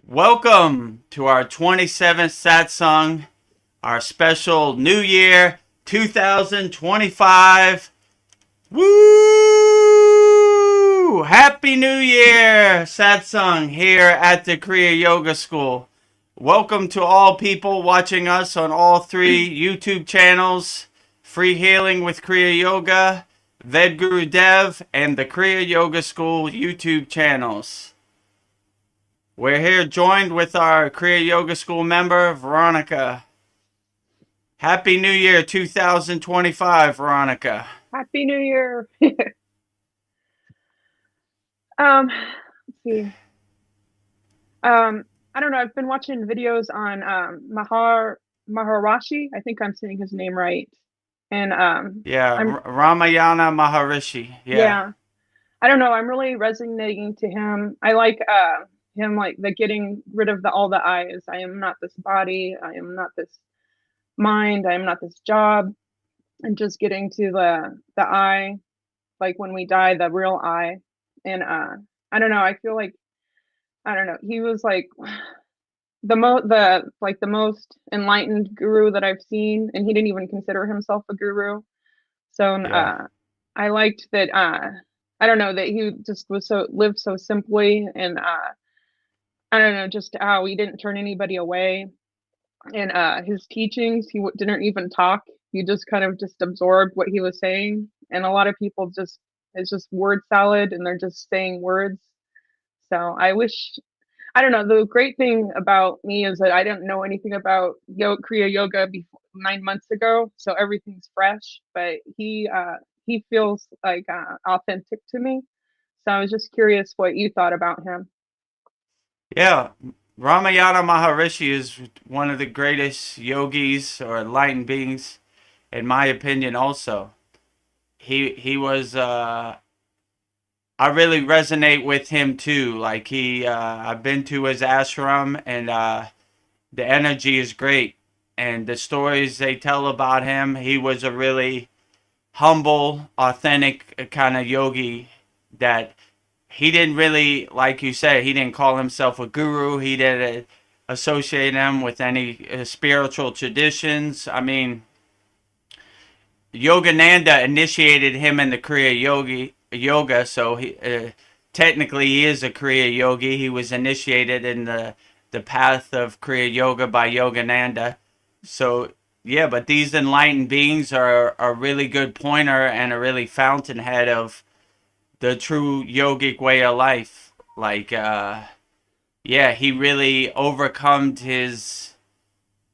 Welcome to our 27th Satsang, our special New Year 2025. Woo! Happy New Year, Satsang, here at the Kriya Yoga School. Welcome to all people watching us on all three YouTube channels, Free Healing with Kriya Yoga, Ved Guru Dev, and the Kriya Yoga School YouTube channels. We're here joined with our Kriya Yoga School member, Veronica. Happy New Year 2025, Veronica. Happy New Year. Let's see. I don't know. I've been watching videos on Maharishi. I think I'm saying his name right. And Ramayana Maharishi. Yeah. I don't know. I'm really resonating to him. I like him, like the getting rid of all the I's. I am not this body. I am not this mind. I am not this job. And just getting to the I, like when we die, the real I. And I don't know. I feel like, I don't know. He was like the most enlightened guru that I've seen, and he didn't even consider himself a guru. So I liked that. I don't know, that he just lived so simply, and I don't know, just how he didn't turn anybody away. And his teachings, he didn't even talk. He just kind of just absorbed what he was saying. And a lot of people it's just word salad, and they're just saying words. So I don't know, the great thing about me is that I didn't know anything about Kriya Yoga before 9 months ago. So everything's fresh, but he feels like authentic to me. So I was just curious what you thought about him. Yeah. Ramayana Maharishi is one of the greatest yogis or enlightened beings, in my opinion, also. He was I really resonate with him too. Like I've been to his ashram, and the energy is great. And the stories they tell about him, he was a really humble, authentic kind of yogi that he didn't really, like you said, he didn't call himself a guru. He didn't associate him with any spiritual traditions. I mean, Yogananda initiated him in the Kriya Yoga, so technically he is a Kriya Yogi. He was initiated in the path of Kriya Yoga by Yogananda. So yeah, but these enlightened beings are a really good pointer and a really fountainhead of the true yogic way of life. Like he really overcome his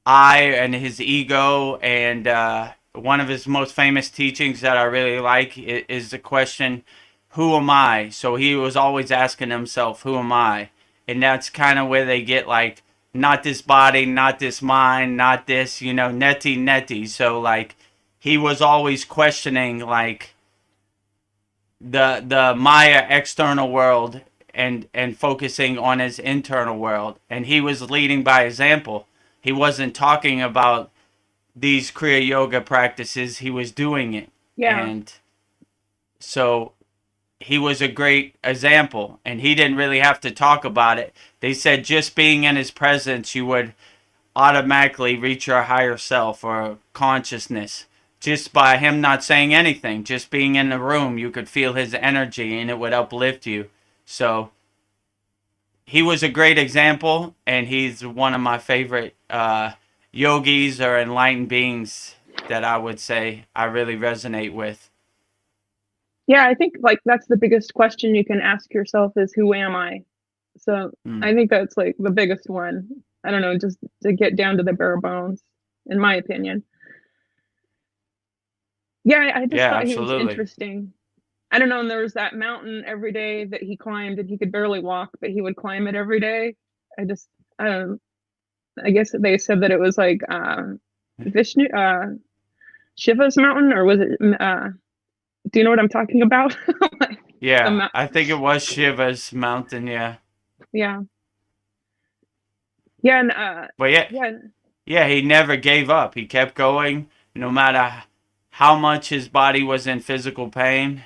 I and his ego, and one of his most famous teachings that I really like is the question, who am I? So he was always asking himself, who am I? And that's kind of where they get like, not this body, not this mind, not this, neti. So like he was always questioning like the Maya external world and focusing on his internal world. And he was leading by example. He wasn't talking about these Kriya Yoga practices, he was doing it. Yeah. And so he was a great example, and he didn't really have to talk about it. They said just being in his presence, you would automatically reach your higher self or consciousness. Just by him not saying anything, just being in the room, you could feel his energy and it would uplift you. So he was a great example, and he's one of my favorite yogis or enlightened beings that I would say I really resonate with. Yeah, I think like that's the biggest question you can ask yourself is, who am I? So I think that's like the biggest one. I don't know, just to get down to the bare bones, in my opinion. Yeah, I just thought he was interesting. I don't know, and there was that mountain every day that he climbed, and he could barely walk, but he would climb it every day. I guess they said that it was like Vishnu, Shiva's mountain, or was it? Do you know what I'm talking about? Yeah, I think it was Shiva's mountain. Yeah. Yeah. Yeah, and but yeah, he never gave up. He kept going, no matter how much his body was in physical pain.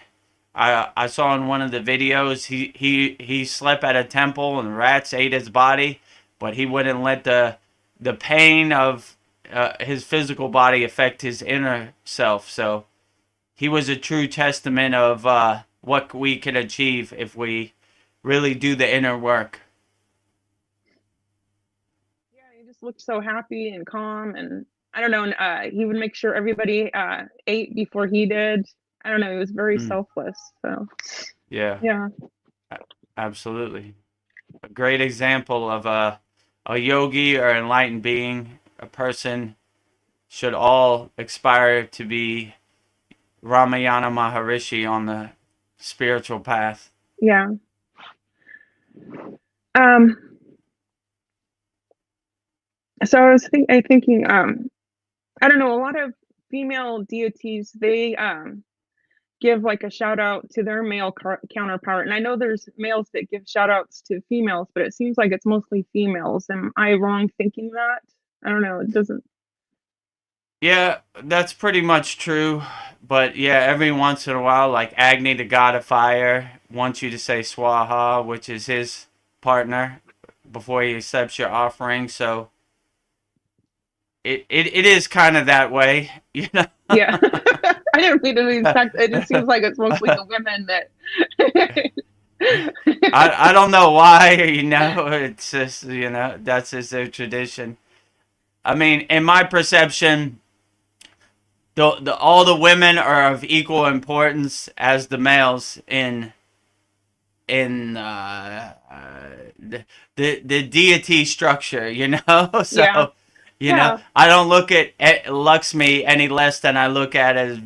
I saw in one of the videos he slept at a temple and rats ate his body, but he wouldn't let the pain of his physical body affect his inner self. So he was a true testament of what we can achieve if we really do the inner work. Yeah, he just looked so happy and calm, and I don't know, and he would make sure everybody ate before he did. I don't know, he was very Mm, selfless. So yeah, yeah. absolutely. A great example of a yogi or enlightened being, a person should all aspire to be Ramayana Maharishi on the spiritual path. Yeah. Um, so I was thinking, I don't know, a lot of female deities, they give like a shout out to their male counterpart. And I know there's males that give shout outs to females, but it seems like it's mostly females. Am I wrong thinking that? I don't know. It doesn't. Yeah, that's pretty much true. But yeah, every once in a while, like Agni, the god of fire, wants you to say Swaha, which is his partner, before he accepts your offering. So it is kind of that way, you know. Yeah. I didn't read any fact. It just seems like it's mostly the women that. I don't know why, you know. It's just, you know, that's just their tradition. I mean, in my perception, all the women are of equal importance as the males in the deity structure, you know. So Yeah. you know, Yeah. I don't look at Lakshmi any less than I look at as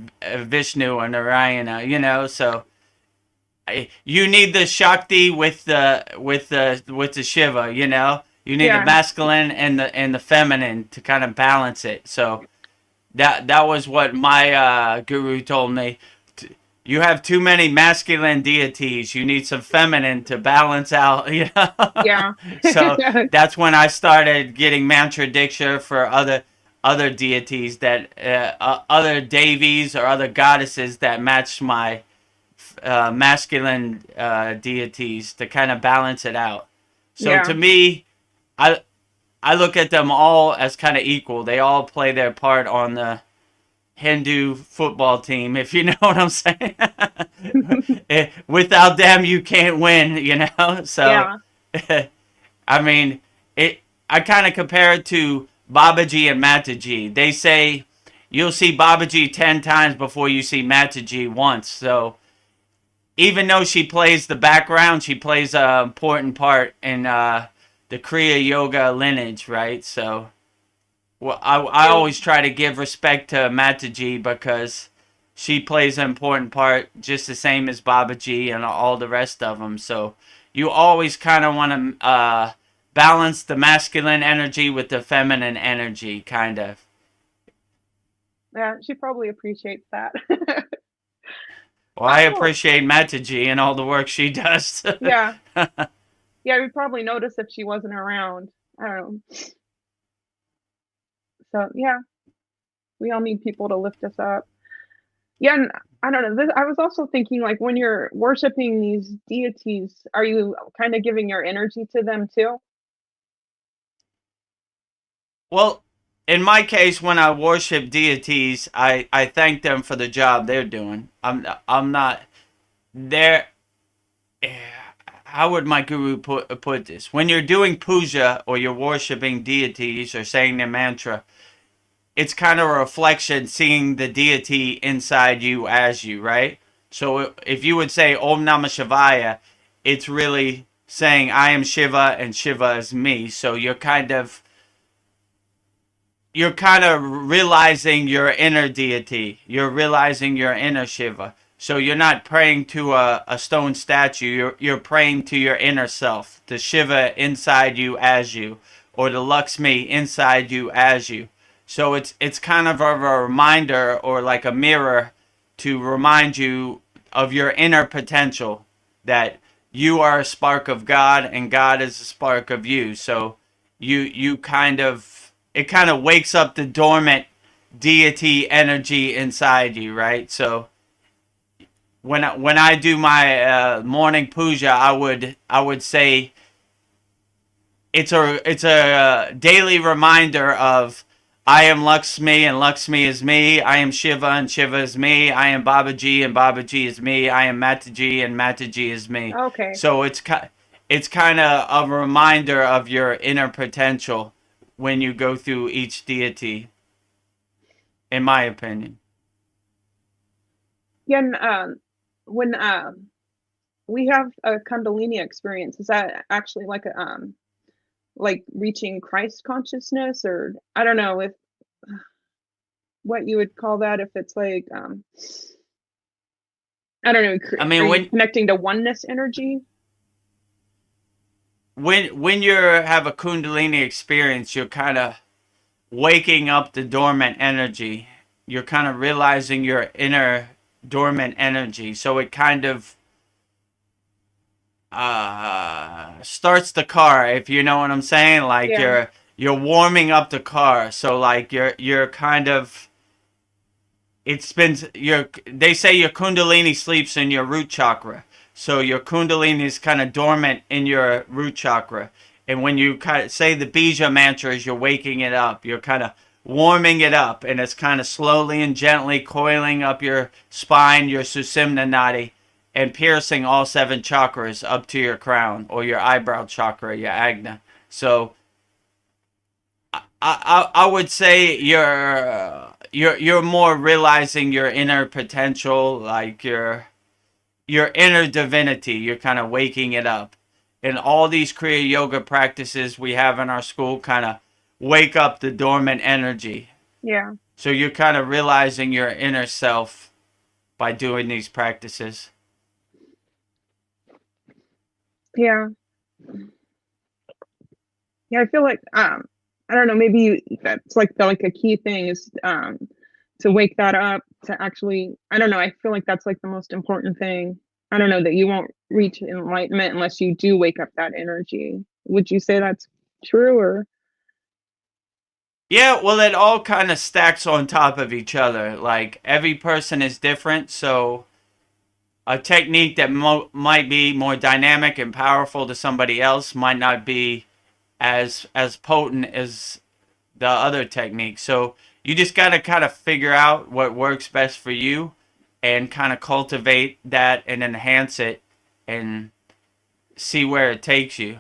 Vishnu or Narayana, you know. So you need the Shakti with the Shiva, you know. You need the Yeah. masculine and the feminine to kind of balance it. So that was what my guru told me. You have too many masculine deities. You need some feminine to balance out, you know. Yeah. So that's when I started getting mantra diksha for other deities that other devis or other goddesses that matched my masculine deities to kind of balance it out. So Yeah. to me, I I look at them all as kind of equal. They all play their part on the Hindu football team, if you know what I'm saying. Without them, you can't win, you know. So, Yeah. I mean, it. I kind of compare it to Babaji and Mataji. They say you'll see Babaji 10 times before you see Mataji once. So, even though she plays the background, she plays an important part in the Kriya Yoga lineage, right? So, well, I Yeah. always try to give respect to Mataji because she plays an important part, just the same as Babaji and all the rest of them. So you always kind of want to balance the masculine energy with the feminine energy, kind of. Yeah. She probably appreciates that. Well, I Oh, appreciate Mataji and all the work she does. yeah. Yeah. We'd probably notice if she wasn't around. I don't know. So yeah, we all need people to lift us up. Yeah, and I don't know. I was also thinking, like, when you're worshiping these deities, are you kind of giving your energy to them too? Well, in my case, when I worship deities, I thank them for the job they're doing. I'm not there. How would my guru put this? When you're doing puja or you're worshiping deities or saying their mantra, it's kind of a reflection seeing the deity inside you as you, right? So if you would say Om Namah Shivaya, it's really saying I am Shiva and Shiva is me. So you're kind of realizing your inner deity. You're realizing your inner Shiva. So you're not praying to a stone statue. You're praying to your inner self, the Shiva inside you as you, or the Lakshmi inside you as you. So it's kind of a reminder or like a mirror to remind you of your inner potential, that you are a spark of God and God is a spark of you. So you kind of, it kind of wakes up the dormant deity energy inside you, right? So when I do my morning puja, I would say it's a daily reminder of I am Lakshmi and Lakshmi is me. I am Shiva and Shiva is me. I am Babaji and Babaji is me. I am Mataji and Mataji is me. Okay. So it's kind of a reminder of your inner potential when you go through each deity, in my opinion. Yeah, and when we have a Kundalini experience, is that actually like reaching Christ consciousness, or I don't know if what you would call that, if it's like I don't know, I are mean, you connecting to oneness energy? when you have a Kundalini experience, you're kind of waking up the dormant energy. You're kind of realizing your inner dormant energy. So it kind of starts the car, if you know what I'm saying. Like Yeah, you're warming up the car. So like you're kind of it's been your they say your Kundalini sleeps in your root chakra. So your Kundalini is kind of dormant in your root chakra. And when you kind of say the Bija mantras, you're waking it up. You're kind of warming it up, and it's kind of slowly and gently coiling up your spine, your Sushumna Nadi, and piercing all seven chakras up to your crown or your eyebrow chakra, your Agna. So I would say you're more realizing your inner potential, like your inner divinity. You're kind of waking it up. And all these Kriya Yoga practices we have in our school kind of wake up the dormant energy. yeah, So you're kind of realizing your inner self by doing these practices. yeah, yeah. I feel like I don't know, maybe that's like a key thing is to wake that up, to actually, I don't know, I feel like that's like the most important thing. I don't know, that you won't reach enlightenment unless you do wake up that energy. Would you say that's true, or Yeah, well, it all kind of stacks on top of each other. Like every person is different, so a technique that might be more dynamic and powerful to somebody else might not be as potent as the other technique. So you just got to kind of figure out what works best for you and kind of cultivate that and enhance it and see where it takes you.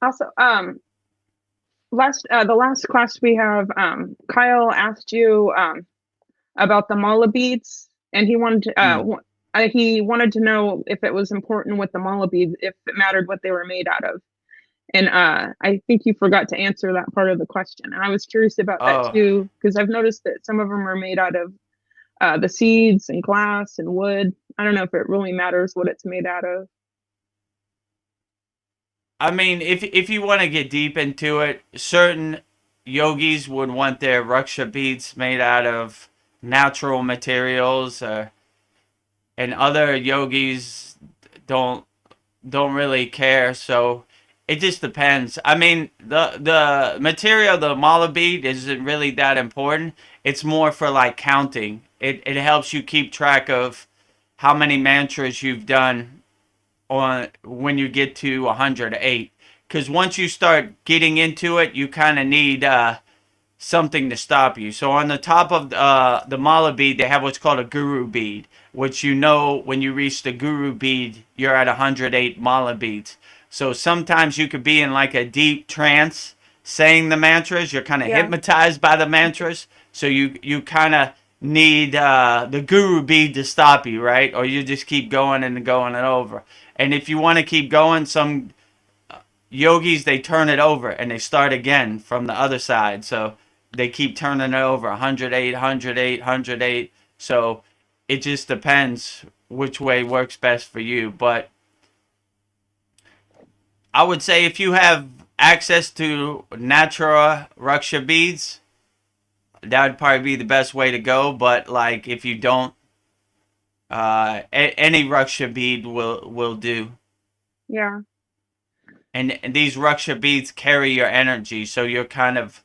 also the last class we have, Kyle asked you about the mala beads, and Hmm. he wanted to know if it was important with the mala beads, if it mattered what they were made out of. And I think you forgot to answer that part of the question. And I was curious about that Oh, too, because I've noticed that some of them are made out of the seeds and glass and wood. I don't know if it really matters what it's made out of. I mean, if you want to get deep into it, certain yogis would want their raksha beads made out of natural materials, and other yogis don't don't really care. So it just depends. I mean, the material, the mala bead, isn't really that important. It's more for like counting. It helps you keep track of how many mantras you've done on when you get to 108. Because once you start getting into it, you kind of need something to stop you. So on the top of the mala bead, they have what's called a guru bead, which you know when you reach the guru bead, you're at 108 mala beads. So sometimes you could be in like a deep trance saying the mantras. You're kind of Yeah, hypnotized by the mantras. So you kind of need the guru bead to stop you, right? Or you just keep going and going and over. And if you want to keep going, some yogis they turn it over and they start again from the other side. So they keep turning it over 108, 108, 108. So it just depends which way works best for you. But I would say if you have access to natural Raksha beads, that would probably be the best way to go. But like if you don't, any Raksha bead will do. yeah, And these Raksha beads carry your energy, so you're kind of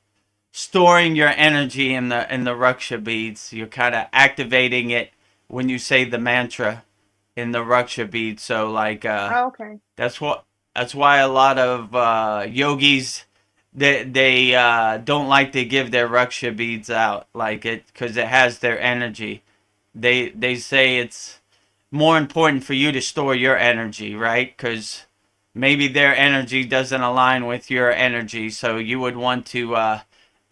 storing your energy in the Raksha beads. You're kind of activating it when you say the mantra, in the Raksha bead. So like Oh, okay. that's what that's why a lot of yogis they don't like to give their Raksha beads out like it because it has their energy. They say it's more important for you to store your energy, right? Because maybe their energy doesn't align with your energy, so you would want to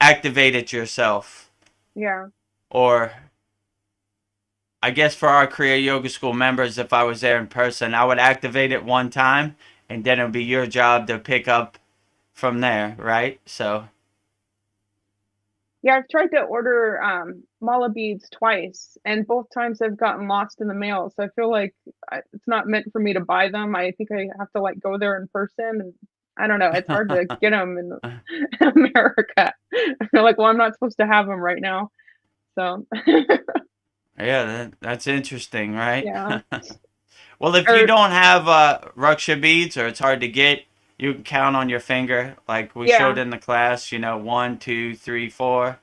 activate it yourself. Yeah. Or I guess for our Kriya Yoga School members, if I was there in person, I would activate it one time, and then it would be your job to pick up from there, right? So, Yeah, I've tried to order mala beads twice, and both times I've gotten lost in the mail. So I feel like it's not meant for me to buy them. I think I have to like go there in person. And I don't know. It's hard to get them in America. I feel like, well, I'm not supposed to have them right now. So yeah, that's interesting, right? yeah. Well, if you Or don't have Raksha beads or it's hard to get, you can count on your finger, like we yeah, showed in the class. You know, 1, 2, 3, 4,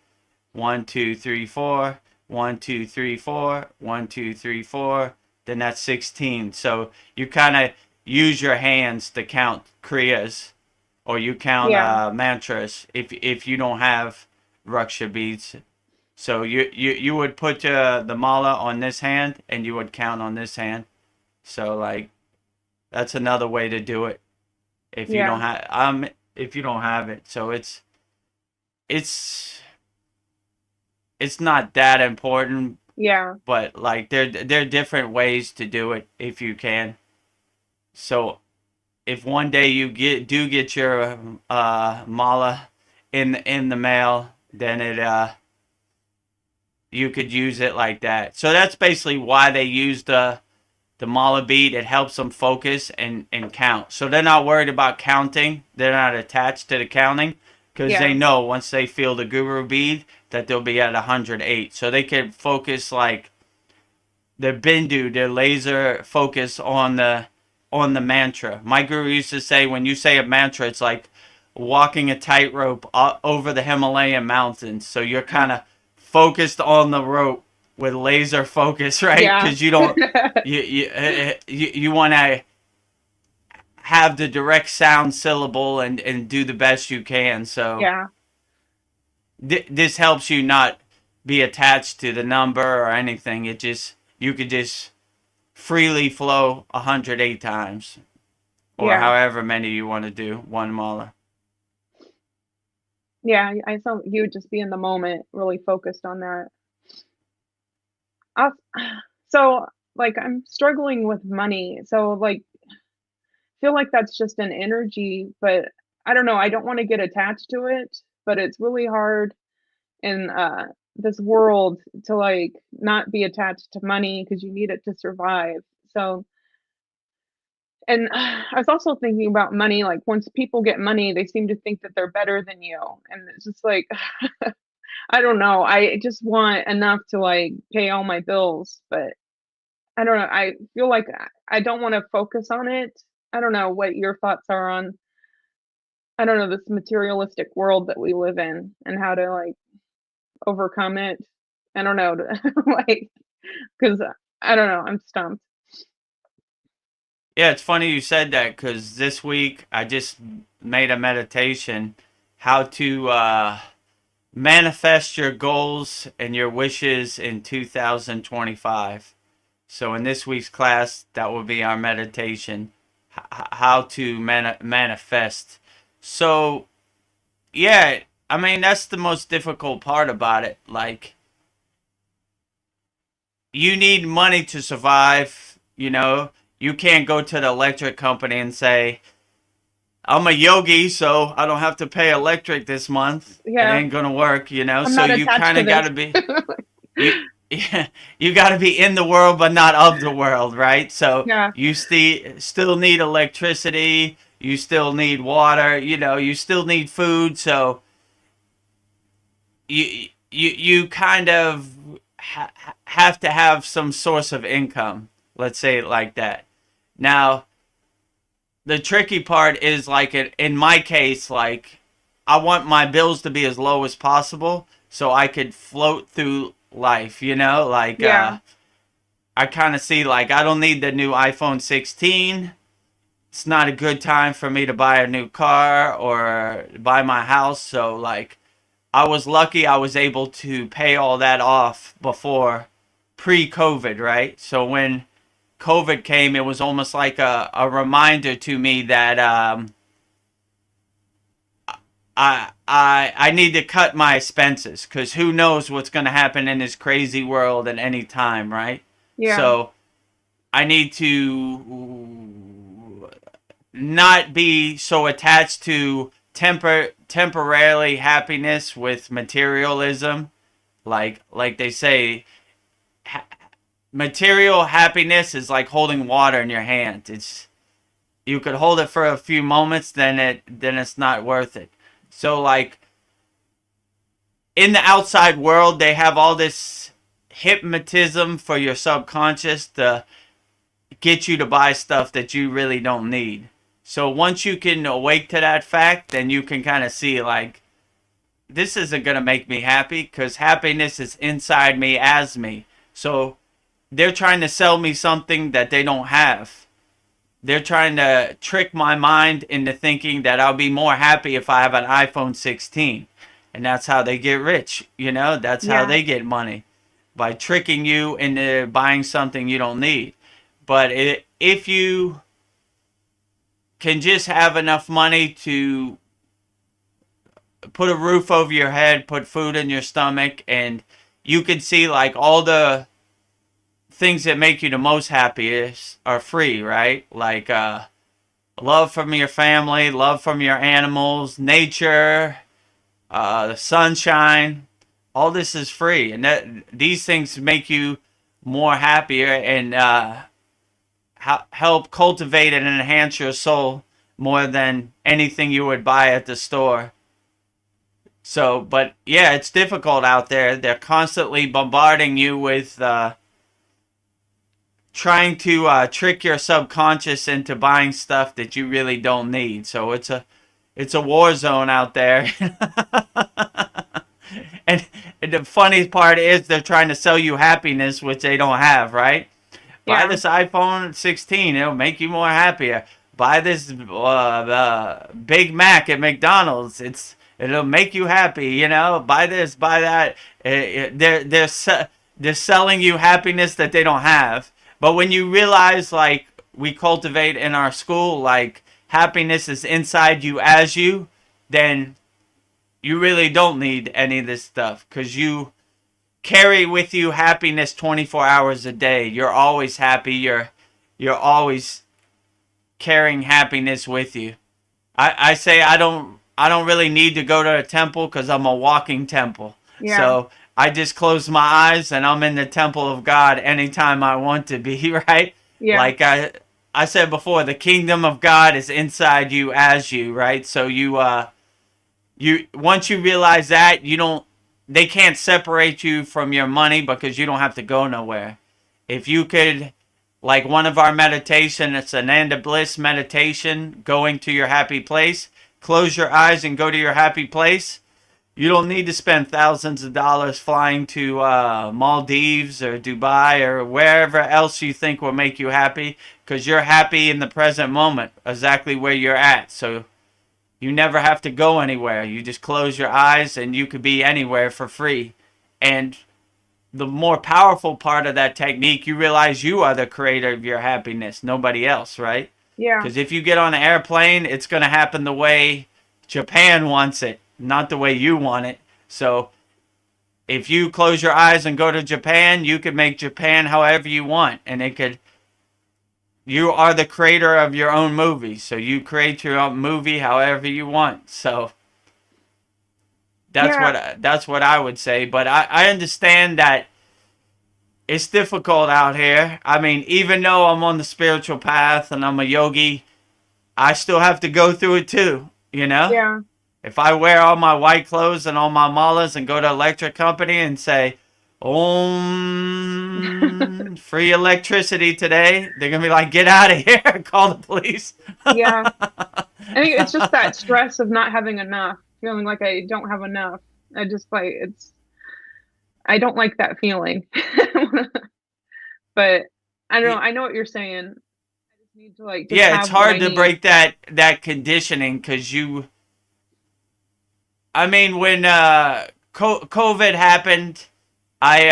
1, 2, 3, 4, 1, 2, 3, 4, 1, 2, 3, 4. Then that's 16. So you kind of use your hands to count kriyas, or you count yeah, mantras if you don't have Raksha beads. So you would put the mala on this hand and you would count on this hand. So like that's another way to do it yeah, if you don't have it. So it's it's not that important, yeah, but like there are different ways to do it if you can. So if one day you get your mala in the mail, then it you could use it like that. So that's basically why they use the mala bead. It helps them focus and count. So they're not worried about counting. They're not attached to the counting because yeah, they know once they feel the guru bead that they'll be at 108. So they can focus like their bindu, their laser focus on the mantra. My guru used to say when you say a mantra, it's like walking a tightrope over the Himalayan mountains. So you're kind of focused on the rope with laser focus, right? yeah, Because you don't you want to have the direct sound syllable and do the best you can. So yeah, this helps you not be attached to the number or anything. It just you could just freely flow 108 times or yeah, however many you want to do one mala. yeah. I saw you would just be in the moment, really focused on that. I'll, so like I'm struggling with money. So like feel like that's just an energy, but I don't know, I don't want to get attached to it, but it's really hard in this world to like not be attached to money because you need it to survive. So and I was also thinking about money, like once people get money, they seem to think that they're better than you. And it's just like I don't know. I just want enough to like pay all my bills, but I don't know. I feel like I don't want to focus on it. I don't know what your thoughts are on I don't know, this materialistic world that we live in and how to like overcome it. I don't know, like, because I don't know, I'm stumped. Yeah, it's funny you said that because this week I just made a meditation how to manifest your goals and your wishes in 2025. So in this week's class, that will be our meditation, how to manifest. So yeah, I mean that's the most difficult part about it. Like you need money to survive. You know, you can't go to the electric company and say, I'm a yogi, so I don't have to pay electric this month. It Yeah, ain't gonna work, you know. I'm So not you attached kind to of this. gotta be you. Yeah, you got to be in the world, but not of the world, right? So Yeah, you still need electricity. You still need water. You know, you still need food. So you kind of have to have some source of income. Let's say it like that. Now, the tricky part is like in my case, like I want my bills to be as low as possible so I could float through life, you know, like yeah, I kind of see like I don't need the new iPhone 16. It's not a good time for me to buy a new car or buy my house. So like I was lucky I was able to pay all that off before pre-COVID, right? So when COVID came, it was almost like a reminder to me that I need to cut my expenses because who knows what's going to happen in this crazy world at any time, right? Yeah. So I need to not be so attached to temporarily happiness with materialism. Like they say, ha- material happiness is like holding water in your hand. It's you could hold it for a few moments, then it's not worth it. So like in the outside world, they have all this hypnotism for your subconscious to get you to buy stuff that you really don't need. So once you can awake to that fact, then you can kind of see like this isn't going to make me happy because happiness is inside me as me. So they're trying to sell me something that they don't have. They're trying to trick my mind into thinking that I'll be more happy if I have an iPhone 16. And that's how they get rich, you know? That's how Yeah. they get money by tricking you into buying something you don't need. But if you can just have enough money to put a roof over your head, put food in your stomach, and you can see like all the things that make you the most happiest are free, right? Like love from your family, love from your animals, nature, the sunshine. All this is free, and that these things make you more happier and help cultivate and enhance your soul more than anything you would buy at the store. So, but yeah, it's difficult out there. They're constantly bombarding you with trying to trick your subconscious into buying stuff that you really don't need. So it's a war zone out there. And the funny part is they're trying to sell you happiness, which they don't have, right? Buy Yeah. this iPhone 16, it'll make you more happier. Buy this Big Mac at McDonald's, it'll make you happy. You know, buy this, buy that. They're selling you happiness that they don't have. But when you realize, like we cultivate in our school, like happiness is inside you as you, then you really don't need any of this stuff because you carry with you happiness 24 hours a day. You're always happy. You're always carrying happiness with you. I say I don't really need to go to a temple because I'm a walking temple. Yeah. So I just close my eyes and I'm in the temple of God anytime I want to be, right? Yeah. Like I said before, the kingdom of God is inside you as you, right? So you once you realize that, you don't they can't separate you from your money because you don't have to go nowhere. If you could, like one of our meditation, it's Ananda Bliss meditation, going to your happy place. Close your eyes and go to your happy place. You don't need to spend thousands of dollars flying to Maldives or Dubai or wherever else you think will make you happy because you're happy in the present moment, exactly where you're at. So you never have to go anywhere. You just close your eyes and you could be anywhere for free. And the more powerful part of that technique, you realize you are the creator of your happiness, nobody else, right? Yeah. Because if you get on an airplane, it's going to happen the way Japan wants it, not the way you want it. So if you close your eyes and go to Japan, you could make Japan however you want. And you are the creator of your own movie. So you create your own movie however you want. So Yeah. that's what I would say. But I understand that it's difficult out here. I mean, even though I'm on the spiritual path and I'm a yogi, I still have to go through it too, you know? Yeah. If I wear all my white clothes and all my malas and go to electric company and say, free electricity today, they're going to be like, get out of here, call the police. Yeah. I think it's just that stress of not having enough, feeling like I don't have enough. I just like I don't like that feeling. But I don't know. Y- I know what you're saying. I just need to like just Yeah, it's have what I hard to need. break that conditioning because I mean, when COVID happened, I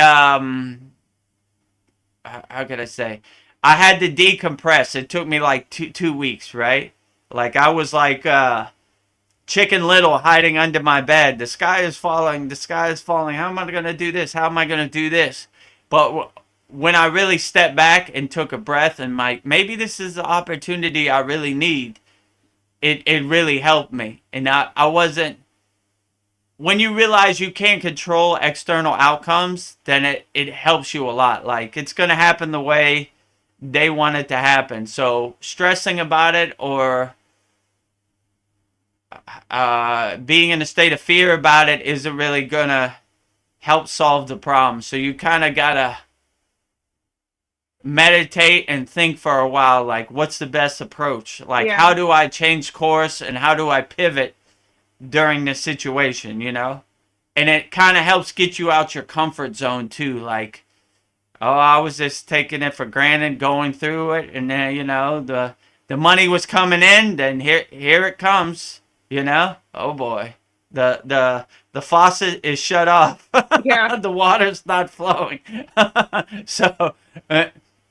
how could I say? I had to decompress. It took me like two weeks, right? Like I was like Chicken Little hiding under my bed. The sky is falling. The sky is falling. How am I gonna do this? How am I gonna do this? But when I really stepped back and took a breath and like maybe this is the opportunity I really need, it really helped me. And I wasn't when you realize you can't control external outcomes, then it helps you a lot. Like it's gonna happen the way they want it to happen. So stressing about it or being in a state of fear about it isn't really gonna help solve the problem. So you kind of gotta meditate and think for a while. Like, what's the best approach? Like, Yeah. how do I change course and how do I pivot during this situation? You know, and it kind of helps get you out your comfort zone too. Like, oh, I was just taking it for granted, going through it, and then the money was coming in. Then here it comes. You know, oh boy, the faucet is shut off. Yeah. The water's not flowing. So,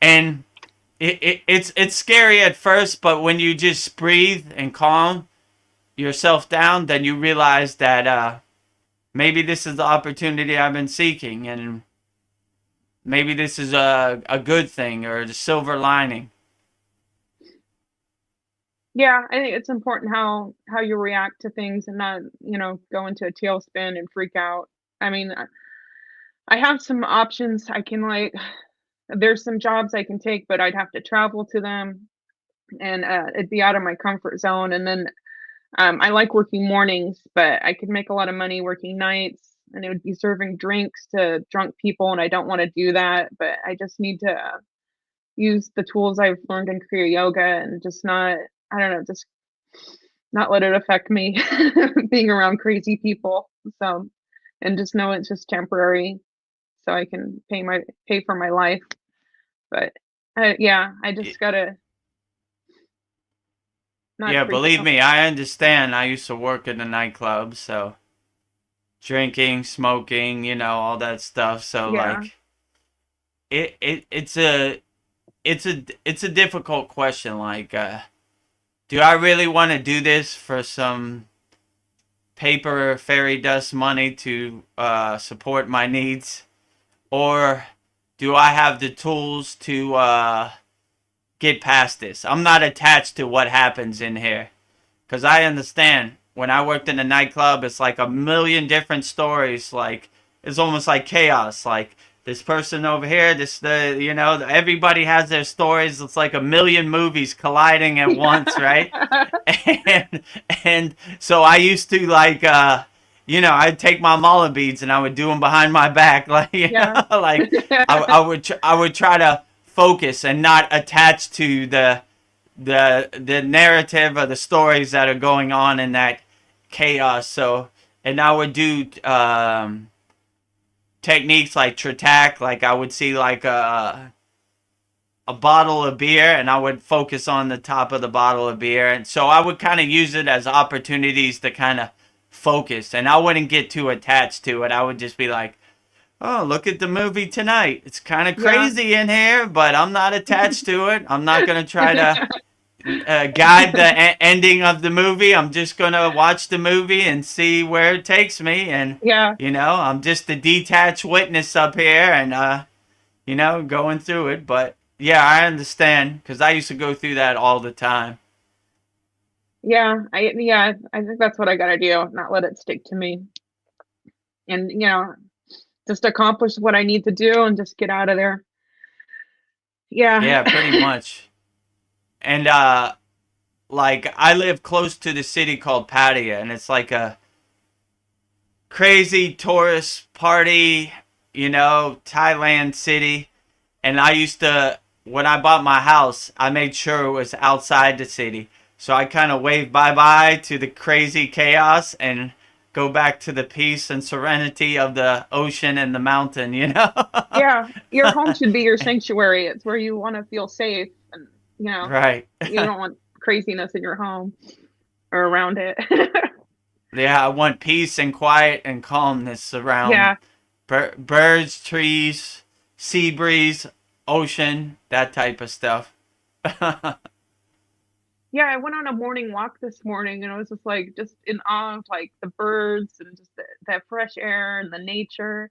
and it's scary at first, but when you just breathe and calm yourself down, then you realize that maybe this is the opportunity I've been seeking, and maybe this is a good thing or the silver lining. Yeah, I think it's important how you react to things and not, go into a tailspin and freak out. I mean, I have some options I can like there's some jobs I can take, but I'd have to travel to them and it'd be out of my comfort zone. And then I like working mornings, but I could make a lot of money working nights and it would be serving drinks to drunk people and I don't want to do that, but I just need to use the tools I've learned in Kriya yoga and just not I don't know, just not let it affect me being around crazy people. So, and just know it's just temporary so I can pay for my life. But yeah, I just gotta not Yeah, freak believe out. me, I understand. I used to work in a nightclub, so drinking, smoking, all that stuff. So Yeah. like it's a difficult question. Like, do I really want to do this for some paper fairy dust money to support my needs, or do I have the tools to get past this? I'm not attached to what happens in here. Because I understand when I worked in a nightclub, it's like a million different stories. Like, it's almost like chaos. Like, this person over here, everybody has their stories. It's like a million movies colliding at once, right? And, and so I used to, like, I'd take my mala beads and I would do them behind my back. Like, Yeah. like I would try to focus and not attach to the narrative or the stories that are going on in that chaos. So, and I would do techniques like tritak. Like I would see like a bottle of beer, and I would focus on the top of the bottle of beer, and so I would kind of use it as opportunities to kind of focus, and I wouldn't get too attached to it. I would just be like, oh, look at the movie tonight. It's kind of Yeah. crazy in here, but I'm not attached to it. I'm not going to try to guide the ending of the movie. I'm just gonna watch the movie and see where it takes me, and Yeah. I'm just a detached witness up here, and going through it. But yeah, I understand because I used to go through that all the time. I think that's what I gotta do, not let it stick to me. And just accomplish what I need to do and just get out of there. Yeah. Yeah, pretty much. And like I live close to the city called Pattaya, and it's like a crazy tourist party, Thailand city. And I used to, when I bought my house, I made sure it was outside the city. So I kind of waved bye bye to the crazy chaos and go back to the peace and serenity of the ocean and the mountain, you know? Yeah, your home should be your sanctuary. It's where you want to feel safe, and Right. you don't want craziness in your home or around it. Yeah, I want peace and quiet and calmness around Yeah. birds, trees, sea breeze, ocean, that type of stuff. Yeah, I went on a morning walk this morning and I was just like just in awe of like the birds and just that fresh air and the nature.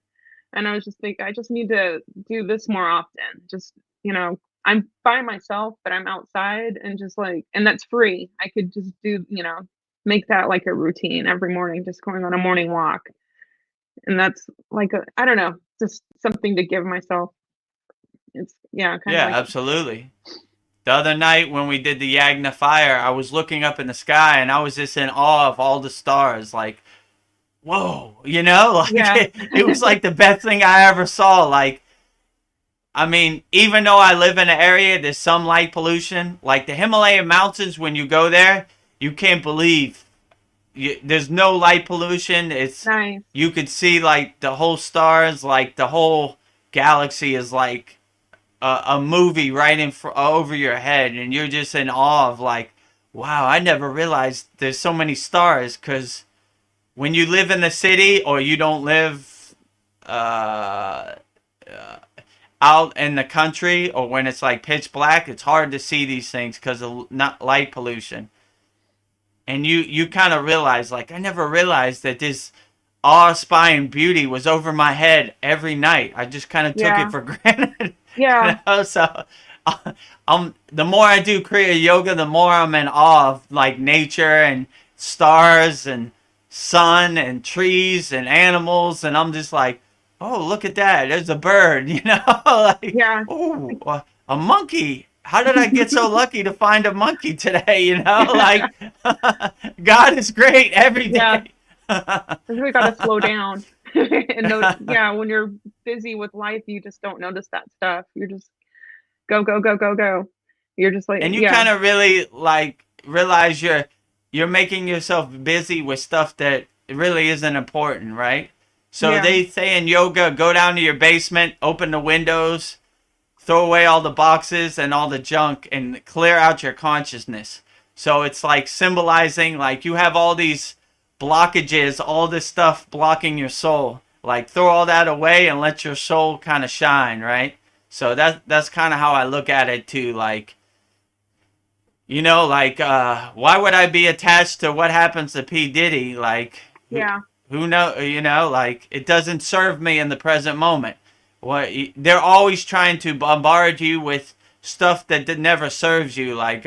And I was just like, I just need to do this more often. Just, I'm by myself, but I'm outside and just like, and that's free. I could just do, make that like a routine every morning, just going on a morning walk. And that's like I don't know, just something to give myself. It's, yeah, kind of Yeah, like, absolutely. The other night when we did the Yagna fire, I was looking up in the sky and I was just in awe of all the stars. Like, whoa, like yeah, it was like the best thing I ever saw. Like, I mean, even though I live in an area, there's some light pollution. Like the Himalayan mountains, when you go there, you can't believe there's no light pollution. nice. You could see like the whole stars, like the whole galaxy is like a movie right over your head, and you're just in awe of like, wow, I never realized there's so many stars. Because when you live in the city or you don't live uh, out in the country, or when it's like pitch black, it's hard to see these things because of not light pollution. And you kind of realize, like, I never realized that this awe-inspiring beauty was over my head every night. I just kind of took Yeah, it for granted. yeah, So the more I do Kriya yoga, the more I'm in awe of like nature and stars and sun and trees and animals, and I'm just like, oh, look at that, there's a bird, like, yeah. oh, a monkey. How did I get so lucky to find a monkey today? Like, God is great every Yeah, day. we gotta slow down. And yeah, when you're busy with life, you just don't notice that stuff. You're just go, go, go, go, go. You're just like, And you yeah, kind of really like realize you're making yourself busy with stuff that really isn't important, right? So yeah, they say in yoga, go down to your basement, open the windows, throw away all the boxes and all the junk, and clear out your consciousness. So it's like symbolizing, like, you have all these blockages, all this stuff blocking your soul. Like, throw all that away and let your soul kind of shine, right? So that's kind of how I look at it too. Like, like, why would I be attached to what happens to P. Diddy? Like, yeah, who know? Like, it doesn't serve me in the present moment. They're always trying to bombard you with stuff that never serves you. Like,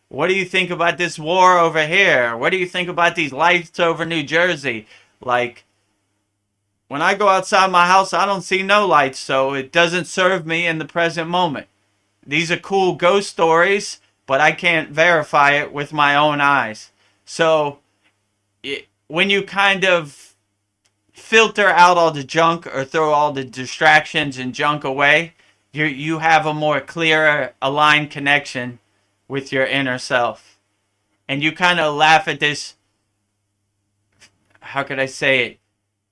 what do you think about this war over here? What do you think about these lights over New Jersey? Like, when I go outside my house, I don't see no lights, so it doesn't serve me in the present moment. These are cool ghost stories, but I can't verify it with my own eyes. So, when you kind of filter out all the junk or throw all the distractions and junk away, you have a more clearer, aligned connection with your inner self. And you kind of laugh at this, how could I say it?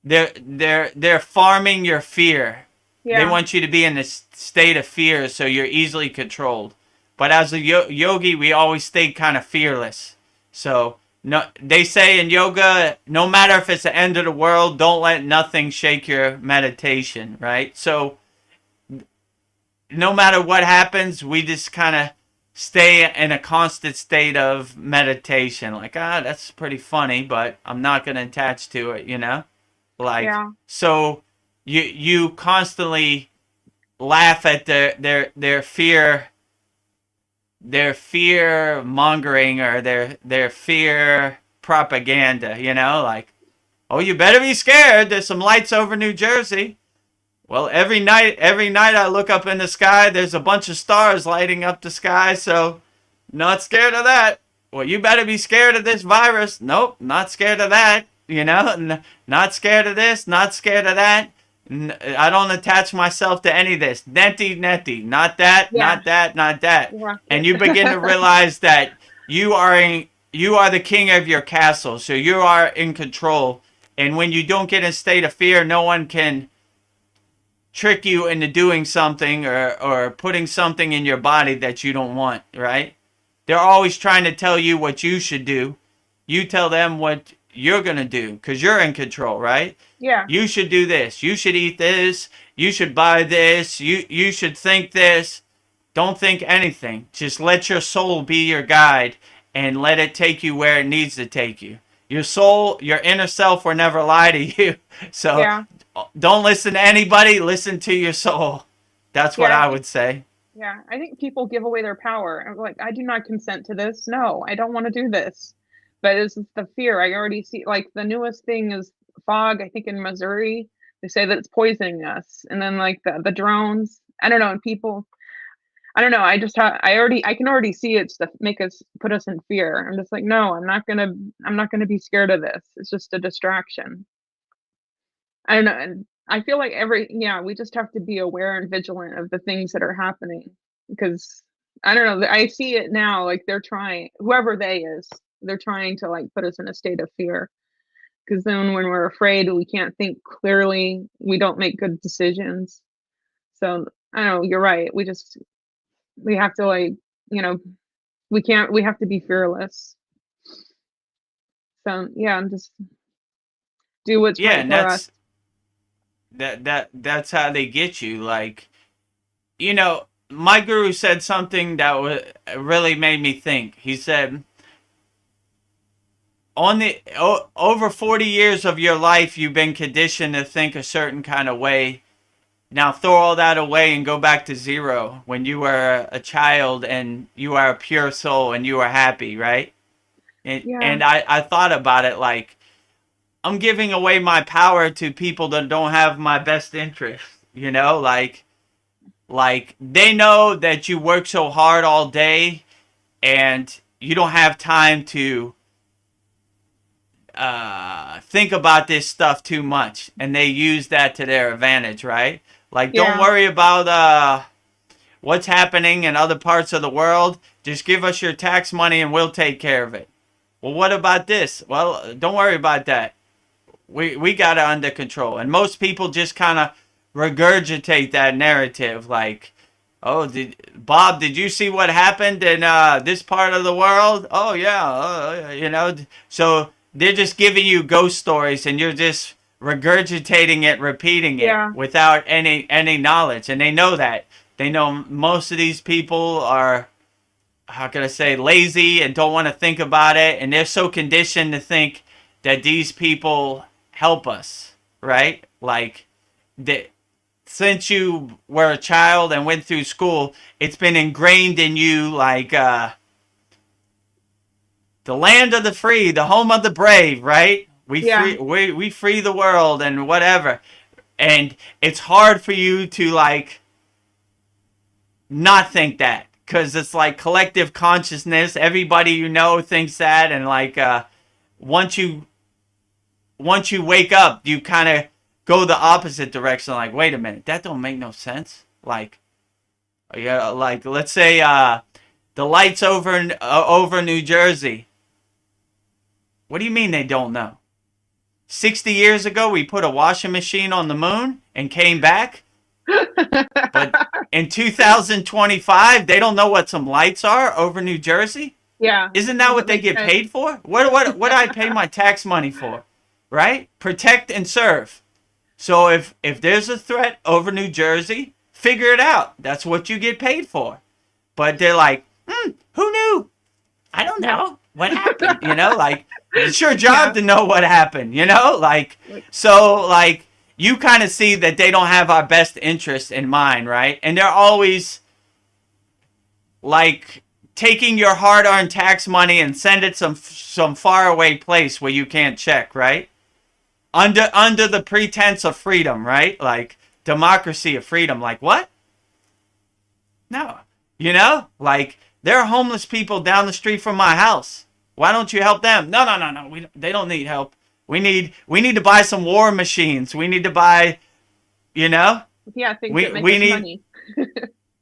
They're farming your fear. They yeah, want you to be in this state of fear so you're easily controlled. But as a yogi, we always stay kind of fearless. So, no, they say in yoga, no matter if it's the end of the world, don't let nothing shake your meditation, right? So, no matter what happens, we just kind of stay in a constant state of meditation. Like, that's pretty funny, but I'm not going to attach to it. Like, yeah, so you constantly laugh at their fear mongering, or their fear propaganda, like, oh, you better be scared, there's some lights over New Jersey. Well, every night I look up in the sky, there's a bunch of stars lighting up the sky, so not scared of that. Well, you better be scared of this virus. Nope, not scared of that. Not scared of this, not scared of that. I don't attach myself to any of this. Neti, not that, yeah, not that, not that. yeah, And you begin to realize that you are the king of your castle, so you are in control. And when you don't get in a state of fear, no one can trick you into doing something or putting something in your body that you don't want, right? They're always trying to tell you what you should do. You tell them what you're going to do because you're in control, right? Yeah. You should do this. You should eat this. You should buy this. You should think this. Don't think anything. Just let your soul be your guide and let it take you where it needs to take you. Your soul, your inner self will never lie to you. So Yeah. don't listen to anybody. Listen to your soul. That's what Yeah. I would say. Yeah. I think people give away their power. I'm like, I do not consent to this. No, I don't want to do this. But it's the fear. I already see, like, the newest thing is fog, I think in Missouri. They say that it's poisoning us. And then, like, the drones. I don't know. And people, I don't know. I can already see it's to put us in fear. I'm just like, no, I'm not gonna be scared of this. It's just a distraction. I don't know. And I feel like yeah, we just have to be aware and vigilant of the things that are happening because I don't know. I see it now. Like they're trying, whoever they is, they're trying to like put us in a state of fear. Because then when we're afraid, we can't think clearly. We don't make good decisions. So I don't know. You're right. We have to like, you know, we have to be fearless. So yeah, and just do what's Yeah, right and for us. that's how they get you. Like, my guru said something that really made me think. He said, over 40 years of your life, you've been conditioned to think a certain kind of way. Now throw all that away and go back to zero when you were a child and you are a pure soul and you are happy, right? And, Yeah, and I thought about it like, I'm giving away my power to people that don't have my best interest, like they know that you work so hard all day and you don't have time to think about this stuff too much, and they use that to their advantage, right? Like, don't yeah, worry about what's happening in other parts of the world. Just give us your tax money and we'll take care of it. Well, what about this? Well, don't worry about that. We got it under control. And most people just kind of regurgitate that narrative like, oh, Bob, did you see what happened in this part of the world? Oh, yeah. So they're just giving you ghost stories and you're just regurgitating it, repeating it yeah, without any knowledge. And they know that. They know most of these people are, how can I say, lazy and don't want to think about it. And they're so conditioned to think that these people help us, right? Like, since you were a child and went through school, it's been ingrained in you like the land of the free, the home of the brave, right? yeah, We free the world and whatever. And it's hard for you to like not think that because it's like collective consciousness. Everybody you know thinks that, and like once you wake up, you kind of go the opposite direction. Like, wait a minute, that don't make no sense. Like, yeah, like let's say the lights over New Jersey. What do you mean they don't know? 60 years ago, we put a washing machine on the moon and came back. But in 2025, they don't know what some lights are over New Jersey. yeah. Isn't that what Doesn't they make get sense. paid for? What do I pay my tax money for? Right? Protect and serve. So if there's a threat over New Jersey, figure it out. That's what you get paid for. But they're like, who knew? I don't know what happened. Like it's your job Yeah, to know what happened. Like like, so like you kind of see that they don't have our best interest in mind, right? And they're always like taking your hard-earned tax money and send it some faraway place where you can't check, right? Under the pretense of freedom, right? Like democracy of freedom. Like what? No. Like there are homeless people down the street from my house. Why don't you help them? No. They don't need help. We need to buy some war machines. We need to buy, you know, yeah, things that we make we us need money.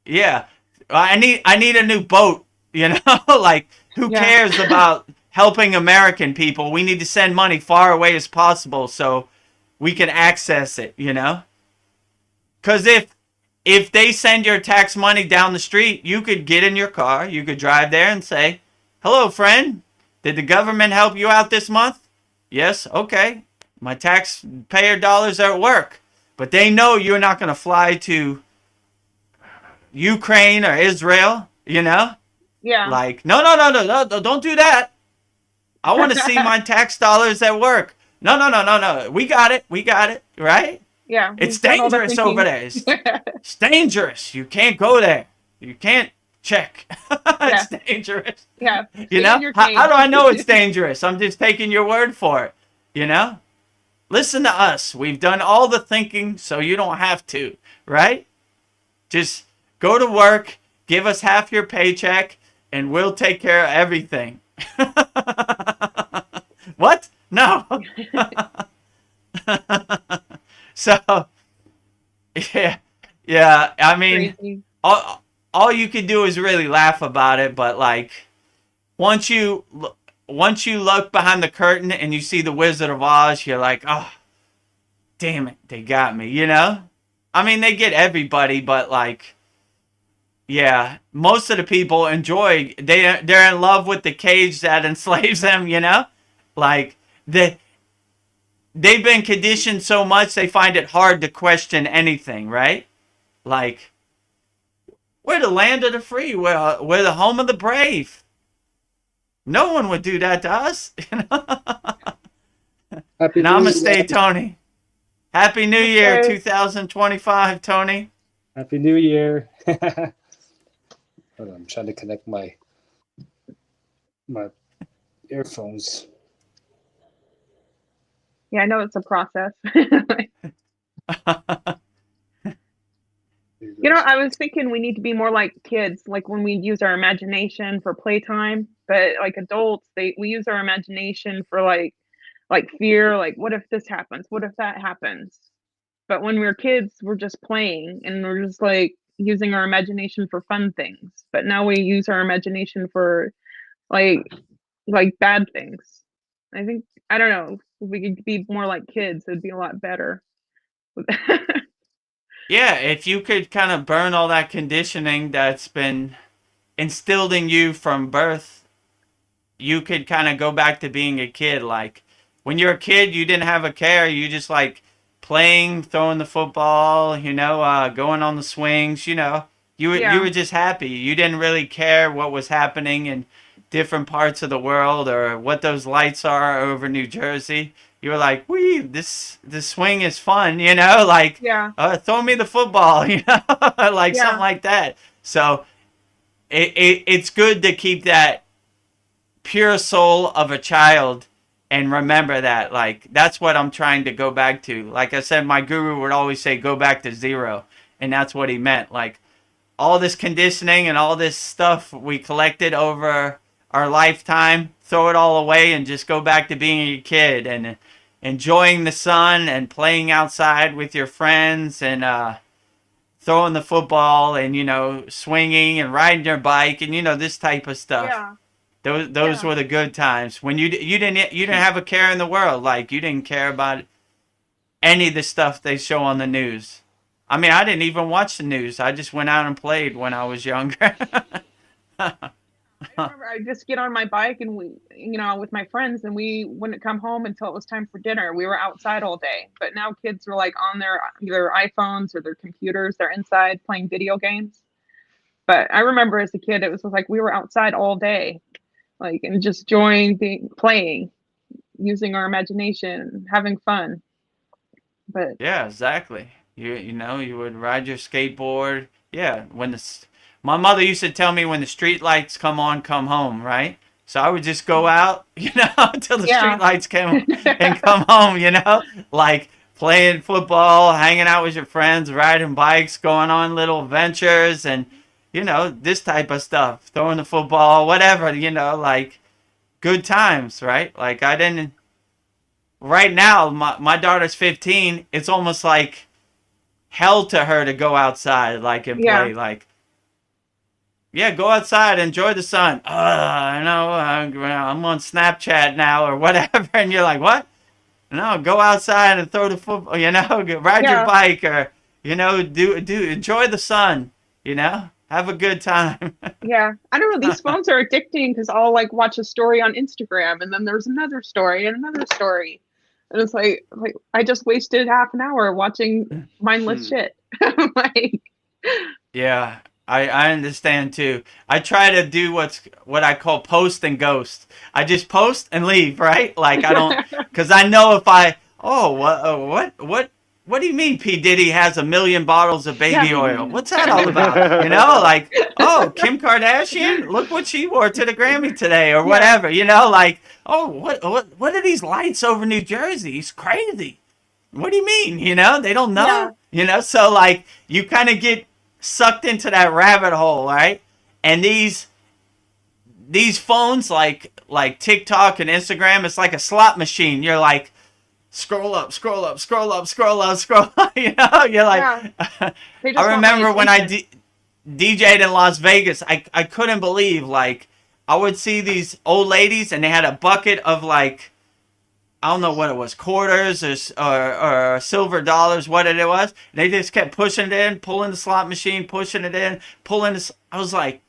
yeah. I need a new boat. Like who Yeah, cares about helping American people. We need to send money far away as possible so we can access it, you know? Because if they send your tax money down the street, you could get in your car, you could drive there and say, hello, friend, did the government help you out this month? Yes, okay. My taxpayer dollars are at work. But they know you're not going to fly to Ukraine or Israel, you know? Yeah. Like, no, don't do that. I want to see my tax dollars at work. No. We got it, right? Yeah. It's dangerous over there. It's dangerous. You can't go there. You can't check. It's dangerous. Yeah. You know? How do I know it's dangerous? I'm just taking your word for it. You know? Listen to us. We've done all the thinking, so you don't have to, right? Just go to work, give us half your paycheck, and we'll take care of everything. What? No. So, yeah. I mean, all you can do is really laugh about it, but like, once you look behind the curtain and you see the Wizard of Oz, you're like, oh, damn it, they got me, you know? I mean, they get everybody, but like, yeah, most of the people they're in love with the cage that enslaves them, you know? Like, they've been conditioned so much they find it hard to question anything, right? Like, we're the land of the free, we're the home of the brave. No one would do that to us. Namaste, Tony. Happy New Year, 2025, Tony. Happy New Year. Hold on, I'm trying to connect my earphones. Yeah, I know it's a process. You know, I was thinking we need to be more like kids, like when we use our imagination for playtime, but like adults, we use our imagination for like fear, like what if this happens? What if that happens? But when we're kids, we're just playing and we're just like using our imagination for fun things. But now we use our imagination for like bad things. I think, I don't know, if we could be more like kids, it'd be a lot better. Yeah, if you could kind of burn all that conditioning that's been instilled in you from birth, you could kind of go back to being a kid. Like, when you're a kid, you didn't have a care. You just like playing, throwing the football, you know, going on the swings, you know. You were just happy. You didn't really care what was happening in different parts of the world or what those lights are over New Jersey. You were like, this swing is fun, you know, like, throw me the football, you know, like something like that. So it's good to keep that pure soul of a child and remember that. Like, that's what I'm trying to go back to. Like I said, my guru would always say, go back to zero. And that's what he meant. Like, all this conditioning and all this stuff we collected over our lifetime, throw it all away and just go back to being a kid and enjoying the sun and playing outside with your friends and throwing the football and, you know, swinging and riding your bike and, you know, this type of stuff. Yeah. Those were the good times when you didn't have a care in the world. Like, you didn't care about any of the stuff they show on the news. I mean, I didn't even watch the news. I just went out and played when I was younger. I remember I'd just get on my bike and we, you know, with my friends, and we wouldn't come home until it was time for dinner. We were outside all day. But now kids are like on their either iPhones or their computers. They're inside playing video games. But I remember as a kid, it was like we were outside all day, like, and just enjoying playing, using our imagination, having fun. But yeah, exactly. You know, you would ride your skateboard. Yeah, my mother used to tell me when the street lights come on, come home, right? So I would just go out, you know, until the street lights came and come home, you know, like playing football, hanging out with your friends, riding bikes, going on little adventures and, you know, this type of stuff, throwing the football, whatever, you know, like good times, right? Like right now, my daughter's 15. It's almost like hell to her to go outside, like, and play, like, Yeah, go outside, enjoy the sun. I know, I'm on Snapchat now or whatever. And you're like, what? No, go outside and throw the football, ride your Yeah. bike or, do enjoy the sun, have a good time. Yeah. I don't know. These phones are addicting because I'll like watch a story on Instagram and then there's another story and another story. And it's like I just wasted half an hour watching mindless shit. Like, Yeah, I understand too. I try to do what I call post and ghost. I just post and leave, right? Like I don't, because I know if I, what do you mean P Diddy has 1 million bottles of baby Yeah. oil? What's that all about? Like, oh, Kim Kardashian, look what she wore to the Grammy today, or whatever. Like, oh, what are these lights over New Jersey? It's crazy. What do you mean? They don't know. So like you kind of get sucked into that rabbit hole, right? And these phones like TikTok and Instagram, it's like a slot machine. You're like scroll up, scroll up, scroll up, scroll up, scroll up. You're like They just I want remember my when I attention. DJ'd in Las Vegas, I couldn't believe like I would see these old ladies and they had a bucket of like I don't know what it was, quarters or silver dollars, what it was. They just kept pushing it in, pulling the slot machine, pushing it in, I was like,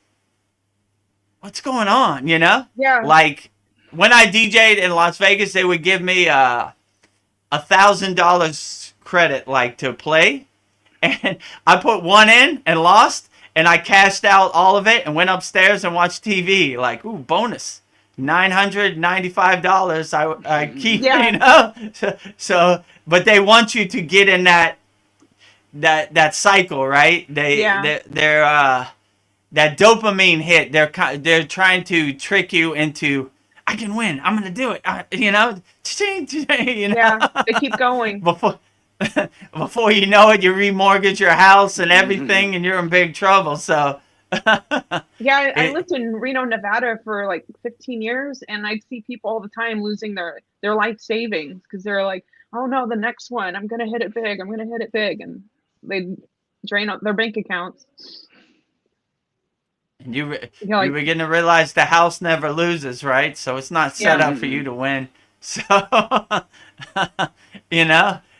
what's going on, Yeah. Like, when I DJ'd in Las Vegas, they would give me $1,000 credit, like, to play. And I put one in and lost, and I cashed out all of it and went upstairs and watched TV. Like, ooh, bonus. $995 I keep, Yeah. So but they want you to get in that cycle, right? They're that dopamine hit. They're trying to trick you into I can win. I'm gonna do it. Yeah. They keep going. Before you know it, you remortgage your house and everything, and you're in big trouble. So. Yeah, I lived in Reno, Nevada for like 15 years, and I'd see people all the time losing their life savings because they're like, "Oh no, the next one, I'm gonna hit it big. I'm gonna hit it big," and they drain out their bank accounts. And you Like, begin to realize the house never loses, right? So it's not set up for you to win. So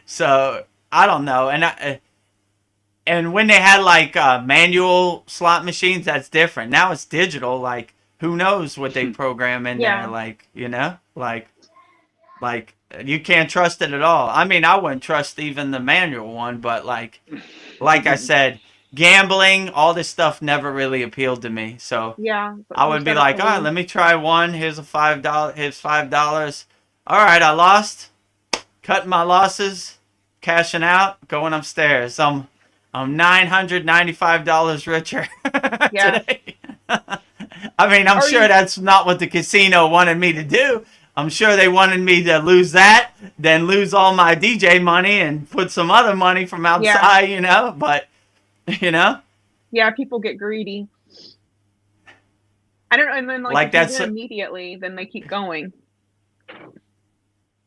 So I don't know, and when they had like manual slot machines, that's different. Now it's digital. Like who knows what they program in there? Like like you can't trust it at all. I mean, I wouldn't trust even the manual one, but like I said, gambling, all this stuff never really appealed to me. So I would be like, all right, let me try one. Here's $5. Here's $5. All right, I lost. Cutting my losses, cashing out, going upstairs. I'm $995 richer today. I mean, I'm sure that's not what the casino wanted me to do. I'm sure they wanted me to lose that, then lose all my DJ money and put some other money from outside, but, Yeah, people get greedy. I don't know, and then like if that's you do immediately, then they keep going.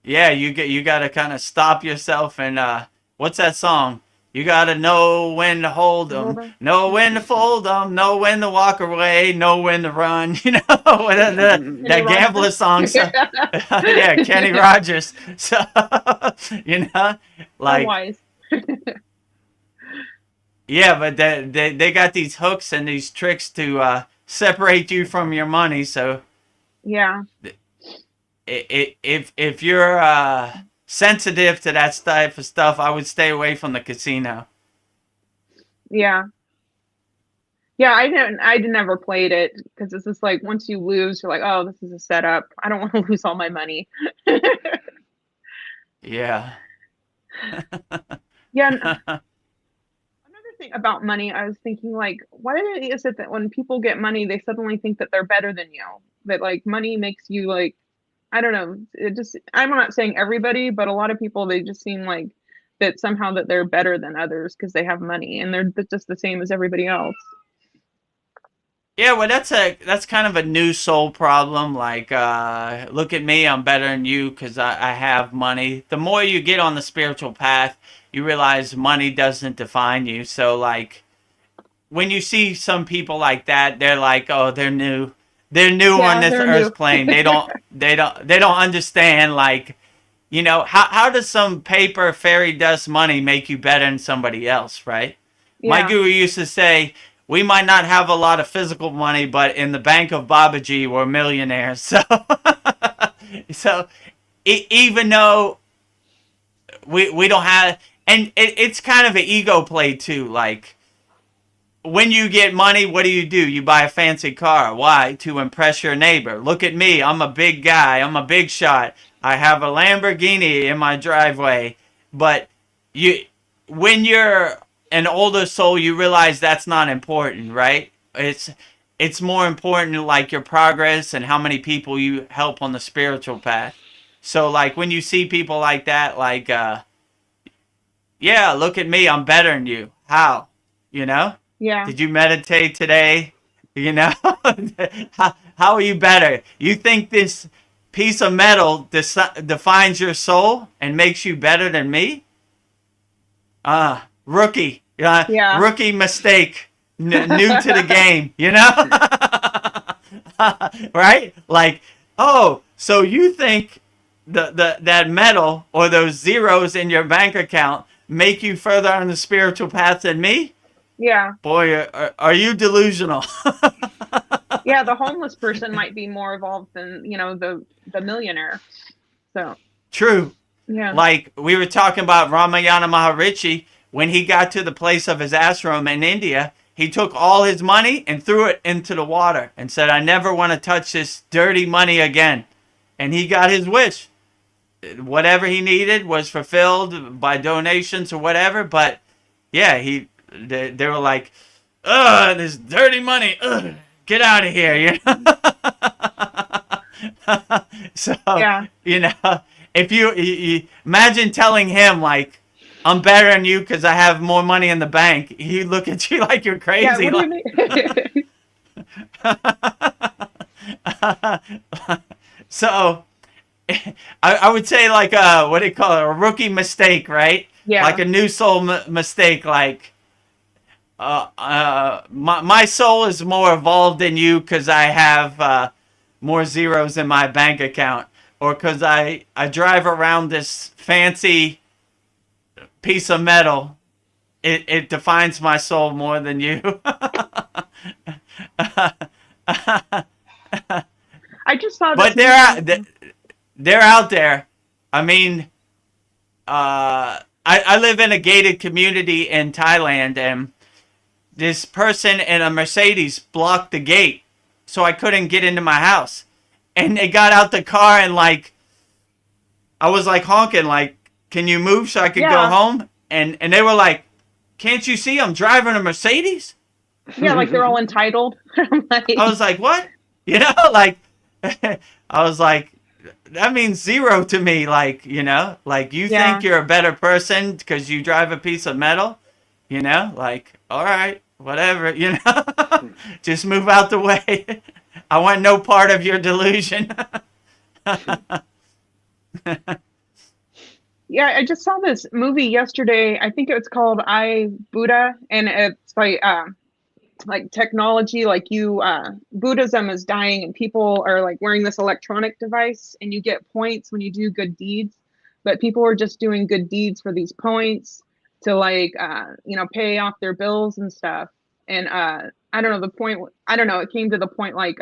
Yeah, you got to kind of stop yourself and what's that song? You got to know when to hold them, know when to fold them, know when to walk away, know when to run. That gambler song. So, yeah, Kenny Rogers. So, like, wise. Yeah, but they got these hooks and these tricks to separate you from your money. So, yeah, if you're sensitive to that type of stuff, I would stay away from the casino. Yeah, I never played it because it's just like once you lose, you're like, oh, this is a setup. I don't want to lose all my money. Yeah. Yeah. Another thing about money, I was thinking like, why is it that when people get money, they suddenly think that they're better than you? That like money makes you like, I don't know. I'm not saying everybody, but a lot of people, they just seem like that somehow that they're better than others because they have money and they're just the same as everybody else. Yeah, well, that's kind of a new soul problem. Like, look at me, I'm better than you because I have money. The more you get on the spiritual path, you realize money doesn't define you. So, like, when you see some people like that, they're like, oh, they're new on this they're earth new. plane. They don't understand, like, how does some paper fairy dust money make you better than somebody else, right? My Yeah, guru used to say, we might not have a lot of physical money, but in the bank of Babaji, we're millionaires. So, so even though we don't have, and it's kind of an ego play too. Like, when you get money, what do? You buy a fancy car. Why? To impress your neighbor. Look at me. I'm a big guy. I'm a big shot. I have a Lamborghini in my driveway. But you, when you're an older soul, you realize that's not important, right? It's more important, like, your progress and how many people you help on the spiritual path. So, like, when you see people like that, like, yeah, look at me. I'm better than you. How? You know? yeah, Did you meditate today? You know? How are you better? You think this piece of metal defines your soul and makes you better than me? Rookie. yeah, Rookie mistake. New to the game, you know? Right? Like, oh, so you think that metal or those zeros in your bank account make you further on the spiritual path than me? yeah. Boy, are you delusional? Yeah, the homeless person might be more evolved than, the millionaire. So, True. yeah. Like, we were talking about Ramayana Maharishi, when he got to the place of his ashram in India, he took all his money and threw it into the water and said, I never want to touch this dirty money again. And he got his wish. Whatever he needed was fulfilled by donations or whatever. But yeah, they were like, ugh, this dirty money, ugh, get out of here, you know? So, Yeah. if you imagine telling him, like, I'm better than you because I have more money in the bank, he'd look at you like you're Yeah, crazy. what do you mean? So, I would say, like, what do you call it? A rookie mistake, right? Yeah. Like a new soul mistake. Like, my soul is more evolved than you because I have more zeros in my bank account, or because I drive around this fancy piece of metal. It defines my soul more than you. I just saw But this. they're out there. I mean, I live in a gated community in Thailand, and this person in a Mercedes blocked the gate, so I couldn't get into my house. And they got out the car, and, like, I was like honking, like, can you move so I could go Yeah. home? And they were like, can't you see I'm driving a Mercedes? Yeah, like they're all entitled. I'm like, I was like, what? Like, I was like, that means zero to me. Like, like, you Yeah. think you're a better person because you drive a piece of metal? Like, all right, whatever, just move out the way. I want no part of your delusion. yeah, I just saw this movie yesterday. I think it's called I, Buddha, and it's like technology, like Buddhism is dying and people are like wearing this electronic device and you get points when you do good deeds, but people are just doing good deeds for these points to, like, pay off their bills and stuff. And I don't know, it came to the point, like,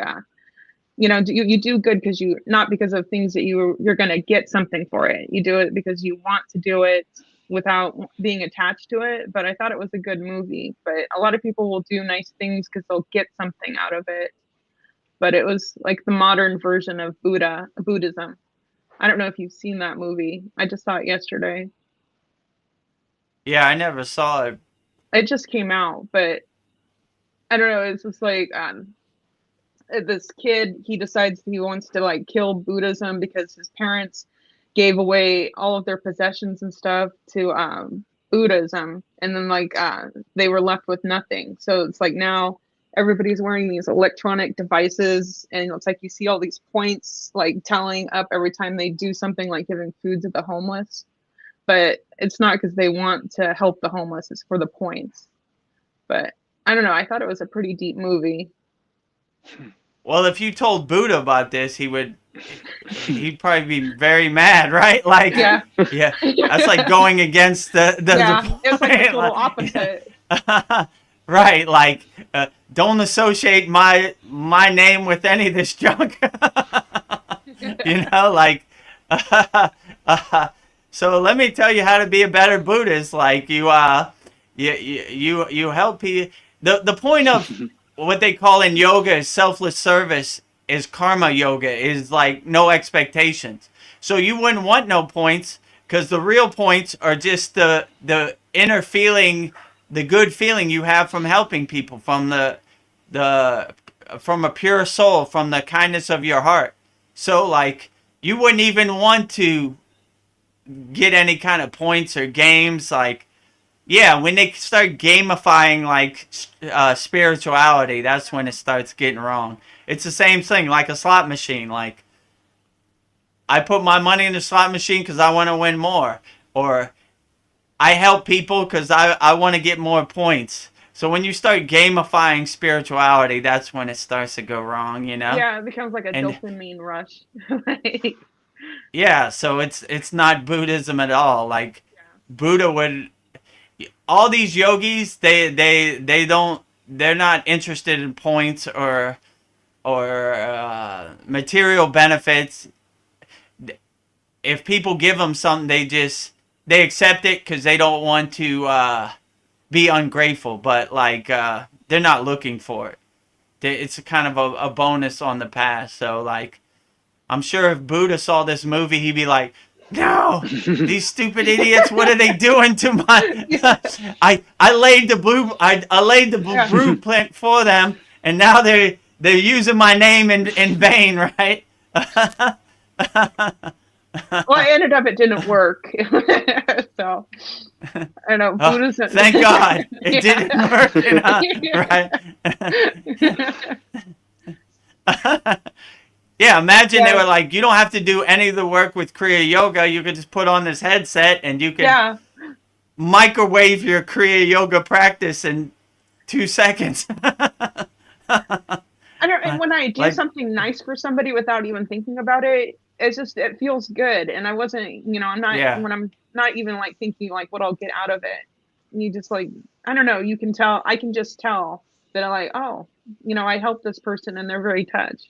you do good because not because of things that you're going to get something for it. You do it because you want to do it without being attached to it. But I thought it was a good movie. But a lot of people will do nice things because they'll get something out of it. But it was like the modern version of Buddhism. I don't know if you've seen that movie. I just saw it yesterday. Yeah, I never saw it. It just came out, but I don't know. It's just like this kid, he decides he wants to, like, kill Buddhism because his parents gave away all of their possessions and stuff to Buddhism, and then, like, they were left with nothing. So it's like now everybody's wearing these electronic devices, and it's like you see all these points, like, telling up every time they do something, like giving food to the homeless. But it's not because they want to help the homeless, it's for the points. But I don't know. I thought it was a pretty deep movie. Well, if you told Buddha about this, he'd probably be very mad, right? Like, Yeah. yeah, that's like going against Yeah, it's like the point. total opposite. Right, like, don't associate my name with any of this junk. You know, like, so let me tell you how to be a better Buddhist. Like, you help people. The point of what they call in yoga is selfless service, is karma yoga, is like no expectations. So you wouldn't want no points, because the real points are just the inner feeling, the good feeling you have from helping people, from from a pure soul, from the kindness of your heart. So like, you wouldn't even want to get any kind of points or games. Like, yeah, when they start gamifying like spirituality, that's when it starts getting wrong. It's the same thing, like a slot machine. Like, I put my money in the slot machine because I want to win more, or I help people because I want to get more points. So when you start gamifying spirituality, that's when it starts to go wrong, you know? Yeah, it becomes like a And dopamine rush. Like, yeah, so it's not Buddhism at all. Like, Buddha would, all these yogis, they're not interested in points or material benefits. If people give them something, they accept it because they don't want to be ungrateful. But like, they're not looking for it. It's kind of a bonus on the path. So like, I'm sure if Buddha saw this movie, he'd be like, no, these stupid idiots, what are they doing to my I laid the blueprint for them, and now they're using my name in vain, right? well, it ended up it didn't work. So I know Buddhism. Thank God it didn't work, right? Yeah, imagine they were like, you don't have to do any of the work with Kriya Yoga. You could just put on this headset and you can microwave your Kriya Yoga practice in 2 seconds. And when I do something nice for somebody without even thinking about it, it feels good. And I wasn't, I'm not, when I'm not even like thinking like what I'll get out of it. And you just like, I don't know, I can just tell that I'm like, oh, I helped this person and they're very touched.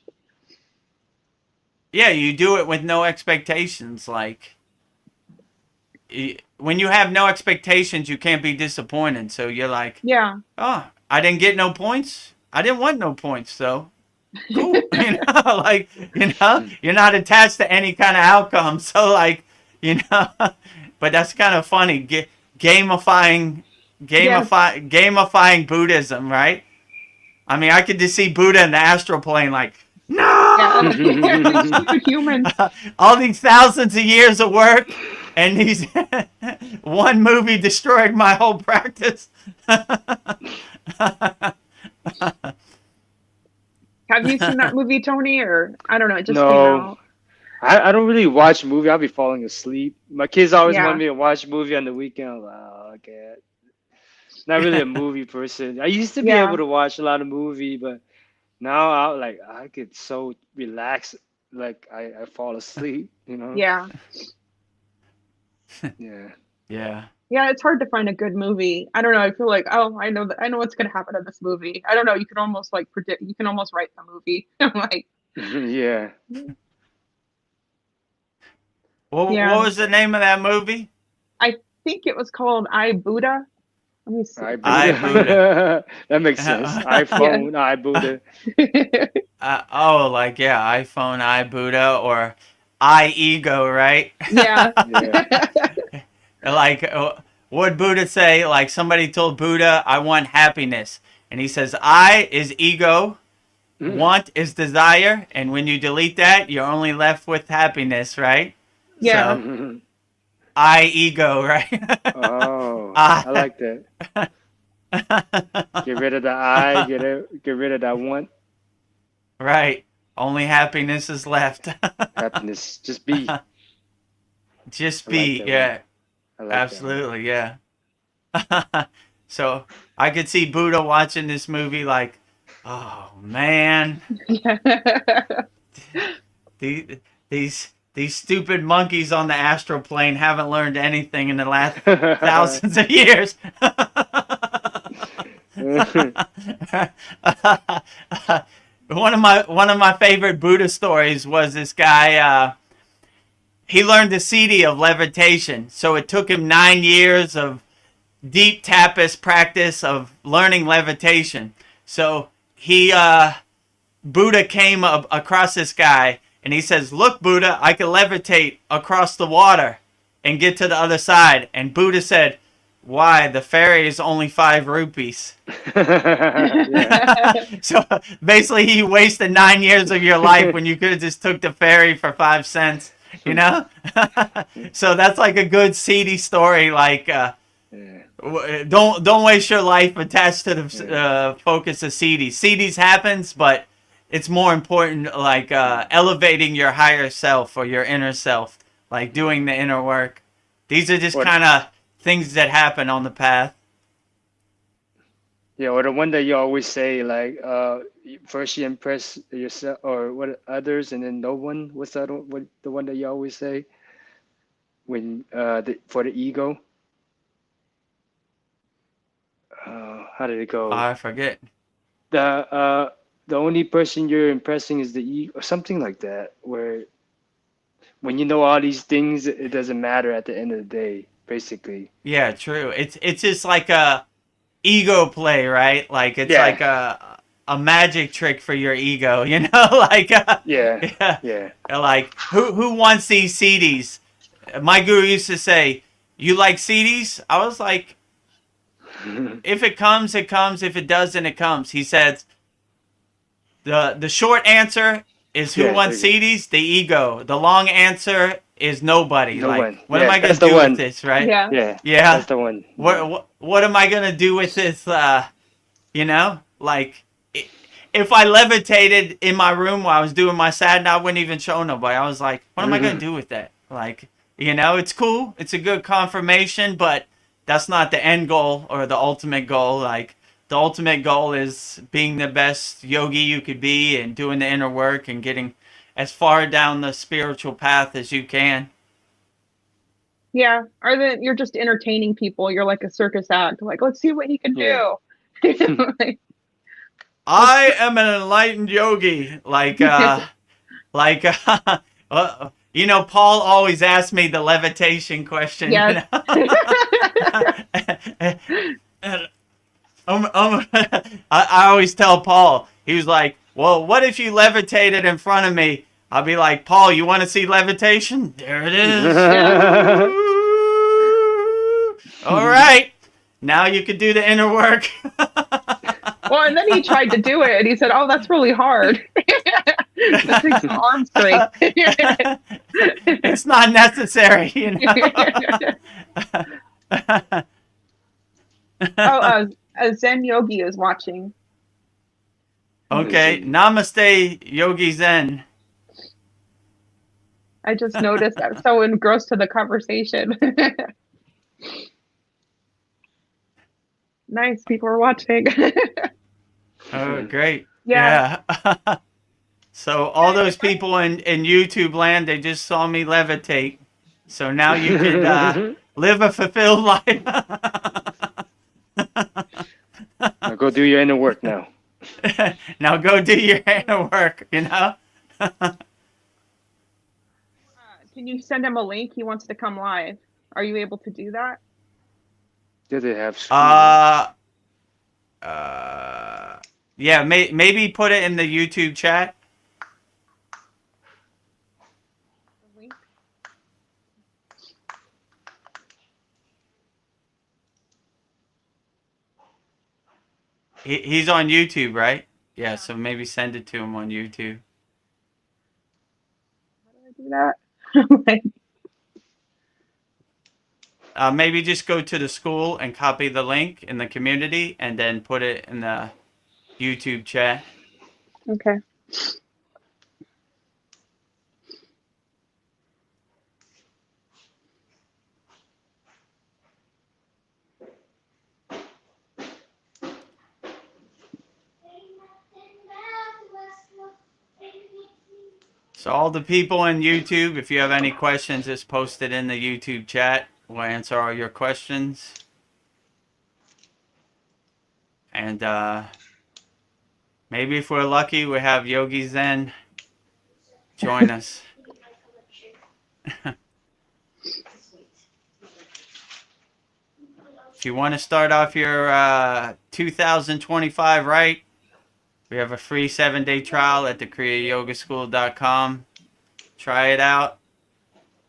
Yeah, you do it with no expectations. Like, when you have no expectations, you can't be disappointed. So you're like, oh, I didn't get no points. I didn't want no points, so cool. Like, you're not attached to any kind of outcome. So like, but that's kind of funny. Gamifying Buddhism, right? I mean, I could just see Buddha in the astral plane, like, no! Humans. All these thousands of years of work, and these one movie destroyed my whole practice. Have you seen that movie, Tony? Or I don't know, it just No. came out. I don't really watch movie. I'll be falling asleep. My kids always want me to watch movie on the weekend. I'm like, oh, okay. Not really a movie person. I used to be able to watch a lot of movie, but now I get so relaxed, like I fall asleep, Yeah. Yeah. Yeah. Yeah, it's hard to find a good movie. I don't know. I feel like, I know what's gonna happen in this movie. I don't know. You can almost like predict. You can almost write the movie. Like, yeah. What was the name of that movie? I think it was called I, Buddha. Let me see. I Buddha. That makes sense. iPhone, I, Buddha. iPhone, I, Buddha, or I, ego, right? Yeah. Like, what Buddha say? Like, somebody told Buddha, I want happiness. And he says, I is ego, want is desire, and when you delete that, you're only left with happiness, right? Yeah. So, I, ego, right? Oh, I like that. Get rid of the I, get rid of that want. Right. Only happiness is left. Happiness, just be. Just be, yeah. Like absolutely, yeah. So I could see Buddha watching this movie like, oh man, these these stupid monkeys on the astral plane haven't learned anything in the last thousands of years. One of my favorite Buddha stories was this guy. He learned the siddhi of levitation, so it took him 9 years of deep tapas practice of learning levitation. So Buddha came across this guy, and he says, "Look, Buddha, I can levitate across the water and get to the other side." And Buddha said, "Why? The ferry is only 5 rupees." So basically, you wasted 9 years of your life when you could have just took the ferry for 5 cents. You know? So that's like a good seedy story. Like, don't waste your life attached to the focus of seedies. Seedies happens, but it's more important like elevating your higher self or your inner self, like doing the inner work. These are just kind of things that happen on the path. Yeah, or the one that you always say, like, first you impress yourself or what others, and then no one. What's that? What the one that you always say when for the ego? How did it go? I forget. The only person you're impressing is the ego, or something like that. Where when you know all these things, it doesn't matter at the end of the day, basically. Yeah, true. It's just like a ego play, right? Like it's like a magic trick for your ego, you know? Like yeah. Like who wants these CDs? My guru used to say, "You like CDs?" I was like, "If it comes, it comes. If it doesn't, it comes." He said, "The short answer is who wants CDs? The ego. The long answer is nobody." No like, one. what am I gonna do with this, right? Yeah. That's the one. What am I gonna do with this? You know, like if I levitated in my room while I was doing my sadhana, I wouldn't even show nobody. I was like, what am I gonna do with that? Like, you know, it's cool. It's a good confirmation, but that's not the end goal or the ultimate goal. Like, the ultimate goal is being the best yogi you could be and doing the inner work and getting as far down the spiritual path as you can. Yeah, or that you're just entertaining people. You're like a circus act. Like, let's see what he can do. Like, I am an enlightened yogi. Like, you know, Paul always asks me the levitation question. yes. You know? I always tell Paul, he was like, well, what if you levitated in front of me? I'll be like, Paul, you want to see levitation? There it is. All right. Now you can do the inner work. Well, and then he tried to do it, and he said, "Oh, that's really hard. That takes some arm strength." It's not necessary, you know. A Zen yogi is watching. Okay, Namaste, Yogi Zen. I just noticed that. So engrossed to the conversation. Nice, people are watching. Oh, great. Yeah. So all those people in YouTube land, they just saw me levitate. So now you can live a fulfilled life. Now go do your inner work now. Now go do your inner work, you know? Can you send him a link? He wants to come live. Are you able to do that? Do they have SKOOL? Yeah, maybe put it in the YouTube chat. The link? He's on YouTube, right? Yeah, so maybe send it to him on YouTube. How do I do that? Like, Maybe just go to the SKOOL and copy the link in the community and then put it in the YouTube chat. okay. So all the people in YouTube, if you have any questions, just post it in the YouTube chat. We'll answer all your questions. And maybe if we're lucky, we have Yogi Zen join us. If you want to start off your 2025 right, we have a free 7-day trial at the kriyayogamasterclass.com. Try it out.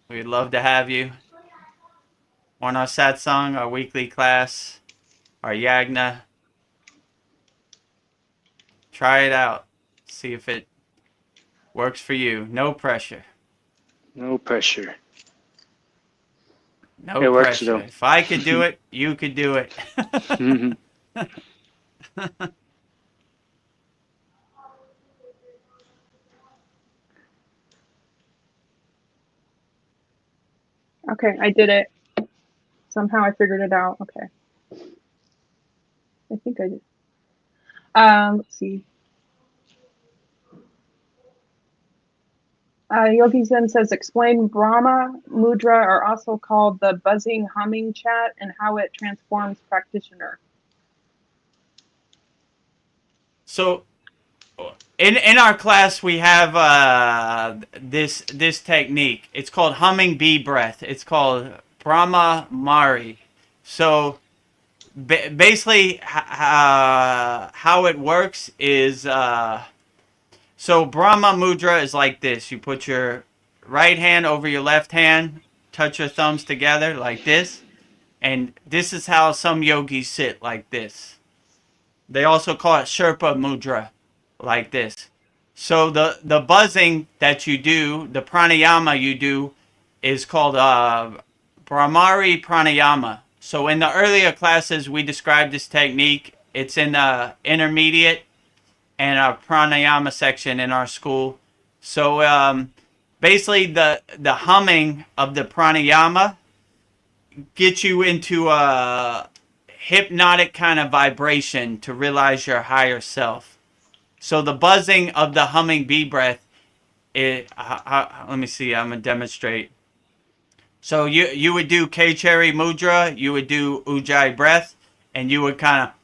We'd love to have you. On our Satsang, our weekly class, our Yagna. Try it out. See if it works for you. No pressure. No pressure. No it works pressure. though. If I could do it, you could do it. Okay, I did it. Somehow I figured it out. Okay. I think I did. Let's see. Yogi Zen says, explain Brahma Mudra, are also called the buzzing humming chat, and how it transforms practitioner. So, in our class, we have this technique. It's called humming bee breath. It's called Brahma Mari. So, basically, how it works is... So Brahma Mudra is like this. You put your right hand over your left hand, touch your thumbs together like this. And this is how some yogis sit, like this. They also call it Sherpa Mudra, like this. So the buzzing that you do, the pranayama you do, is called Brahmari Pranayama. So in the earlier classes, we described this technique. It's in the intermediate and our pranayama section in our school. So basically the humming of the pranayama gets you into a hypnotic kind of vibration to realize your higher self. So the buzzing of the humming bee breath, let me see, I'm going to demonstrate. So you would do K-Cherry Mudra, you would do Ujjayi breath, and you would kind of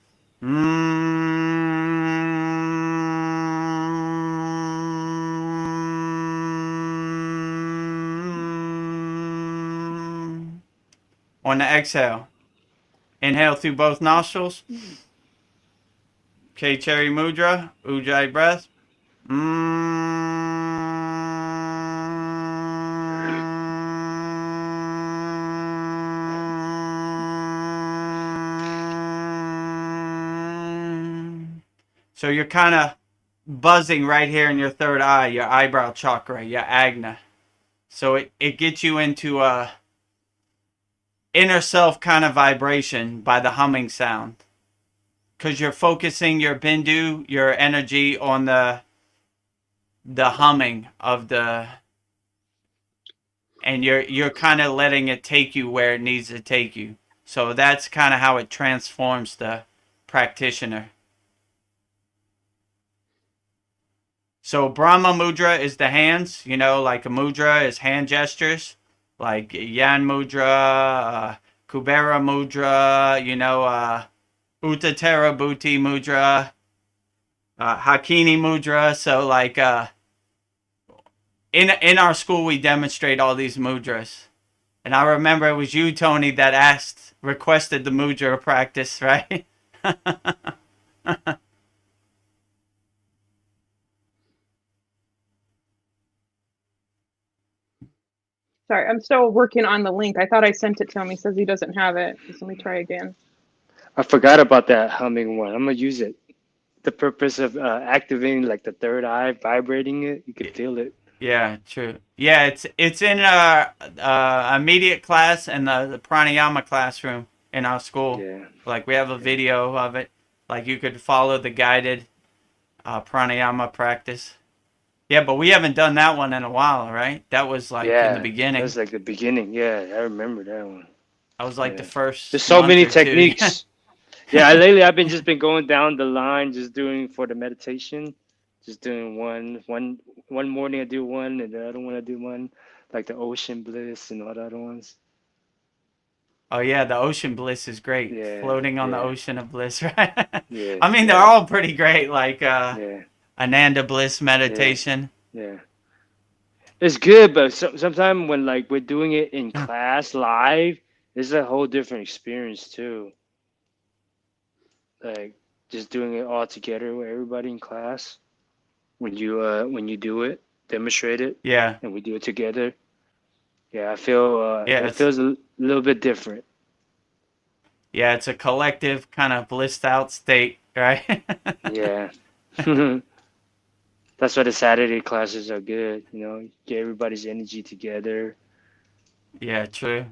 on the exhale. Inhale through both nostrils. K-Cherry Mudra, Ujjayi breath. So you're kind of buzzing right here in your third eye, your eyebrow chakra, your Agna. So it gets you into a inner self kind of vibration by the humming sound. Because you're focusing your bindu, your energy on the humming of the... And you're kind of letting it take you where it needs to take you. So that's kind of how it transforms the practitioner. So Brahma Mudra is the hands, like a mudra is hand gestures, like Yan Mudra, Kubera Mudra, Uttatara Bhuti Mudra, Hakini Mudra. So like in our school we demonstrate all these mudras. And I remember it was you, Tony, that requested the mudra practice, right? Sorry, I'm still working on the link. I thought I sent it to him. He says he doesn't have it. So let me try again. I forgot about that humming one. I'm going to use it. The purpose of activating like the third eye, vibrating it. You can feel it. Yeah, true. Yeah, it's in our immediate class and the pranayama classroom in our school. Yeah. Like we have a video of it. Like you could follow the guided pranayama practice. Yeah, but we haven't done that one in a while, right? That was like in the beginning. That was like the beginning. Yeah, I remember that one. I was like the first. There's so many techniques. Yeah, lately I've been going down the line, just doing for the meditation, Just doing one morning I do one, and the other one I do one, like the ocean bliss and all the other ones. Oh yeah, the ocean bliss is great. Yeah, Floating on the yeah, ocean of bliss, right? yeah, I mean, they're yeah, all pretty great, like yeah, Ananda bliss yeah, meditation. yeah. It's good, but sometimes when like we're doing it in class live, it's a whole different experience too. Like just doing it all together with everybody in class. When you do it, demonstrate it, Yeah, and we do it together. Yeah, I feel yeah, it feels a little bit different. it's a collective kind of blissed out state, right? Yeah. That's why the Saturday classes are good, you know, get everybody's energy together. Yeah, true.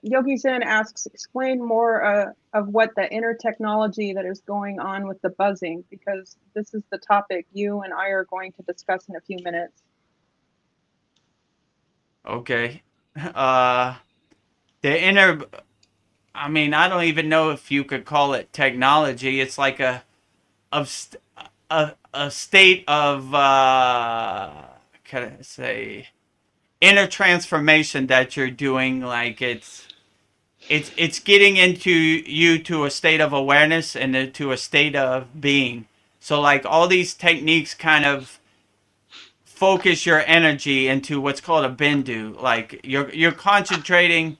Yogi Zen asks, explain more of what the inner technology that is going on with the buzzing, because this is the topic you and I are going to discuss in a few minutes. Okay. Uh, the inner, I mean, I don't even know if you could call it technology. It's like of st- a state of can I say inner transformation that you're doing. Like it's getting into you to a state of awareness and to a state of being. So like all these techniques kind of focus your energy into what's called a bindu. Like you're concentrating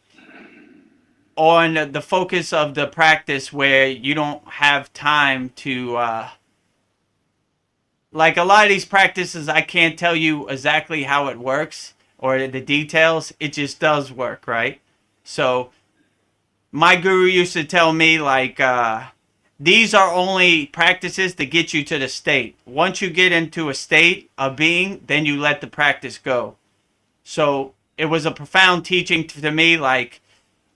on the focus of the practice where you don't have time to like a lot of these practices I can't tell you exactly how it works or the details. It just does work, right? So my guru used to tell me like these are only practices to get you to the state. Once you get into a state of being, then you let the practice go. So it was a profound teaching to me, like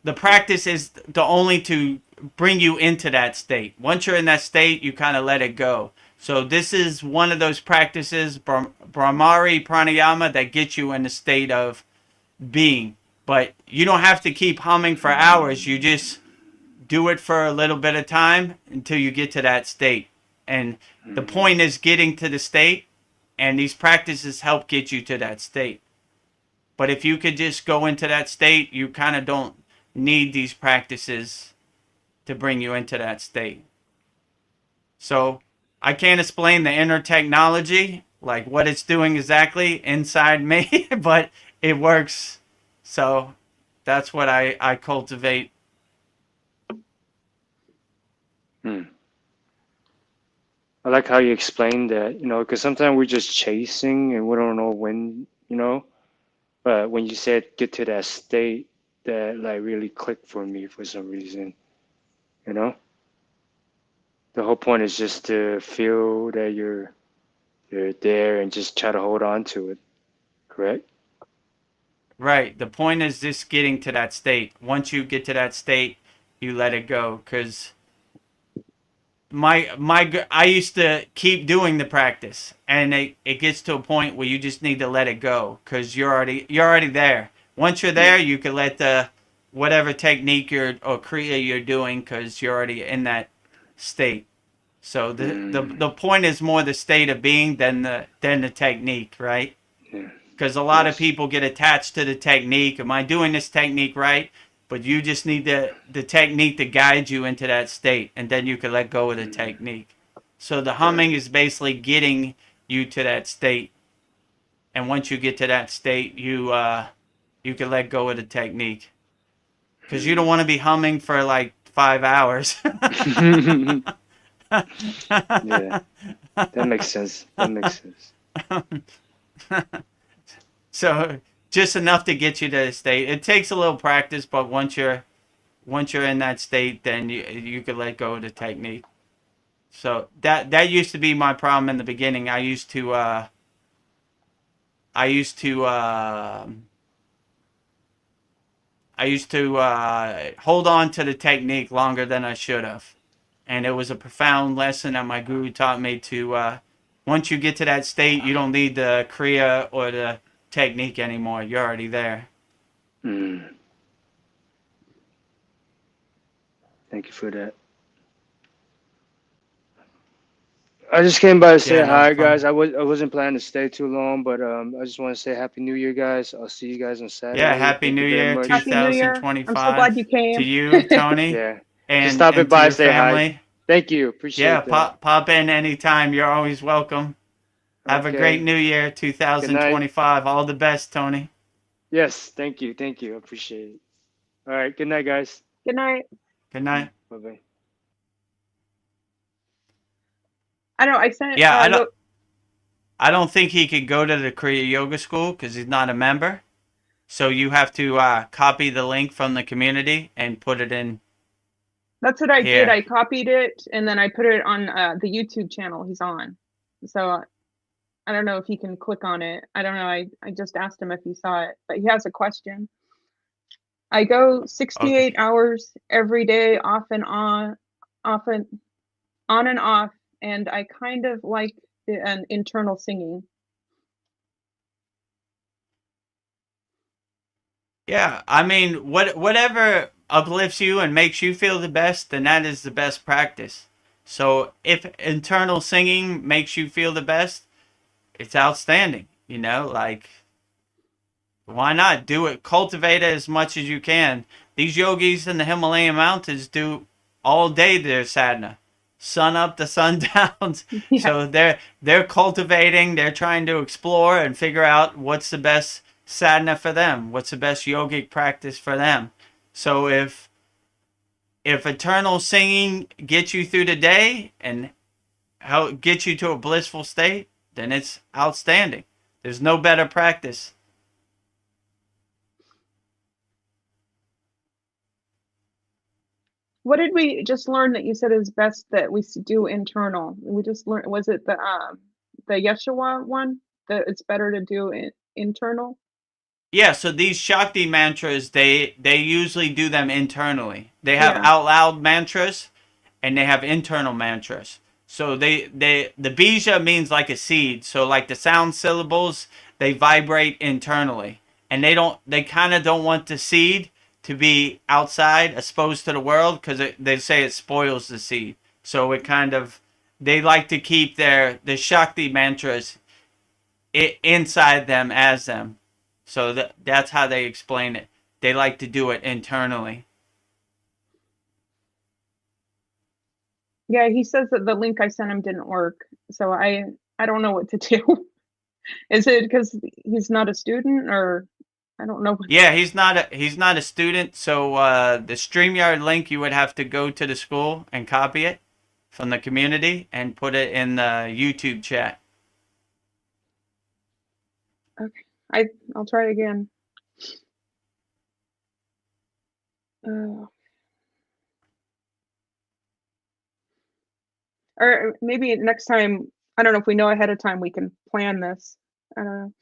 the practice is the only to bring you into that state. Once you're in that state, you kind of let it go. So this is one of those practices, Brahmari Pranayama, that gets you in the state of being. But you don't have to keep humming for hours. You just do it for a little bit of time until you get to that state. And the point is getting to the state, and these practices help get you to that state. But if you could just go into that state, you kind of don't need these practices to bring you into that state. So I can't explain the inner technology, like what it's doing exactly inside me, but it works. So that's what I cultivate. Hmm. I like how you explained that, you know, because sometimes we're just chasing and we don't know when, you know, but when you said get to that state, that like really clicked for me for some reason, you know? The whole point is just to feel that you're there and just try to hold on to it, correct? Right. The point is just getting to that state. Once you get to that state, you let it go. Because I used to keep doing the practice, and it gets to a point where you just need to let it go because you're already there. Once you're there, you can let the whatever technique or kriya you're doing because you're already in that state. So the point is more the state of being than the technique, right? Yeah. Because a lot of Yes. people get attached to the technique. Am I doing this technique right? But you just need the technique to guide you into that state, and then you can let go of the technique. So the humming Right. is basically getting you to that state, and once you get to that state, you can let go of the technique because you don't want to be humming for like 5 hours. Yeah, that makes sense. That makes sense. So just enough to get you to the state. It takes a little practice, but once you're in that state, then you could let go of the technique. So that used to be my problem in the beginning. I used to hold on to the technique longer than I should have, and it was a profound lesson that my guru taught me to. Once you get to that state, you don't need the kriya or the technique anymore. You're already there. Thank you for that. I just came by to say Yeah, no hi, problem. guys. I wasn't planning to stay too long, but I just want to say Happy New Year, guys. I'll see you guys on Yeah, Saturday. Happy Thank New you very Year much. Happy New Year. I'm so glad 2025 you to came. you, Tony, Yeah, just stopping and to by, your say hi. family. Thank you. Yeah, Appreciate that. pop in anytime. You're always welcome. Have a great Okay. New Year, Good night. 2025. All the best, Tony. Yes, thank you. Thank you. Appreciate it. All right. Good night, guys. Good night. Good night. Bye bye. I know I sent Yeah, I don't think he could go to the Kriya Yoga School because he's not a member. So you have to copy the link from the community and put it in that's what I did. here. I copied it and then I put it on the YouTube channel he's on. So I don't know if he can click on it. I don't know. I just asked him if he saw it, but he has a question. I go Okay. 68 hours every day, often on and off, and I kind of like an internal singing. Yeah, I mean, whatever uplifts you and makes you feel the best, then that is the best practice. So if internal singing makes you feel the best, it's outstanding. Like why not do it? Cultivate it as much as you can. These yogis in the Himalayan mountains do all day their sadhana, sun up to sundown. Yeah. So they're cultivating. They're trying to explore and figure out what's the best sadhana for them. What's the best yogic practice for them. So if eternal singing gets you through the day and help get you to a blissful state, then it's outstanding. There's no better practice. What did we just learn that you said is best that we do internal? We just learned, was it the Yeshua one that it's better to do internal? Yeah, so these Shakti mantras, they usually do them internally. They have Yeah. out loud mantras and they have internal mantras. So the bija means like a seed. So like the sound syllables, they vibrate internally. And they kind of don't want the seed to be outside, exposed to the world, because they say it spoils the seed. So they like to keep the Shakti mantras inside them as them. So that's how they explain it. They like to do it internally. Yeah, he says that the link I sent him didn't work. So I don't know what to do. Is it because he's not a student, or I don't know. Yeah, he's not a student. So the StreamYard link, you would have to go to the school and copy it from the community and put it in the YouTube chat. Okay, I'll try again. Or maybe next time, I don't know if we know ahead of time, we can plan this. I don't know.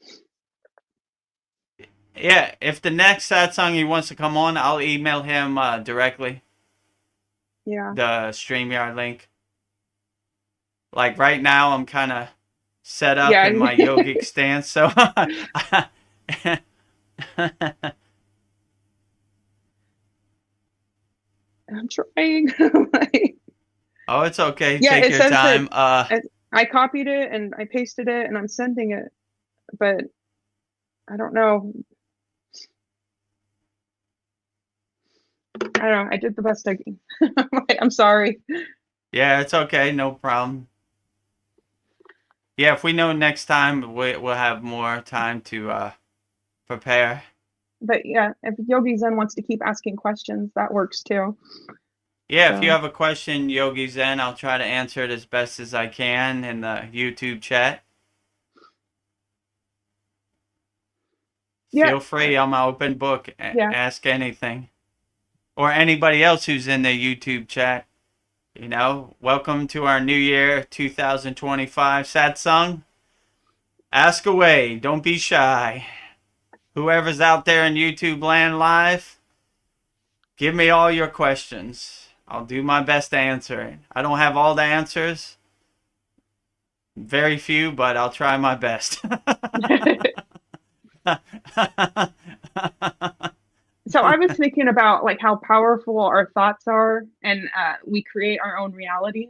Yeah, if the next satsang he wants to come on, I'll email him directly. Yeah. The StreamYard link. Like right now, I'm kind of set up Yeah. in my yogic stance, so. I'm trying. Oh, it's okay. Yeah, Take it your says time. that I copied it and I pasted it and I'm sending it, but I don't know. I don't know. I did the best I can. I'm sorry. Yeah, it's okay. No problem. Yeah, if we know next time, we'll have more time to prepare. But yeah, if Yogi Zen wants to keep asking questions, that works too. Yeah, if you have a question, Yogi Zen, I'll try to answer it as best as I can in the YouTube chat. Yeah. Feel free. I'm an open book. Yeah. Ask anything. Or anybody else who's in the YouTube chat. Welcome to our New Year 2025 Satsang. Ask away. Don't be shy. Whoever's out there in YouTube land live, give me all your questions. I'll do my best to answer it. I don't have all the answers. Very few, but I'll try my best. So I was thinking about like how powerful our thoughts are, and we create our own reality.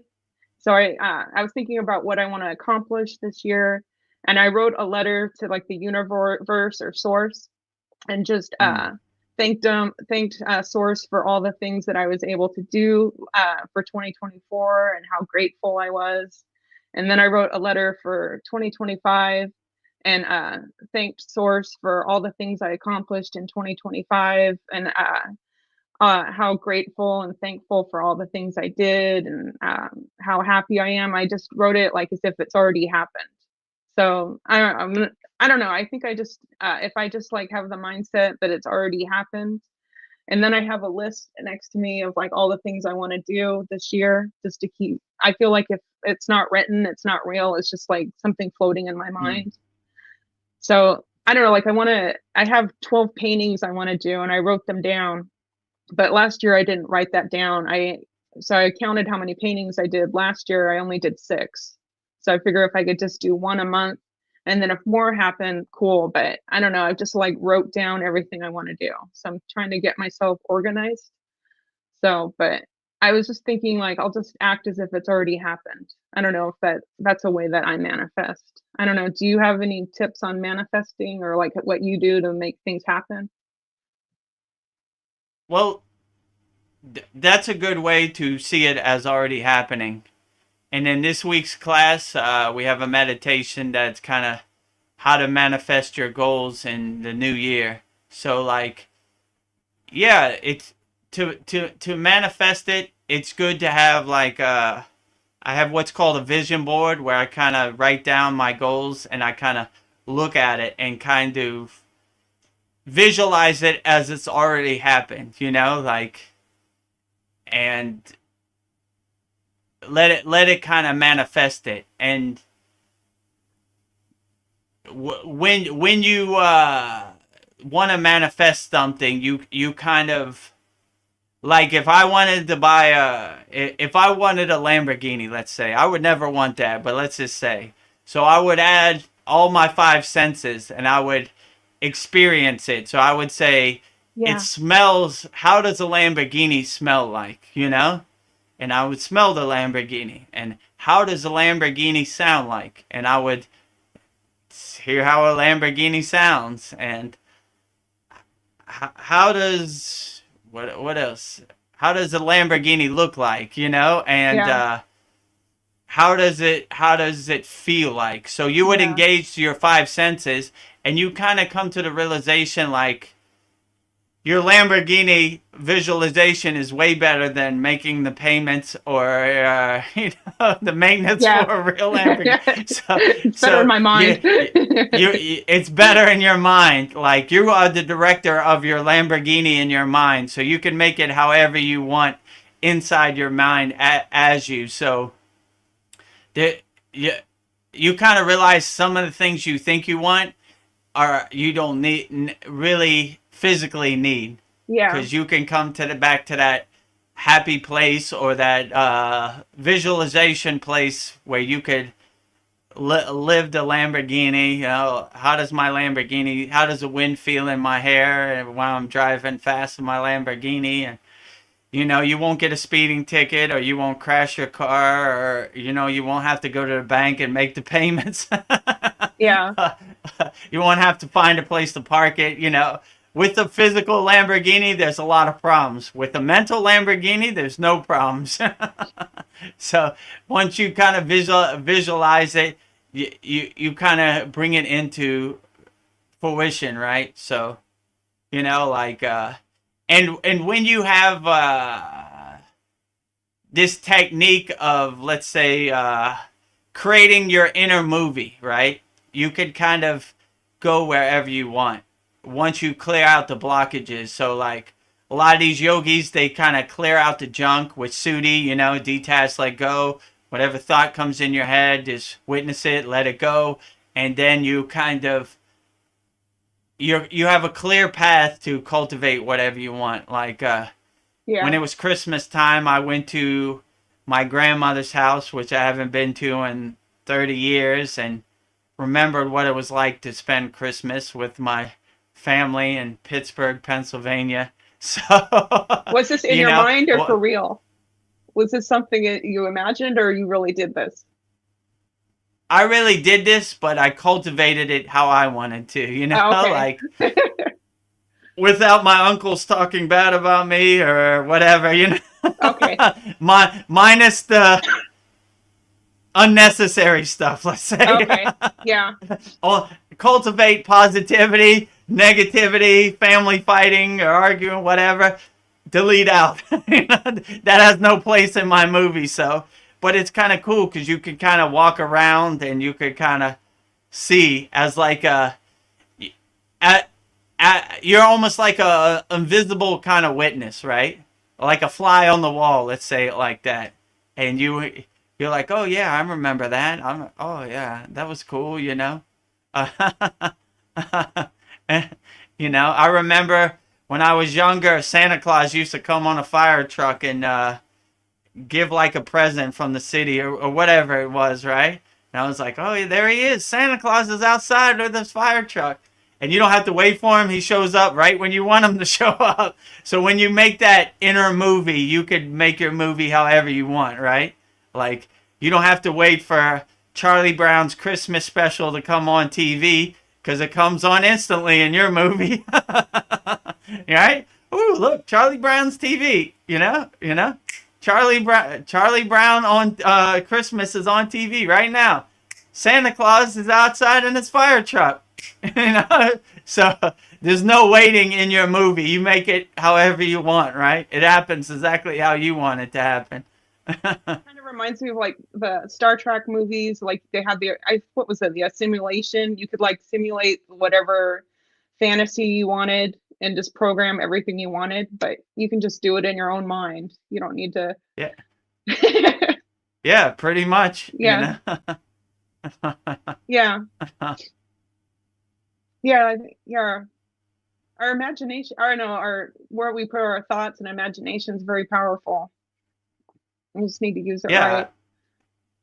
So I was thinking about what I want to accomplish this year, and I wrote a letter to like the universe or source, and just thanked source for all the things that I was able to do for 2024 and how grateful I was. And then I wrote a letter for 2025 and thanked source for all the things I accomplished in 2025 and how grateful and thankful for all the things I did and how happy I am. I just wrote it like as if it's already happened. So I don't know. I think I just if I just like have the mindset that it's already happened, and then I have a list next to me of like all the things I want to do this year, just to keep. I feel like if it's not written, it's not real. It's just like something floating in my mind. So I don't know. Like I have 12 paintings I want to do, and I wrote them down. But last year I didn't write that down. So I counted how many paintings I did last year. I only did 6. So I figure if I could just do 1 a month, and then if more happen, cool. But I don't know. I just like wrote down everything I want to do. So I'm trying to get myself organized. So, but I was just thinking like I'll just act as if it's already happened. I don't know if that's a way that I manifest. I don't know. Do you have any tips on manifesting or like what you do to make things happen? Well, that's a good way to see it as already happening. And in this week's class, we have a meditation that's kind of how to manifest your goals in the new year. So, like, yeah, it's to manifest it. It's good to have like I have what's called a vision board where I kind of write down my goals and I kind of look at it and kind of visualize it as it's already happened, like, and let it kind of manifest it. And when you want to manifest something, you kind of like, if I wanted to buy if I wanted a Lamborghini, let's say, I would never want that, but let's just say, so I would add all my 5 senses and I would experience it. So I would say, it smells, how does a Lamborghini smell like, And I would smell the Lamborghini. And how does a Lamborghini sound like? And I would hear how a Lamborghini sounds. And how does, what else? How does a Lamborghini look like, And how does it feel like? So you would engage your 5 senses, and you kind of come to the realization like your Lamborghini visualization is way better than making the payments or the maintenance for a real Lamborghini. It's better in my mind. It's better in your mind. Like, you are the director of your Lamborghini in your mind, so you can make it however you want inside your mind as you. So you kind of realize some of the things you think you want you don't need really physically need, because you can come back to that happy place or that visualization place where you could live the Lamborghini. How does the wind feel in my hair while I'm driving fast in my Lamborghini? And you won't get a speeding ticket, or you won't crash your car, or you won't have to go to the bank and make the payments. You won't have to find a place to park it. With the physical Lamborghini, there's a lot of problems. With the mental Lamborghini, there's no problems. So once you kind of visualize it, you kind of bring it into fruition, right? So, like, and when you have this technique of, let's say, creating your inner movie, right? You could kind of go wherever you want once you clear out the blockages. So, like, a lot of these yogis, they kind of clear out the junk with Sudhi, detach, let go. Whatever thought comes in your head, just witness it, let it go. And then you kind of, you have a clear path to cultivate whatever you want. Like, when it was Christmas time, I went to my grandmother's house, which I haven't been to in 30 years, and remembered what it was like to spend Christmas with my family in Pittsburgh, Pennsylvania. So was this in your mind or for real? Was this something that you imagined, or you really did this? I really did this, but I cultivated it how I wanted to, you know, okay. like without my uncles talking bad about me or whatever, you know. Okay. Minus the unnecessary stuff, let's say. Okay. Yeah. Cultivate positivity, negativity, family fighting or arguing, whatever. Delete out. That has no place in my movie. So, but it's kind of cool because you can kind of walk around and you could kind of see as like you're almost like a invisible kind of witness, right? Like a fly on the wall, let's say it like that. And you're like, oh yeah, I remember that. Oh yeah, that was cool, you know. You know, I remember when I was younger, Santa Claus used to come on a fire truck and give like a present from the city or whatever it was, right? And I was like, oh, there he is. Santa Claus is outside with this fire truck. And you don't have to wait for him. He shows up right when you want him to show up. So when you make that inner movie, you could make your movie however you want, right? Like, you don't have to wait for Charlie Brown's Christmas special to come on TV because it comes on instantly in your movie. Right? Ooh, look, Charlie Brown's TV, you know? Charlie Brown on Christmas is on TV right now. Santa Claus is outside in his fire truck. You know, so there's no waiting in your movie. You make it however you want, right? It happens exactly how you want it to happen. Kind of reminds me of like the Star Trek movies. Like they had the what was it? The simulation. You could like simulate whatever fantasy you wanted and just program everything you wanted, but you can just do it in your own mind. You don't need to. Yeah. Yeah, pretty much. Yeah. You know? Yeah. Yeah, yeah. Our imagination, or no, where we put our thoughts and imagination is very powerful. We just need to use it right.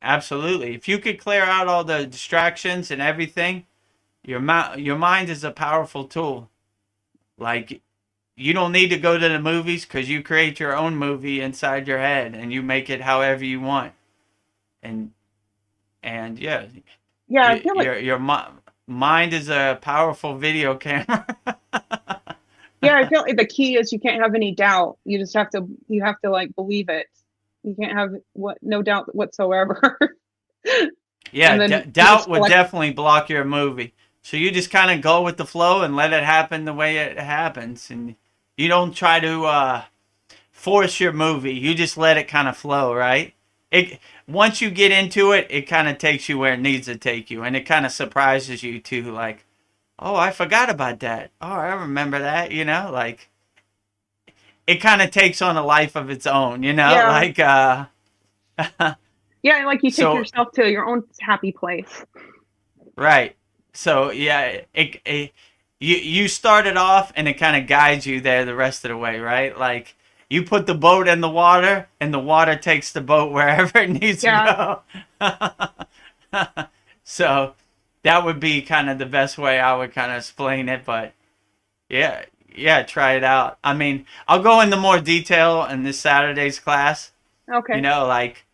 Absolutely. If you could clear out all the distractions and everything, your mind is a powerful tool. Like, you don't need to go to the movies because you create your own movie inside your head and you make it however you want. And yeah. Yeah, I feel like your mind is a powerful video camera. Yeah, I feel like the key is you can't have any doubt. You just have to like believe it. You can't have no doubt whatsoever. Yeah, doubt would definitely block your movie. So you just kind of go with the flow and let it happen the way it happens, and you don't try to force your movie. You just let it kind of flow, right? Once you get into it, it kind of takes you where it needs to take you, and it kind of surprises you too. Like, oh, I forgot about that. Oh, I remember that. You know, like it kind of takes on a life of its own. You know, Yeah. like Yeah, like you take yourself to your own happy place. Right. So yeah, you started off and it kind of guides you there the rest of the way, right? Like you put the boat in the water and the water takes the boat wherever it needs to go. So that would be kind of the best way I would kind of explain it, but yeah, try it out. I mean, I'll go into more detail in this Saturday's class. Okay. You know, like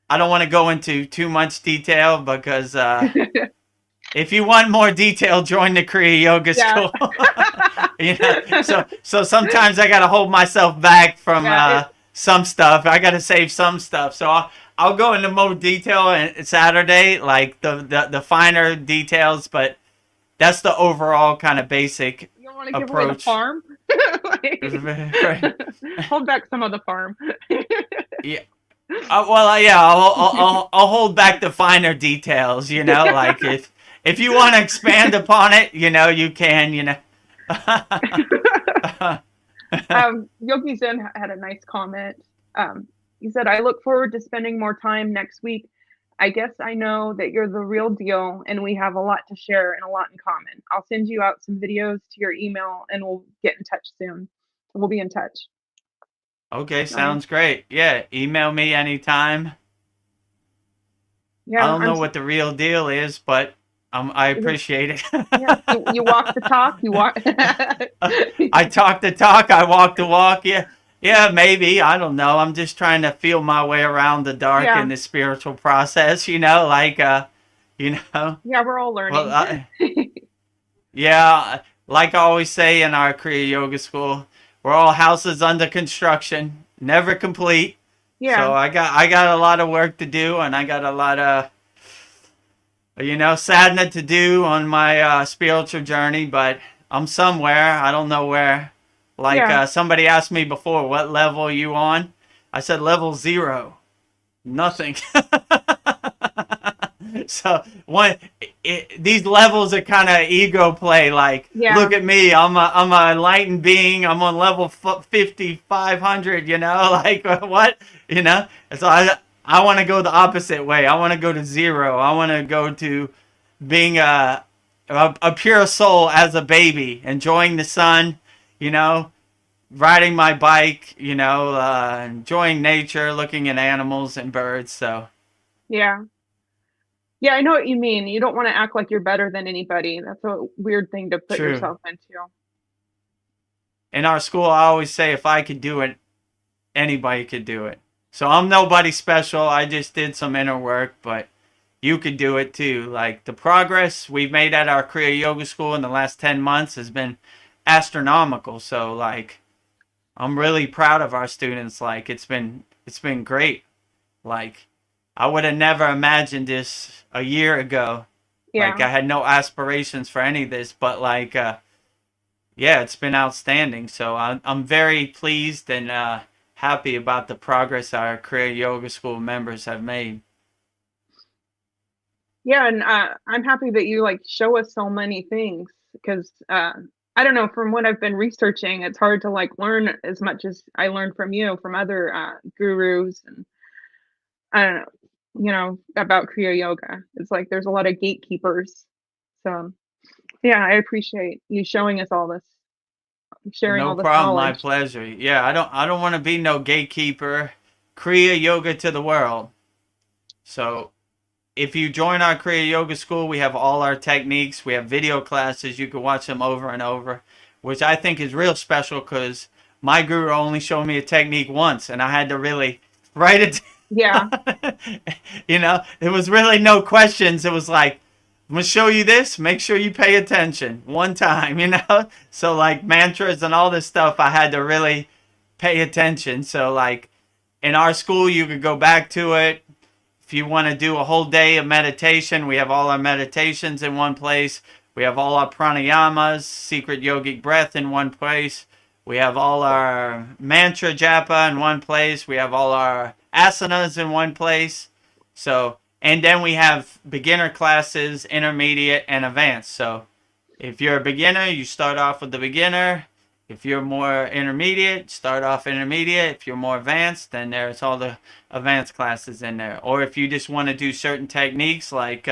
I don't want to go into too much detail because if you want more detail, join the Kriya Yoga School. You know, so sometimes I gotta hold myself back from some stuff. I gotta save some stuff. So I'll go into more detail on Saturday, like the finer details. But that's the overall kind of basic You don't want to give approach. away the farm. Hold back some of the farm. Yeah. Well, yeah, I'll hold back the finer details. You know, like if you want to expand upon it, you know, you can. You know. Yogi Zen had a nice comment. He said, "I look forward to spending more time next week. I guess I know that you're the real deal, and we have a lot to share and a lot in common. I'll send you out some videos to your email, and we'll get in touch soon. We'll be in touch." Okay, sounds great. Yeah, email me anytime. Yeah, I don't know what the real deal is, but I appreciate it. Yeah, you walk the talk. You walk. I talk the talk. I walk the walk. Yeah, Yeah, maybe. I don't know. I'm just trying to feel my way around the dark Yeah. in the spiritual process, like, you know, Yeah, we're all well, learning. yeah, like I always say in our Kriya Yoga school, we're all houses under construction, never complete. Yeah. So I got a lot of work to do, and I got a lot of, sadness to do on my spiritual journey, but I'm somewhere. I don't know where. Like Yeah. somebody asked me before, what level are you on? I said level 0. Nothing. So these levels are kind of ego play. Like, Yeah. look at me, I'm a enlightened being. I'm on level 5,500. Like what? So I want to go the opposite way. I want to go to 0. I want to go to being a pure soul as a baby, enjoying the sun. You know, riding my bike. Enjoying nature, looking at animals and birds. So. Yeah. Yeah, I know what you mean. You don't want to act like you're better than anybody. That's a weird thing to put True. yourself into. In our school, I always say if I could do it, anybody could do it. So I'm nobody special. I just did some inner work, but you could do it too. Like the progress we've made at our Kriya Yoga school in the last 10 months has been astronomical. So like I'm really proud of our students. Like it's been great. Like I would have never imagined this a year ago. Yeah. Like I had no aspirations for any of this, but like yeah, it's been outstanding. So I'm very pleased and happy about the progress our Kriya Yoga School members have made. Yeah, and I'm happy that you like show us so many things because I don't know, from what I've been researching, it's hard to like learn as much as I learned from you, from other gurus, and I don't know, about Kriya Yoga. It's like there's a lot of gatekeepers. So yeah, I appreciate you showing us all this, sharing No all this problem, my knowledge. pleasure. Yeah, I don't want to be no gatekeeper. Kriya Yoga to the world. So if you join our Kriya Yoga School, we have all our techniques. We have video classes. You can watch them over and over, which I think is real special because my guru only showed me a technique once, and I had to really write it. Yeah. There was really no questions. It was like, I'm going to show you this. Make sure you pay attention one time, So like mantras and all this stuff, I had to really pay attention. So like in our school, you could go back to it. If you want to do a whole day of meditation, we have all our meditations in one place. We have all our pranayamas, secret yogic breath in one place. We have all our mantra japa in one place. We have all our asanas in one place. So, and then we have beginner classes, intermediate, and advanced. So if you're a beginner, you start off with the beginner. If you're more intermediate, start off intermediate. If you're more advanced, then there's all the advanced classes in there. Or if you just want to do certain techniques, like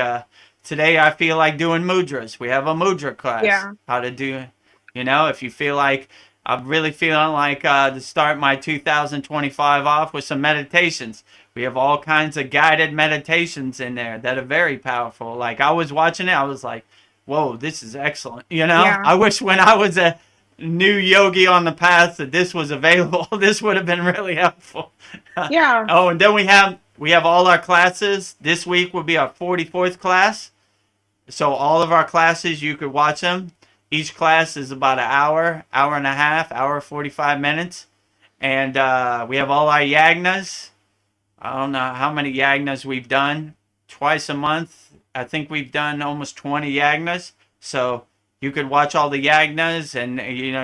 today I feel like doing mudras. We have a mudra class. Yeah. How to do, if you feel like, I'm really feeling like to start my 2025 off with some meditations. We have all kinds of guided meditations in there that are very powerful. Like I was watching it, I was like, whoa, this is excellent. Yeah. I wish when I was a new yogi on the path that this was available. This would have been really helpful. Yeah. Oh, and then we have all our classes. This week will be our 44th class. So all of our classes, you could watch them. Each class is about an hour and a half, hour 45 minutes. And we have all our yagnas. I don't know how many yagnas we've done. Twice a month. I think we've done almost 20 yagnas. So you could watch all the yagnas and,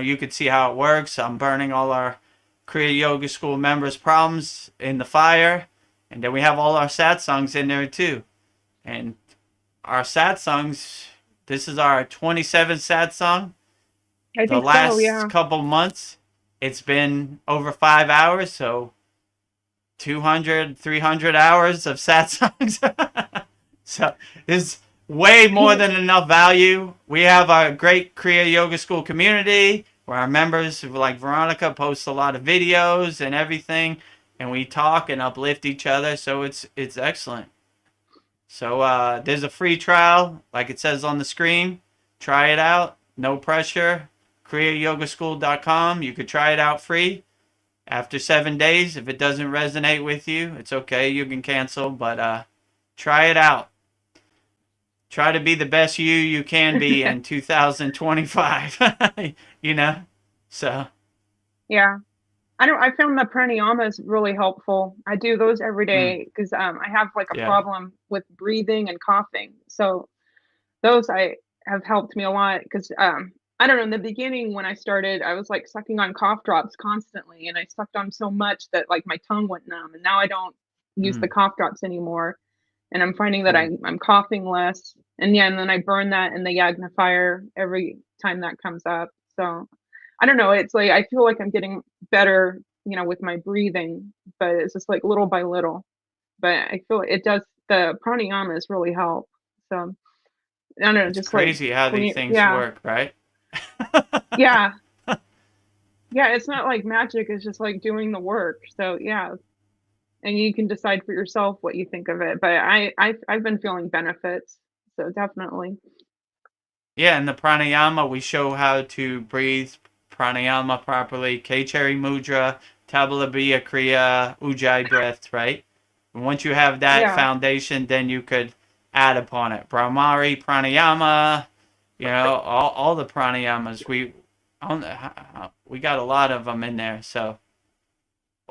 you could see how it works. I'm burning all our Kriya Yoga School members' problems in the fire. And then we have all our satsangs in there too. And our satsangs, this is our 27th satsang. I think the last so, yeah. couple months, it's been over 5 hours. So 200, 300 hours of satsangs. So it's way more than enough value. We have a great Kriya Yoga School community where our members, like Veronica, post a lot of videos and everything, and we talk and uplift each other. So it's excellent. So there's a free trial, like it says on the screen. Try it out. No pressure. KriyaYogaSchool.com. You could try it out free. After 7 days, if it doesn't resonate with you, it's okay. You can cancel, but try it out. Try to be the best you can be in 2025. You know, so Yeah. I found the pranayamas really helpful. I do those every mm, day because I have like a yeah. problem with breathing and coughing. So those I have helped me a lot because I don't know, in the beginning when I started, I was like sucking on cough drops constantly, and I sucked on so much that like my tongue went numb, and now I don't use the Mm, cough drops anymore, and I'm finding that cool. I'm coughing less, and yeah, and then I burn that in the Yagna fire every time that comes up. So I don't know, it's like I feel like I'm getting better, you know, with my breathing, but it's just like little by little. But I feel it does the pranayamas really help. So I don't know, It's just like crazy how these clean, things yeah, work, right? yeah, yeah. It's not like magic; it's just like doing the work. So yeah, and you can decide for yourself what you think of it. But I've been feeling benefits, so definitely. Yeah, in the pranayama, we show how to breathe pranayama properly. K-cherry mudra, Tabalabiya Kriya, Ujjayi breath, right? And once you have that Yeah, foundation, then you could add upon it. Brahmari pranayama, all the pranayamas. We got a lot of them in there. So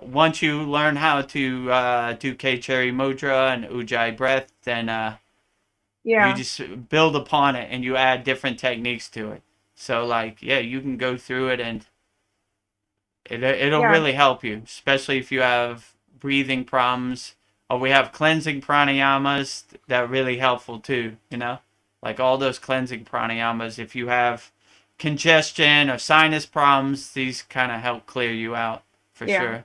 once you learn how to do K-cherry mudra and Ujjayi breath, then you yeah, just build upon it and you add different techniques to it. So like, yeah, you can go through it and it'll yeah, really help you, especially if you have breathing problems. Or we have cleansing pranayamas that are really helpful too, like all those cleansing pranayamas. If you have congestion or sinus problems, these kind of help clear you out for yeah, sure.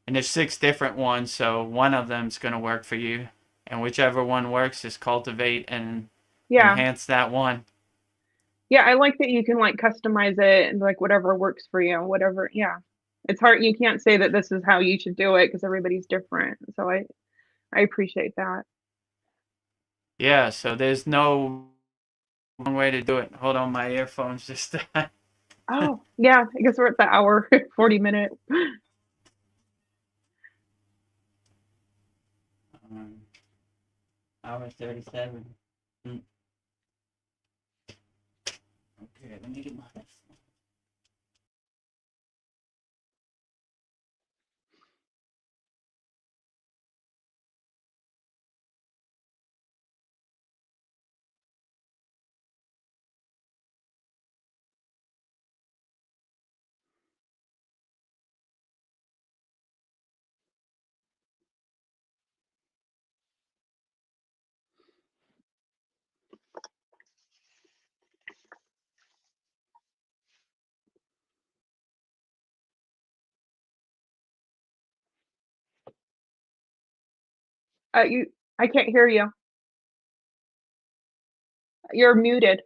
And there's 6 different ones, so one of them's going to work for you. And whichever one works, just cultivate and yeah. enhance that one. Yeah, I like that you can like customize it and like whatever works for you, whatever. Yeah. It's hard. You can't say that this is how you should do it because everybody's different. So I appreciate that. Yeah, so there's no wrong way to do it. Hold on, my earphones just died. Oh, yeah. I guess we're at the hour 40 minute. um, hour 37. Mm, Okay, let me get my headphones. You, I can't hear you. You're muted.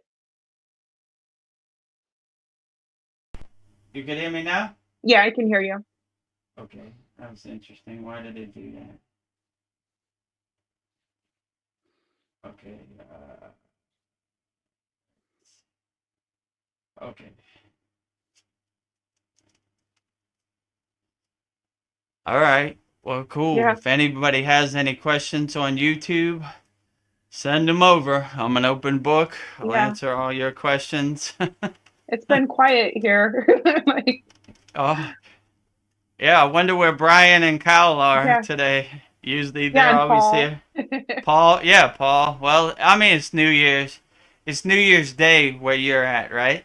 You can hear me now? Yeah, I can hear you. Okay, that was interesting. Why did it do that? Okay, okay. All right. Well, cool. Yeah, If anybody has any questions on YouTube, send them over. I'm an open book. I'll yeah. answer all your questions. It's been quiet here. Like, Oh, yeah. I wonder where Brian and Kyle are yeah, today. Usually yeah, they're and always Paul. here. Paul, yeah, Paul. Well, I mean, it's New Year's. It's New Year's Day where you're at, right?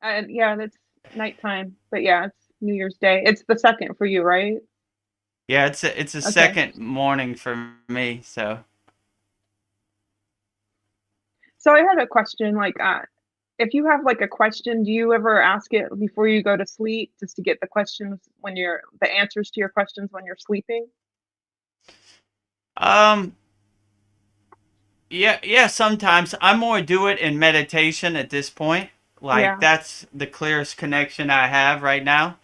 And yeah, that's nighttime. But yeah, it's New Year's Day. It's the second for you, right? Yeah, it's a Okay. second morning for me. So, So I had a question, like, if you have like a question, do you ever ask it before you go to sleep just to get the questions when you're the answers to your questions when you're sleeping? um, yeah. Sometimes I more do it in meditation at this point. Like Yeah. that's the clearest connection I have right now.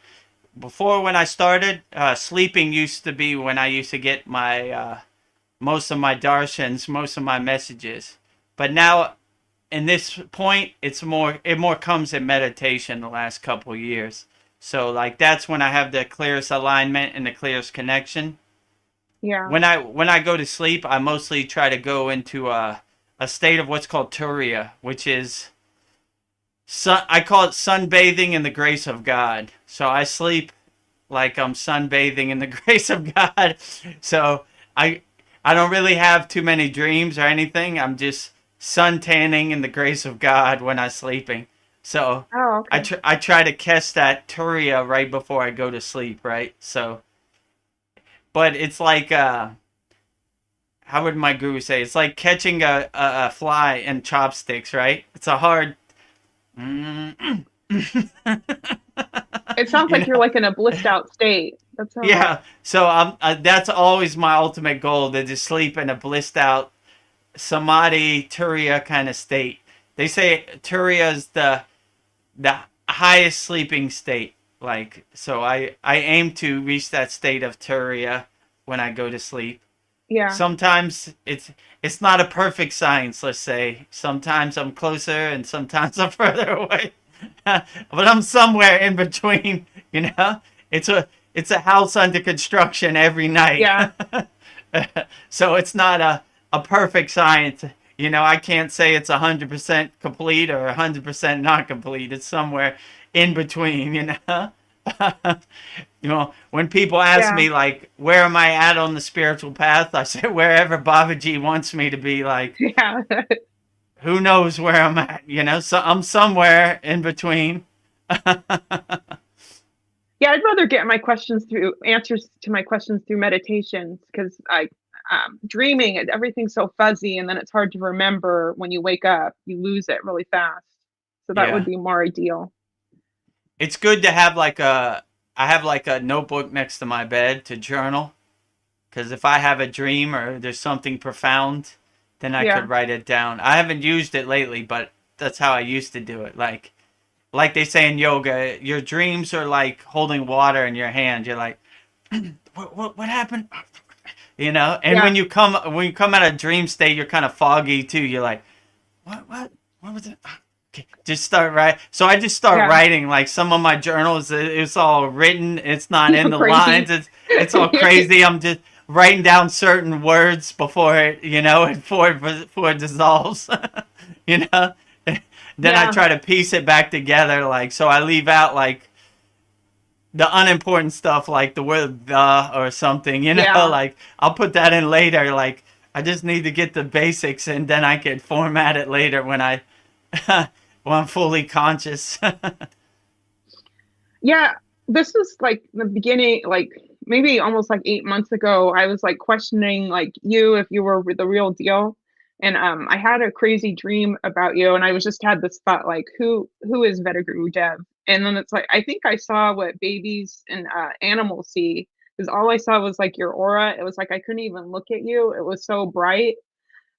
Before when I started, sleeping used to be when I used to get my most of my darshans, most of my messages. But now in this point, it more comes in meditation the last couple of years. So like that's when I have the clearest alignment and the clearest connection. Yeah. When I go to sleep, I mostly try to go into a state of what's called Turiya, which is I call it sunbathing in the grace of God. So I sleep like I'm sunbathing in the grace of God. So I don't really have too many dreams or anything. I'm just sun tanning in the grace of God when I'm sleeping. So okay. I try to catch that Turiya right before I go to sleep, right? So, but it's like how would my guru say? It's like catching a fly in chopsticks, right? It's a hard. It sounds like you're like in a blissed out state. That sounds. Yeah. So that's always my ultimate goal, to just sleep in a blissed out samadhi turiya kind of state. They say turiya is the highest sleeping state. Like, so I aim to reach that state of turiya when I go to sleep. Yeah. Sometimes it's not a perfect science, let's say. Sometimes I'm closer and sometimes I'm further away. But I'm somewhere in between, you know? It's a house under construction every night. Yeah. So it's not a perfect science. You know, I can't say it's 100% complete or 100% not complete. It's somewhere in between, you know? You know, when people ask me, like, where am I at on the spiritual path? I say, wherever Babaji wants me to be. Like, yeah. Who knows where I'm at, you know? So I'm somewhere in between. Yeah, I'd rather get my answers to my questions through meditations, because dreaming, everything's so fuzzy, and then it's hard to remember when you wake up. You lose it really fast. So that would be more ideal. It's good to have I have like a notebook next to my bed to journal. Because if I have a dream or there's something profound, then I could write it down. I haven't used it lately, but that's how I used to do it. Like they say in yoga, your dreams are like holding water in your hand. You're like, what happened? You know? And when you come out of dream state, you're kind of foggy too. You're like, what was it? Okay, just start writing. So I just start writing. Like some of my journals, it's all written. It's not in the lines. It's all crazy. I'm just writing down certain words before it, you know, before it dissolves. You know? Then I try to piece it back together. Like, so I leave out like the unimportant stuff, like the word "the" or something, you know, like I'll put that in later. Like, I just need to get the basics, and then I can format it later when I'm fully conscious. Yeah, this was like the beginning, like maybe almost like 8 months ago. I was like questioning like if you were the real deal. And I had a crazy dream about you, and I was just had this thought like, who is Vedaguru Dev? And then it's like, I think I saw what babies and animals see, because all I saw was like your aura. It was like I couldn't even look at you. It was so bright.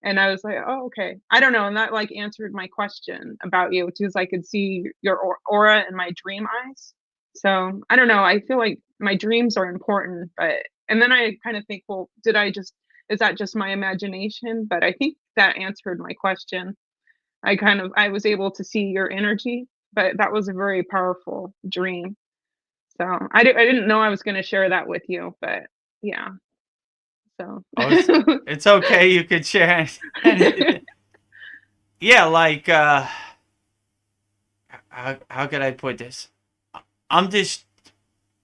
And I was like, oh, okay. I don't know. And that like answered my question about you, because I could see your aura in my dream eyes. So I don't know. I feel like my dreams are important, and then I kind of think, well, is that just my imagination? But I think that answered my question. I was able to see your energy, but that was a very powerful dream. So I didn't know I was going to share that with you, but yeah. So it's okay. You could share anything. Yeah, like how could I put this? I'm just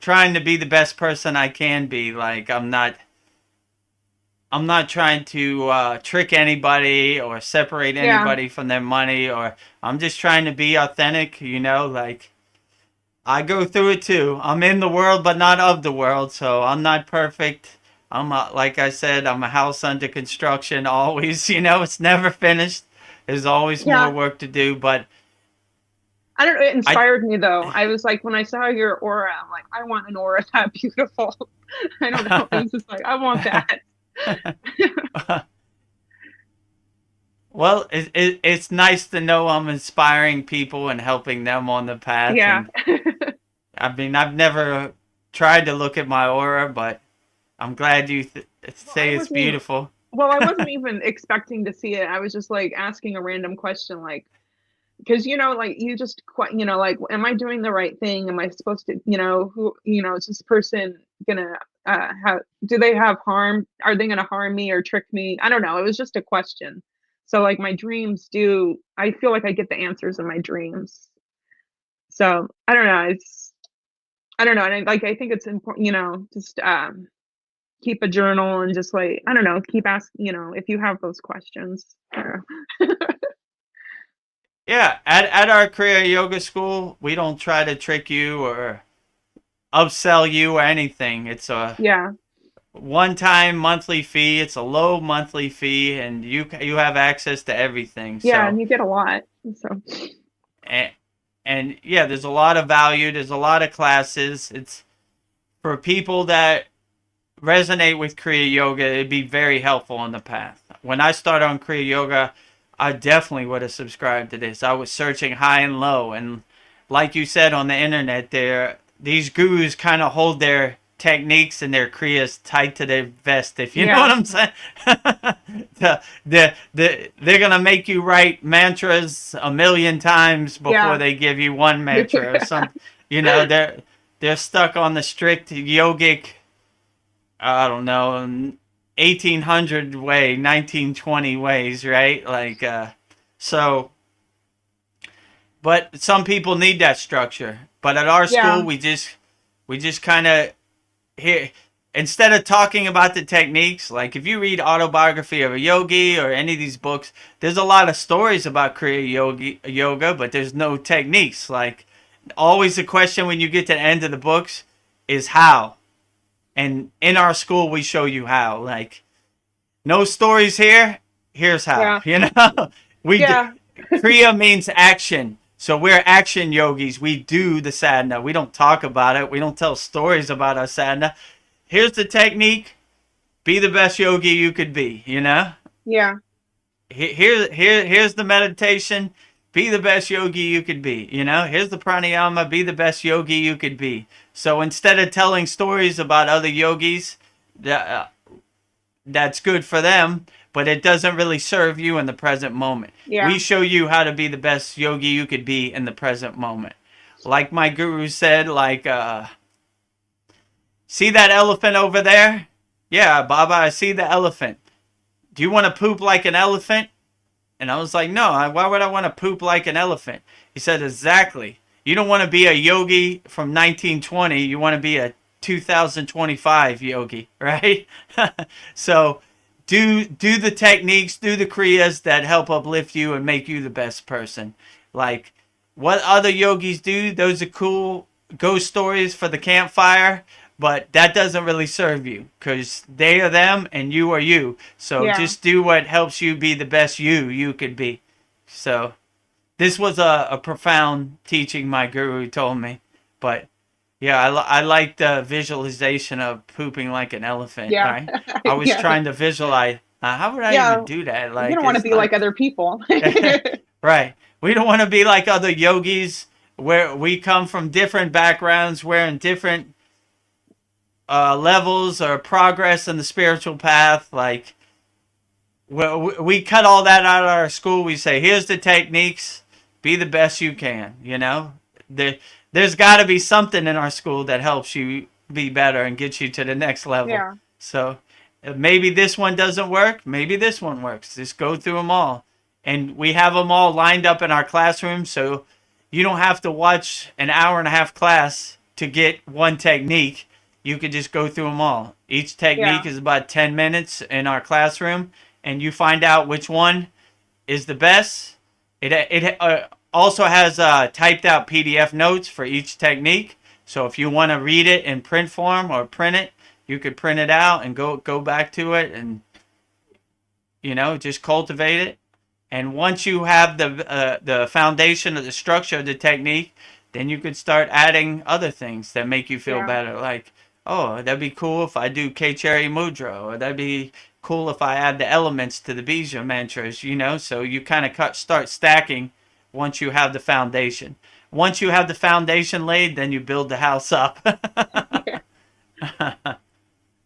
trying to be the best person I can be. Like I'm not trying to trick anybody or separate anybody from their money, or I'm just trying to be authentic, you know, like I go through it too. I'm in the world, but not of the world. So I'm not perfect. Like I said, I'm a house under construction always, you know, it's never finished. There's always more work to do, but I don't know. It inspired me though. I was like, when I saw your aura, I'm like, I want an aura that beautiful. I don't know. It was just like, I want that. Well, it's nice to know I'm inspiring people and helping them on the path. Yeah. And, I mean, I've never tried to look at my aura, but I'm glad you say it's beautiful. Well, I wasn't even expecting to see it. I was just like asking a random question, like, because like you just quite like, am I doing the right thing? Am I supposed to who is this person gonna have, do they have harm, are they gonna harm me or trick me? I don't know, it was just a question. So like my dreams I feel like I get the answers in my dreams. So I don't know, I don't know, and I think it's important, just keep a journal and just like, I don't know, keep asking, if you have those questions. Yeah, at our Kriya Yoga school, we don't try to trick you or upsell you or anything. It's a Yeah. one-time monthly fee. It's a low monthly fee, and you have access to everything. Yeah, so, and you get a lot. So. And yeah, there's a lot of value. There's a lot of classes. It's for people that resonate with Kriya Yoga. It'd be very helpful on the path. When I started on Kriya Yoga, I definitely would have subscribed to this. I was searching high and low, and like you said on the internet, these gurus kind of hold their techniques and their kriyas tight to their vest, if you know what I'm saying. They're gonna make you write mantras 1,000,000 times before they give you one mantra or something. They're stuck on the strict yogic, I don't know, 1800 way, 1920 ways, right? Like so. But some people need that structure. But at our school, we just kind of, here, instead of talking about the techniques, like if you read Autobiography of a Yogi or any of these books, there's a lot of stories about Kriya Yoga, but there's no techniques. Like, always the question when you get to the end of the books is how. And in our school, we show you how. Like, no stories here, here's how. Kriya means action. So we're action yogis. We do the sadhana. We don't talk about it. We don't tell stories about our sadhana. Here's the technique. Be the best yogi you could be, Yeah. Here's the meditation. Be the best yogi you could be, Here's the pranayama. Be the best yogi you could be. So instead of telling stories about other yogis, that's good for them, but it doesn't really serve you in the present moment. We show you how to be the best yogi you could be in the present moment. Like my guru said, see that elephant over there? Yeah, Baba, I see the elephant. Do you want to poop like an elephant? And I was like, no, why would I want to poop like an elephant? He said, exactly. You don't want to be a yogi from 1920. You want to be a 2025 yogi, right? So do the techniques, do the kriyas that help uplift you and make you the best person. Like what other yogis do, those are cool ghost stories for the campfire, but that doesn't really serve you because they are them and you are you. So just do what helps you be the best you could be. So this was a profound teaching my guru told me, but yeah, I like the visualization of pooping like an elephant. Yeah. Right? I was trying to visualize. How would I even do that? Like, you don't want to be like other people. Right. We don't want to be like other yogis where we come from different backgrounds. We're in different levels or progress in the spiritual path. Like, we cut all that out of our school. We say, here's the techniques. Be the best you can, There's got to be something in our school that helps you be better and gets you to the next level. Yeah. So maybe this one doesn't work. Maybe this one works. Just go through them all. And we have them all lined up in our classroom. So you don't have to watch an hour-and-a-half class to get one technique. You could just go through them all. Each technique is about 10 minutes in our classroom. And you find out which one is the best. It also has typed out PDF notes for each technique. So if you want to read it in print form or print it, you could print it out and go back to it and, just cultivate it. And once you have the foundation of the structure of the technique, then you could start adding other things that make you feel better. Like, oh, that'd be cool if I do K-Cherry Mudra, or that'd be cool if I add the elements to the Bija mantras, So you kind of start stacking once you have the foundation. Once you have the foundation laid, then you build the house up.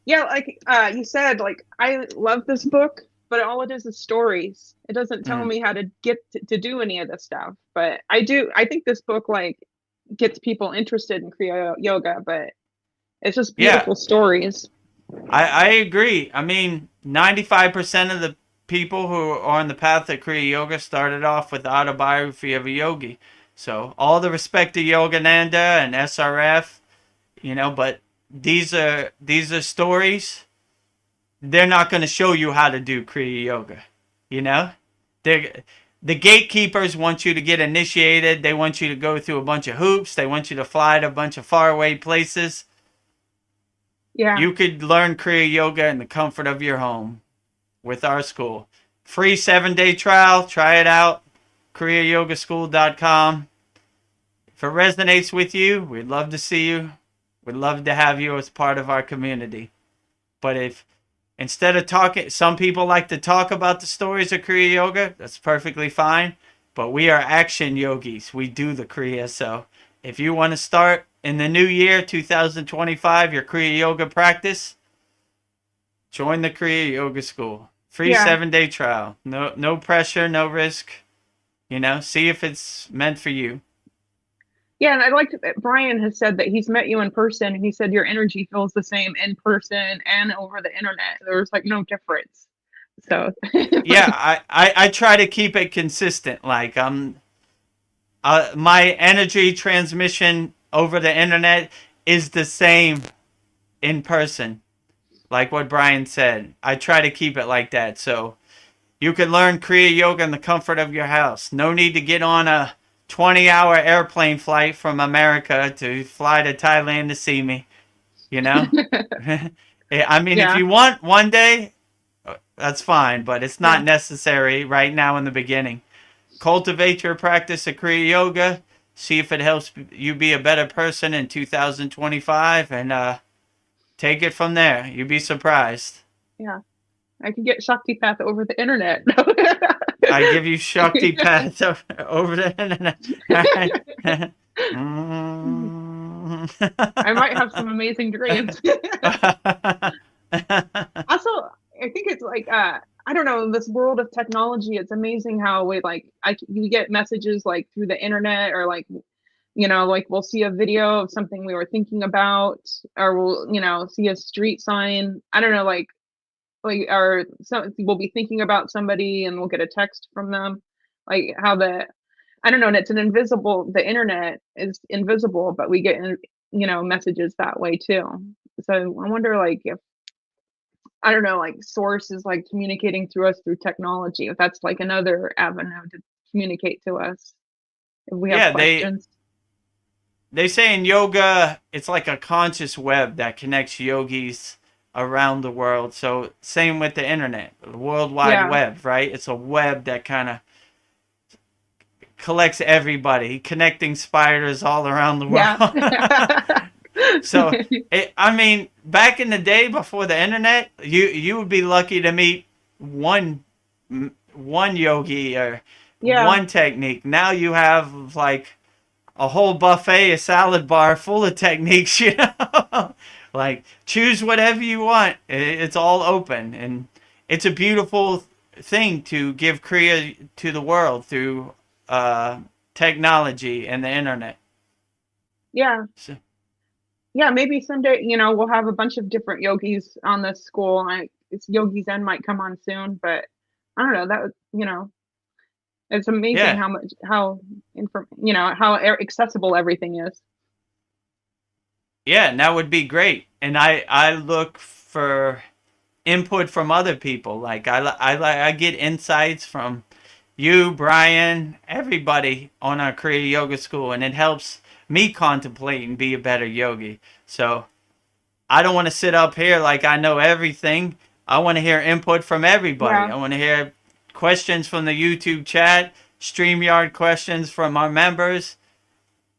Yeah, like you said, like I love this book, but all it is stories. It doesn't tell me how to get to do any of this stuff. But I think this book like gets people interested in Kriya yoga, but it's just beautiful stories. I agree. I mean, 95% of the people who are on the path of Kriya yoga started off with the autobiography of a yogi. So all the respect to Yogananda and SRF, you know, but these are stories. They're not going to show you how to do Kriya yoga, you know? The gatekeepers want you to get initiated. They want you to go through a bunch of hoops. They want you to fly to a bunch of faraway places. Yeah. You could learn Kriya yoga in the comfort of your home with our school. Free 7-day trial. Try it out. kriyayogamasterclass.com. If it resonates with you, we'd love to see you. We'd love to have you as part of our community. But if instead of talking, some people like to talk about the stories of Kriya yoga. That's perfectly fine. But we are action yogis. We do the Kriya. So if you want to start in the new year, 2025, your Kriya yoga practice, join the Kriya Yoga School. Free 7-day trial. No pressure, no risk. You know, see if it's meant for you. Yeah, and I liked that Brian has said that he's met you in person, and he said your energy feels the same in person and over the internet. There's like no difference. So yeah, I try to keep it consistent. Like my energy transmission over the internet is the same in person. Like what Brian said, I try to keep it like that. So you can learn Kriya yoga in the comfort of your house. No need to get on a 20-hour airplane flight from America to fly to Thailand to see me, you know? I mean, if you want one day, that's fine, but it's not necessary right now in the beginning. Cultivate your practice of Kriya yoga. See if it helps you be a better person in 2025, and take it from there. You'd be surprised. Yeah. I can get Shakti Path over the internet. I give you Shakti Path over the internet. I might have some amazing dreams. Also, I think it's like I don't know, in this world of technology, it's amazing how you get messages like through the internet, or like, you know, like we'll see a video of something we were thinking about, or we'll, you know, see a street sign. I don't know, or we'll be thinking about somebody and we'll get a text from them, like how I don't know, and the internet is invisible, but we get, you know, messages that way too. So I wonder, like, if, I don't know, like source is like communicating through us through technology, if that's like another avenue to communicate to us if we have questions. They say in yoga, it's like a conscious web that connects yogis around the world. So same with the internet, the World Wide Web, right? It's a web that kind of collects everybody, connecting spiders all around the world. So, I mean, back in the day before the internet, you would be lucky to meet one yogi or one technique. Now you have like a whole buffet, a salad bar full of techniques, you know? Like, choose whatever you want. It's all open. And it's a beautiful thing to give Kriya to the world through technology and the internet. Yeah. So. Yeah, maybe someday, you know, we'll have a bunch of different yogis on this school. Yogi Zen might come on soon, but I don't know, that would, you know, it's amazing how accessible everything is. Yeah, and that would be great. And I look for input from other people. Like I get insights from you, Brian, everybody on our Kriya Yoga School, and it helps me contemplate and be a better yogi. So I don't want to sit up here like I know everything. I want to hear input from everybody. I want to hear questions from the YouTube chat, StreamYard questions from our members.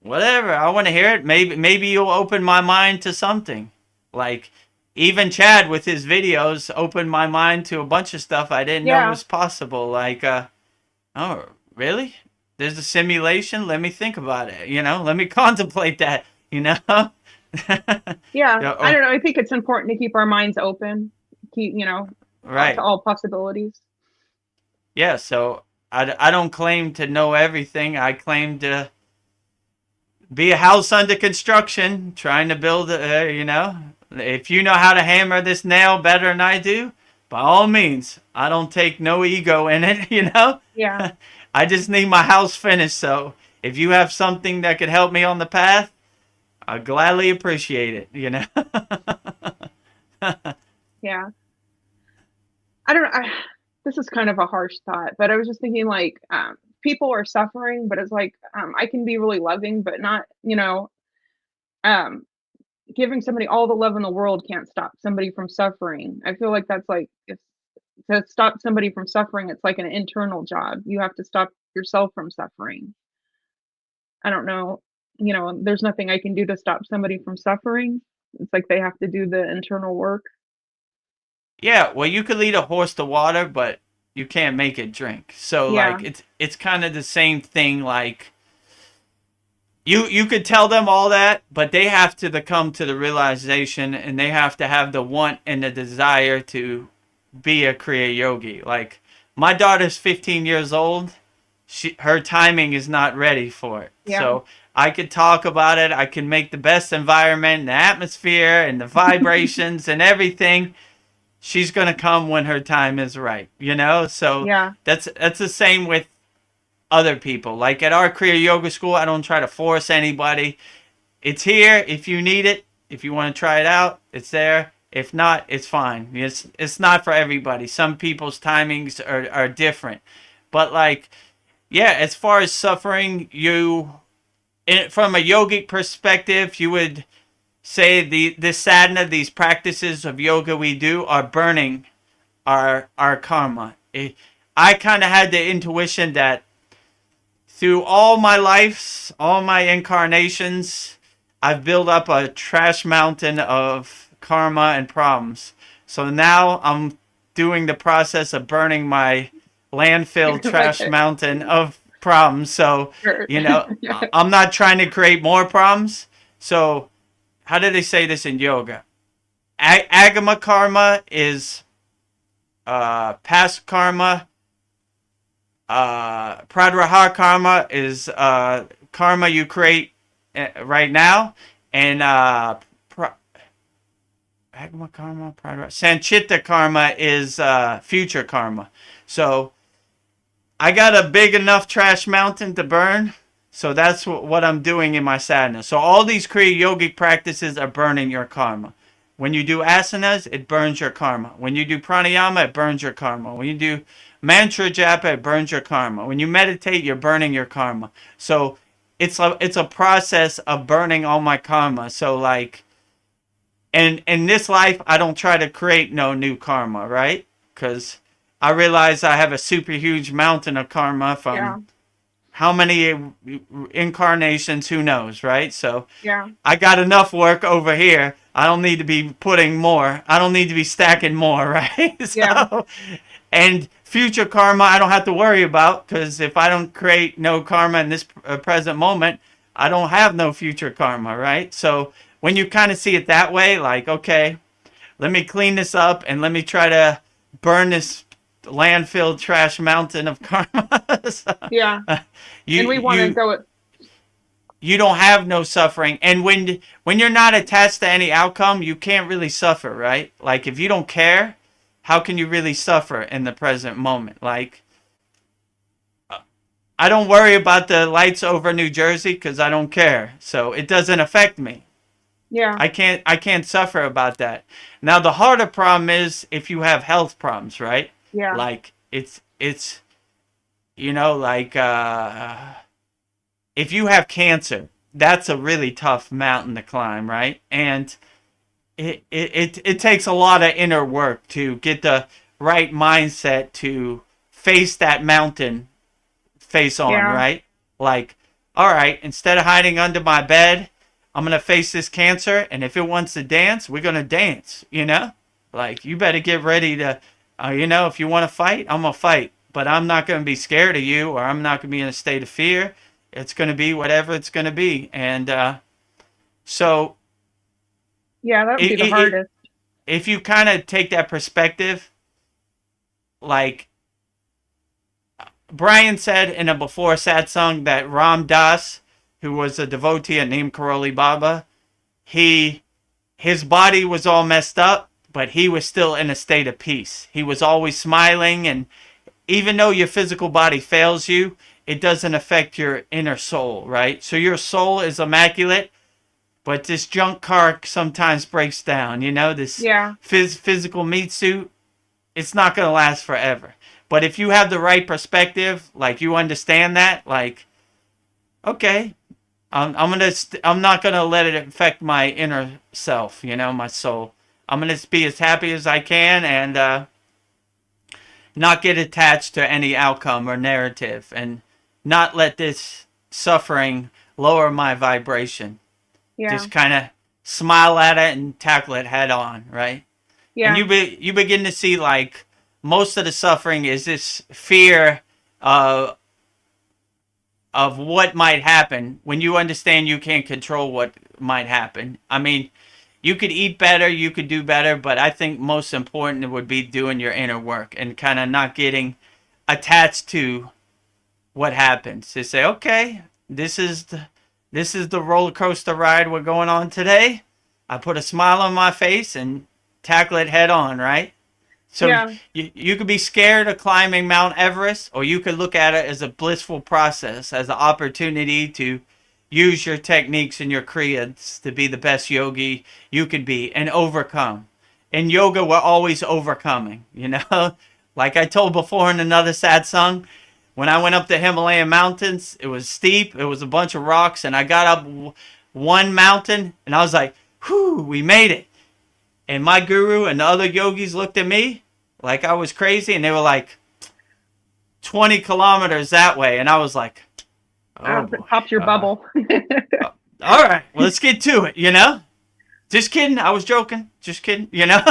Whatever, I want to hear it. Maybe you'll open my mind to something. Like even Chad with his videos opened my mind to a bunch of stuff I didn't know was possible. Like, oh, really? There's a simulation? Let me think about it. You know, let me contemplate that, you know? I don't know. I think it's important to keep our minds open. Keep, you know, Right. to all possibilities. Yeah. So I don't claim to know everything. I claim to be a house under construction, trying to build, if you know how to hammer this nail better than I do, by all means, I don't take no ego in it, Yeah. I just need my house finished. So if you have something that could help me on the path, I gladly appreciate it, Yeah. I don't know. This is kind of a harsh thought, but I was just thinking like, people are suffering, but it's like, I can be really loving, but not, um, giving somebody all the love in the world can't stop somebody from suffering. I feel like that's like, if to stop somebody from suffering, it's like an internal job. You have to stop yourself from suffering. I don't know, there's nothing I can do to stop somebody from suffering. It's like they have to do the internal work. Yeah, well, you could lead a horse to water, but you can't make it drink. So Yeah. like it's kind of the same thing. Like you could tell them all that, but they have to come to the realization, and they have to have the want and the desire to be a Kriya yogi. Like my daughter's 15 years old. Her timing is not ready for it. Yeah. So I could talk about it. I can make the best environment, and the atmosphere, and the vibrations, and everything. She's gonna come when her time is right. So Yeah. that's the same with other people. Like at our Kriya Yoga school, I don't try to force anybody. It's here if you need it. If you want to try it out, it's there. If not, it's fine. It's not for everybody. Some people's timings are different. But like, yeah, as far as suffering, from a yogic perspective, you would say the sadhana, these practices of yoga we do are burning our karma. I kind of had the intuition that through all my lives, all my incarnations, I've built up a trash mountain of karma and problems. So now I'm doing the process of burning my landfill trash mountain of problems. So, Sure. I'm not trying to create more problems. So, how do they say this in yoga? Agama karma is past karma. Pradraha karma is karma you create right now, and Agama karma, Sanchita karma is future karma. So I got a big enough trash mountain to burn. So that's what I'm doing in my sadhana. So all these Kriya yogic practices are burning your karma. When you do asanas, it burns your karma. When you do pranayama, it burns your karma. When you do mantra japa, it burns your karma. When you meditate, you're burning your karma. So it's a process of burning all my karma. So like, and in this life, I don't try to create no new karma, right? Because I realize I have a super huge mountain of karma from how many incarnations, who knows, right? So I got enough work over here. I don't need to be putting more. I don't need to be stacking more, right? And future karma, I don't have to worry about, because if I don't create no karma in this present moment, I don't have no future karma, right? So when you kind of see it that way, like, okay, let me clean this up and let me try to burn this landfill trash mountain of karma. And we want to go it. You don't have no suffering. And when you're not attached to any outcome, you can't really suffer, right? Like if you don't care, how can you really suffer in the present moment? Like, I don't worry about the lights over New Jersey because I don't care. So it doesn't affect me. I can't suffer about that. Now the harder problem is if you have health problems, right? Like it's like if you have cancer, that's a really tough mountain to climb, right? And it takes a lot of inner work to get the right mindset to face that mountain face on, right? Like, all right, instead of hiding under my bed, I'm going to face this cancer, and if it wants to dance, we're going to dance, Like, you better get ready to, if you want to fight, I'm going to fight. But I'm not going to be scared of you, or I'm not going to be in a state of fear. It's going to be whatever it's going to be. And so... Yeah, that would be the hardest. If you kind of take that perspective, like Brian said in a before satsang that Ram Das, who was a devotee at Neem Karoli Baba, his body was all messed up, but he was still in a state of peace. He was always smiling, and even though your physical body fails you, it doesn't affect your inner soul, right? So your soul is immaculate, but this junk car sometimes breaks down, this physical meat suit, it's not going to last forever. But if you have the right perspective, like you understand that, like, okay, I'm not going to let it affect my inner self, my soul. I'm going to be as happy as I can and not get attached to any outcome or narrative and not let this suffering lower my vibration. Yeah. Just kind of smile at it and tackle it head on, right? Yeah. And you begin to see, like, most of the suffering is this fear of what might happen when you understand you can't control what might happen. I mean, you could eat better, you could do better, but I think most important would be doing your inner work and kind of not getting attached to what happens. To say, okay, this is the roller coaster ride we're going on today. I put a smile on my face and tackle it head on, right? So you could be scared of climbing Mount Everest, or you could look at it as a blissful process, as an opportunity to use your techniques and your kriyas to be the best yogi you could be and overcome. In yoga, we're always overcoming, Like I told before in another satsang, when I went up the Himalayan mountains, it was steep, it was a bunch of rocks, and I got up one mountain, and I was like, whew, we made it. And my guru and the other yogis looked at me like I was crazy, and they were like, 20 kilometers that way. And I was like, oh, it popped your bubble. All right, well, let's get to it, Just kidding. I was joking. Just kidding, Yeah.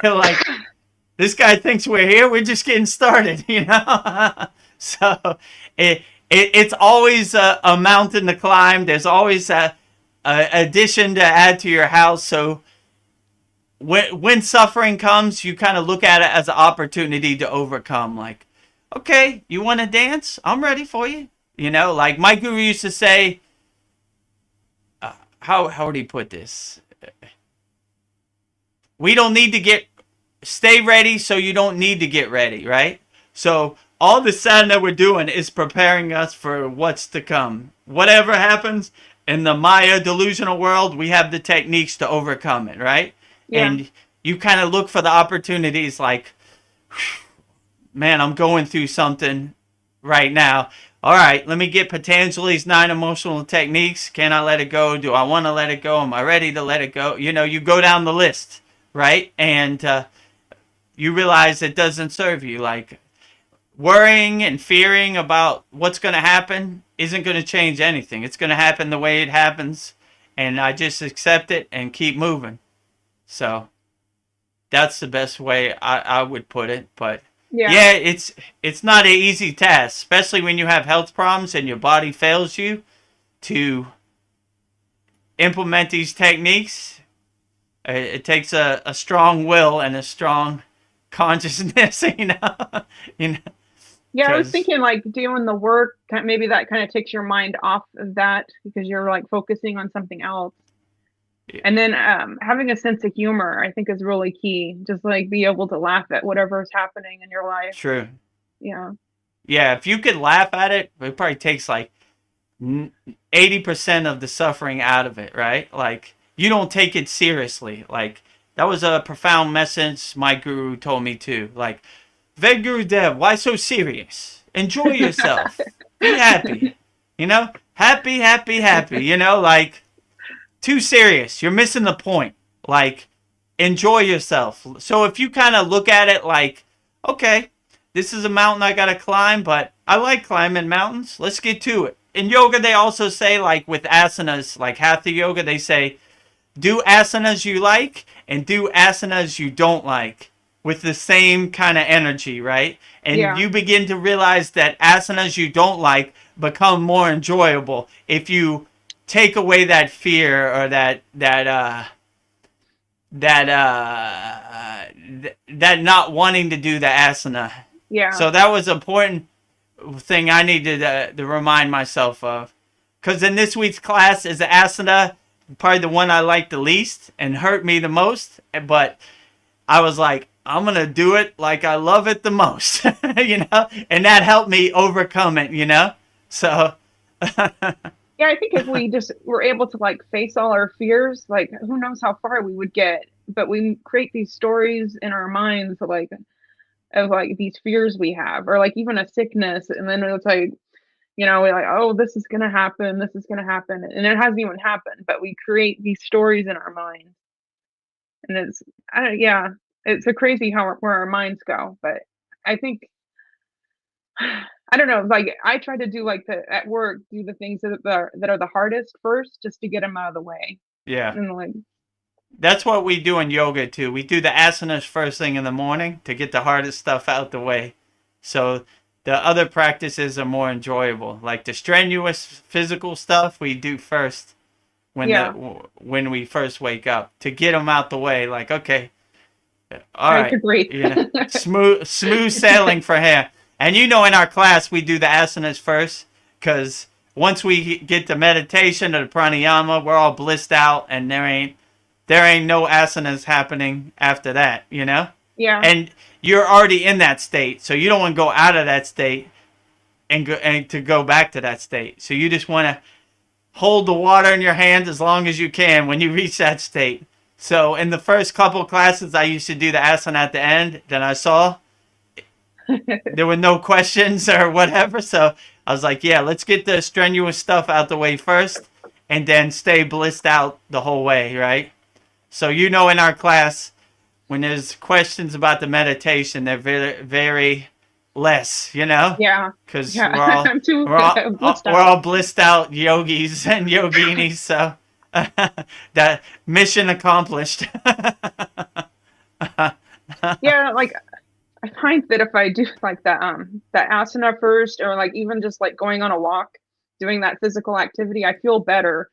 They're like, this guy thinks we're here. We're just getting started, So it's always a mountain to climb. There's always a addition to add to your house. So when suffering comes, you kind of look at it as an opportunity to overcome. Like, okay, you want to dance? I'm ready for you. Like my guru used to say, how would he put this? We don't need to stay ready, so you don't need to get ready, right? So all the sadhana we're doing is preparing us for what's to come. Whatever happens in the Maya delusional world, we have the techniques to overcome it, right? Yeah. And you kind of look for the opportunities like, man, I'm going through something right now. All right, let me get Patanjali's 9 emotional techniques. Can I let it go? Do I want to let it go? Am I ready to let it go? You go down the list, right? And you realize it doesn't serve you. Like, worrying and fearing about what's going to happen isn't going to change anything. It's going to happen the way it happens, and I just accept it and keep moving. So that's the best way I would put it. But yeah, it's not an easy task, especially when you have health problems and your body fails you to implement these techniques. It takes a strong will and a strong consciousness, Yeah, I was thinking like doing the work, maybe that kind of takes your mind off of that because you're like focusing on something else. Yeah. And then having a sense of humor, I think, is really key. Just like be able to laugh at whatever is happening in your life. True. Yeah. Yeah, if you could laugh at it, it probably takes like 80% of the suffering out of it, right? Like, you don't take it seriously. Like, that was a profound message my guru told me too. Like, Vedguru Dev, why so serious? Enjoy yourself. Be happy. Happy, happy, happy. Like, too serious. You're missing the point. Like, enjoy yourself. So if you kind of look at it like, okay, this is a mountain I got to climb, but I like climbing mountains. Let's get to it. In yoga, they also say, like with asanas, like Hatha yoga, they say, do asanas you like and do asanas you don't like with the same kind of energy, right? And you begin to realize that asanas you don't like become more enjoyable if you take away that fear or that that not wanting to do the asana. Yeah. So that was an important thing I needed to remind myself of. Because in this week's class is the asana, probably the one I liked the least and hurt me the most. But I was like, I'm going to do it like I love it the most, you know? And that helped me overcome it, you know? So. Yeah, I think if we just were able to like face all our fears, like who knows how far we would get. But we create these stories in our minds like of like these fears we have, or like even a sickness, and then it's like, you know, we're like, oh, this is gonna happen, and it hasn't even happened, but we create these stories in our mind, and yeah, it's a crazy where our minds go. But I think I don't know, like I try to do like at work, do the things that are the hardest first, just to get them out of the way. Yeah. And like, that's what we do in yoga too. We do the asanas first thing in the morning to get the hardest stuff out the way. So the other practices are more enjoyable. Like the strenuous physical stuff we do first when we first wake up, to get them out the way. Like, okay, all right, great. you know, smooth sailing for him. And you know, in our class we do the asanas first, because once we get to meditation or the pranayama, we're all blissed out, and there ain't no asanas happening after that, you know? Yeah. And you're already in that state, so you don't want to go out of that state and to go back to that state. So you just want to hold the water in your hands as long as you can when you reach that state. So in the first couple classes, I used to do the asana at the end. Then I saw there were no questions or whatever. So I was like, yeah, let's get the strenuous stuff out the way first, and then stay blissed out the whole way, right? So, you know, in our class, when there's questions about the meditation, they're very, very less, you know? Yeah. Because we're all blissed out yogis and yoginis, so that mission accomplished. Yeah, like I find that if I do like that asana first, or like even just like going on a walk, doing that physical activity, I feel better.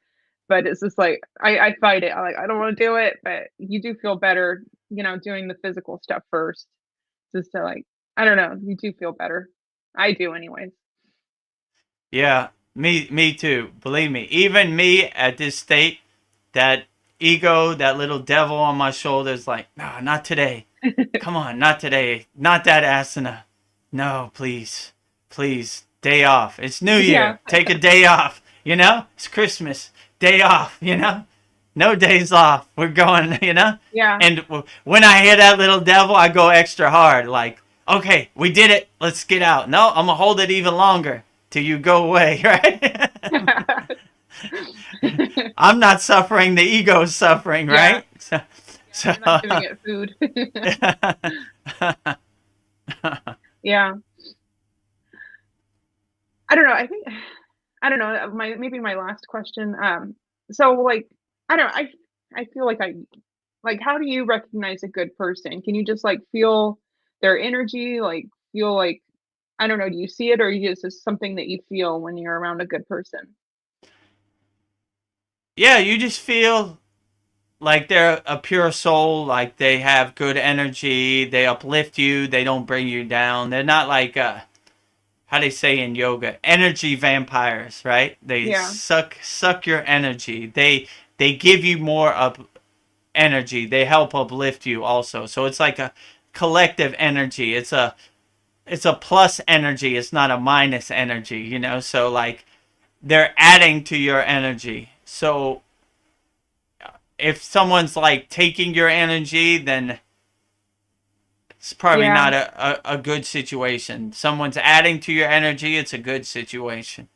But it's just like I fight it. I don't want to do it, but you do feel better, you know, doing the physical stuff first. Just to like, I don't know, you do feel better. I do, anyways. Yeah, me too. Believe me, even me at this state, that ego, that little devil on my shoulder is like, no, not today. Come on, not today. Not that asana. No, please, day off. It's New Year. Yeah. Take a day off. You know, it's Christmas. Day off, you know? No days off. We're going, you know? Yeah. And when I hear that little devil, I go extra hard. Like, okay, we did it. Let's get out. No, I'm going to hold it even longer till you go away, right? I'm not suffering. The ego's suffering, right? Yeah. So you're not giving it food. Yeah. I don't know. I don't know. Maybe my last question. So like, I feel like how do you recognize a good person? Can you just like feel their energy? Like feel like, I don't know. Do you see it, or is this something that you feel when you're around a good person? Yeah, you just feel like they're a pure soul. Like they have good energy. They uplift you. They don't bring you down. They're not like how they say in yoga, energy vampires, right? They suck your energy. They give you more energy. They help uplift you also. So it's like a collective energy. It's a plus energy. It's not a minus energy, you know? So like they're adding to your energy. So if someone's like taking your energy, then it's probably not a good situation. Someone's adding to your energy, it's a good situation.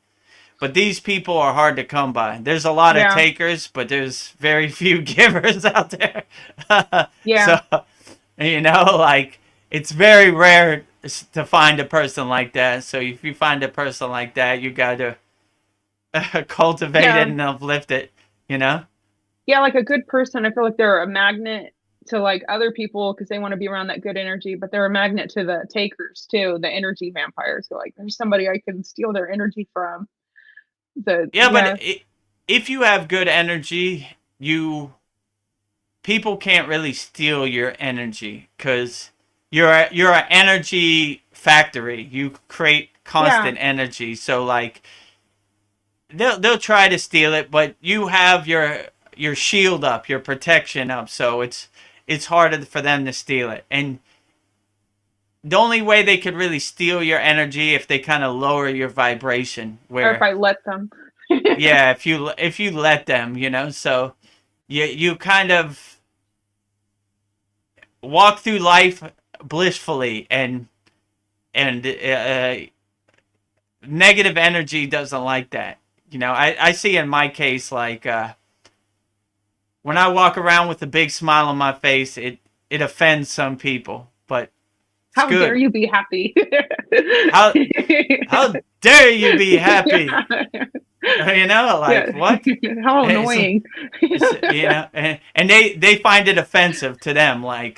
But these people are hard to come by. There's a lot of takers, but there's very few givers out there. Yeah. So, you know, like, it's very rare to find a person like that. So if you find a person like that, you got to cultivate it and uplift it, you know? Yeah, like a good person, I feel like they're a magnet to like other people because they want to be around that good energy, but they're a magnet to the takers too, the energy vampires. So like, there's somebody I can steal their energy from. But if you have good energy, you people can't really steal your energy because you're an energy factory. You create constant energy. So like they'll try to steal it, but you have your shield up, your protection up, so it's harder for them to steal it. And the only way they could really steal your energy if they kind of lower your vibration, or if I let them. yeah, if you let them, you know. So you kind of walk through life blissfully, and negative energy doesn't like that. You know, I see in my case, like when I walk around with a big smile on my face, it offends some people, but how dare you be happy? how dare you be happy? You know, like what? How annoying. You know, and they find it offensive to them. Like,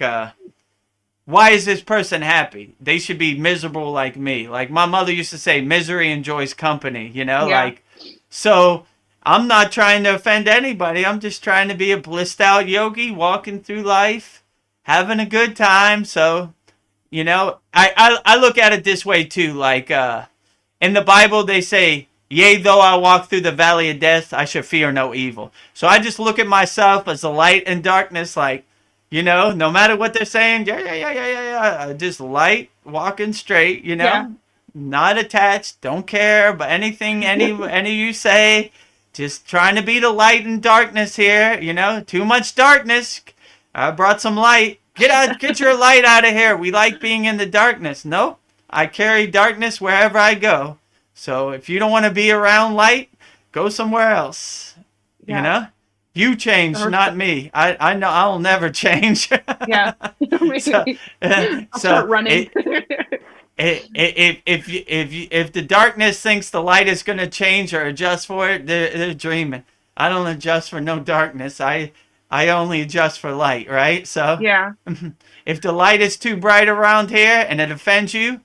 why is this person happy? They should be miserable like me. Like my mother used to say, misery enjoys company. You know, like so. I'm not trying to offend anybody. I'm just trying to be a blissed out yogi, walking through life, having a good time. So, you know, I look at it this way too. Like in the Bible, they say, yea, though I walk through the valley of death, I shall fear no evil. So I just look at myself as a light and darkness, like, you know, no matter what they're saying, yeah. Just light, walking straight, you know, not attached, don't care about anything any of you say. Just trying to be the light in darkness here, you know. Too much darkness. I brought some light. Get your light out of here. We like being in the darkness. Nope. I carry darkness wherever I go. So if you don't want to be around light, go somewhere else. You know? You change, not me. I know I'll never change. Yeah. I'll start running. If the darkness thinks the light is going to change or adjust for it, they're dreaming. I don't adjust for no darkness. I only adjust for light, right? So if the light is too bright around here and it offends you,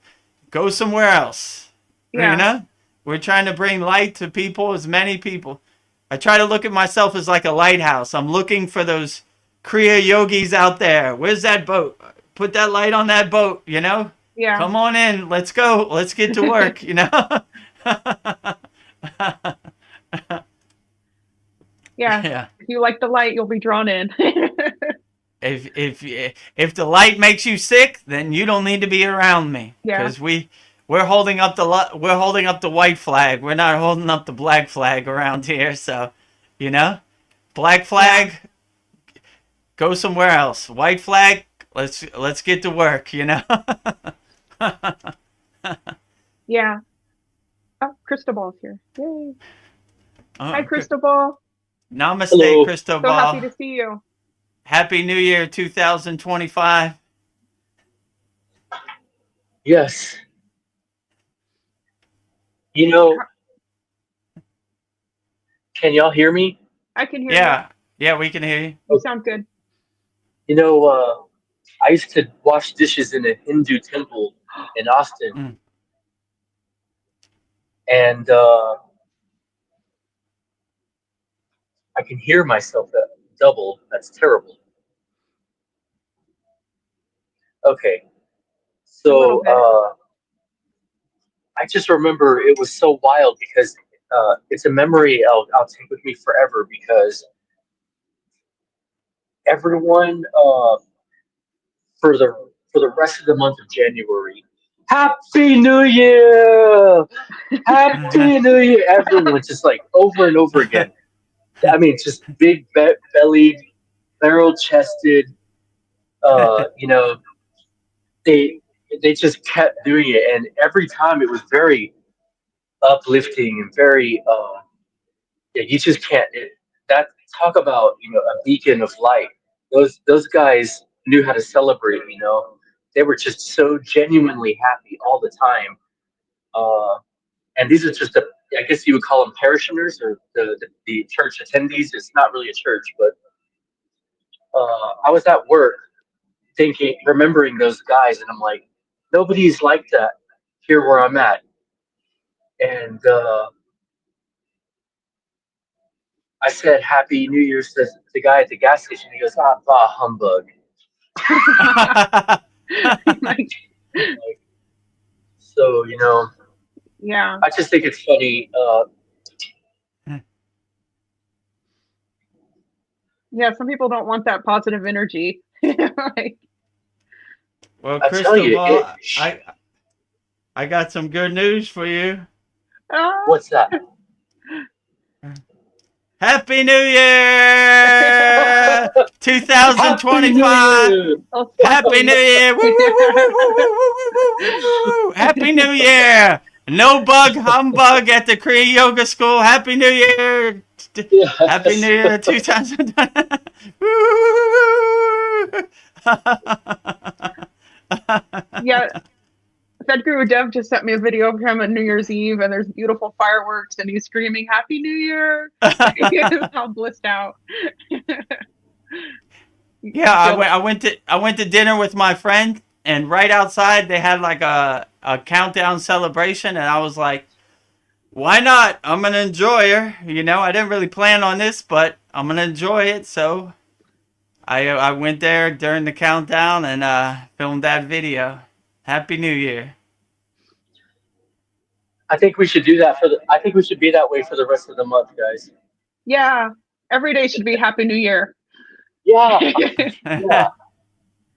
go somewhere else. You know, we're trying to bring light to people, as many people. I try to look at myself as like a lighthouse. I'm looking for those Kriya yogis out there. Where's that boat? Put that light on that boat, you know? Yeah. Come on in. Let's go. Let's get to work, you know? Yeah. If you like the light, you'll be drawn in. If the light makes you sick, then you don't need to be around me. Because we're holding up the white flag. We're not holding up the black flag around here. So, you know, black flag, go somewhere else. White flag, let's get to work, you know? Yeah. Oh, Cristobal's here. Yay. Oh, hi, Cristobal. Namaste, Hello. Cristobal. So happy to see you. Happy New Year 2025. Yes. You know, can y'all hear me? I can hear you. Yeah, we can hear you. You sound good. You know, I used to wash dishes in a Hindu temple in Austin. And I can hear myself double. That's terrible. Okay. So I just remember it was so wild because it's a memory I'll take with me forever, because everyone for the rest of the month of January, Happy New Year! Happy New Year! Everyone just like over and over again. I mean, just big bellied, barrel chested. You know, they just kept doing it, and every time it was very uplifting and very. Yeah, you just can't. That talk about, you know, a beacon of light. Those guys knew how to celebrate. You know, they were just so genuinely happy all the time. And these are just I guess you would call them parishioners, or the church attendees. It's not really a church, but I was at work remembering those guys, and I'm like, nobody's like that here where I'm at. And I said Happy New Year's to the guy at the gas station. He goes, bah, humbug. Like, Like, so, yeah. I just think it's funny. Yeah, some people don't want that positive energy. Like, Well, I tell Crystal you, Ball, I got some good news for you. what's that? Happy New Year! Happy New 2025! Year! Happy New Year! Woo, woo, woo, woo, woo, woo, woo, woo, woo. Happy New Year! No bug humbug at the Kriya Yoga School. Happy New Year! Happy Yes. New Year 2020. Yeah, Sadhguru Dev just sent me a video of him on New Year's Eve, and there's beautiful fireworks, and he's screaming "Happy New Year!" He's all blissed out. Yeah, I went to dinner with my friend, and right outside they had like a countdown celebration, and I was like, why not? I'm gonna enjoy her. I didn't really plan on this, but I'm gonna enjoy it. So I went there during the countdown and filmed that video. Happy New Year. I think we should do that I think we should be that way for the rest of the month, guys. Yeah, every day should be Happy New Year. Yeah. Yeah.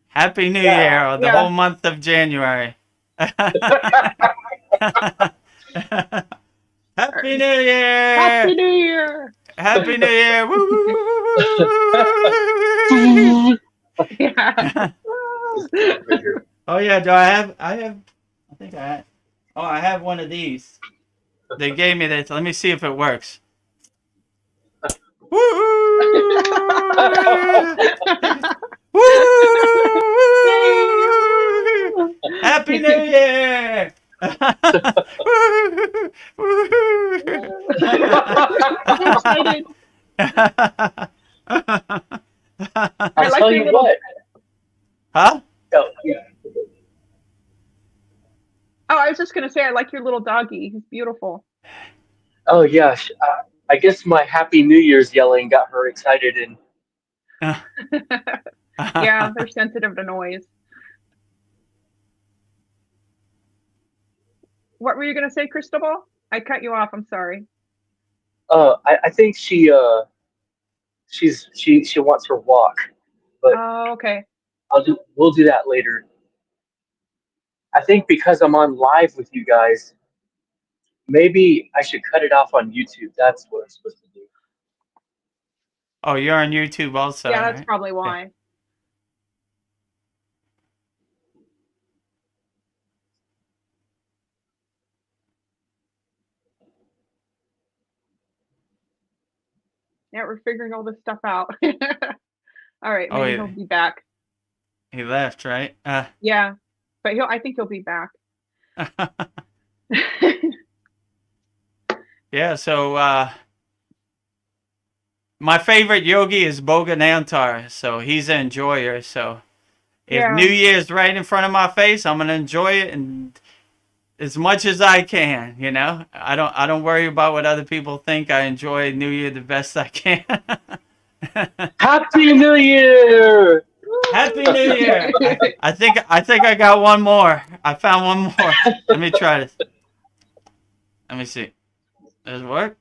Happy New Yeah. Year, the whole month of January. Happy New Year! Happy New Year! Happy New Year! Woo, woo, woo, woo, woo. Yeah. Oh yeah, do I have? I think I have. Oh, I have one of these. They gave me this. Let me see if it works. Woo! Woo! Happy New Year! I'm excited. I'll tell you what. Huh? Oh, yeah. Oh, I was just gonna say I like your little doggy. He's beautiful. Oh yeah. I guess my Happy New Year's yelling got her excited, and Yeah, they're sensitive to noise. What were you gonna say, Cristobal? I cut you off. I'm sorry. I think she wants her walk, but Oh, okay. we'll do that later. I think because I'm on live with you guys, maybe I should cut it off on YouTube. That's what I'm supposed to do. Oh, you're on YouTube also. Yeah, that's right? probably why. Yeah, we're figuring all this stuff out. All right, maybe he'll be back. He left, right? Yeah, but I think he'll be back. Yeah, so my favorite yogi is Boganantar, so he's an enjoyer. So if New Year's right in front of my face, I'm gonna enjoy it and as much as I can. I don't worry about what other people think. I enjoy New Year the best I can. Happy New Year! Happy New Year! I think I got one more. I found one more. Let me try this. Let me see. Does it work?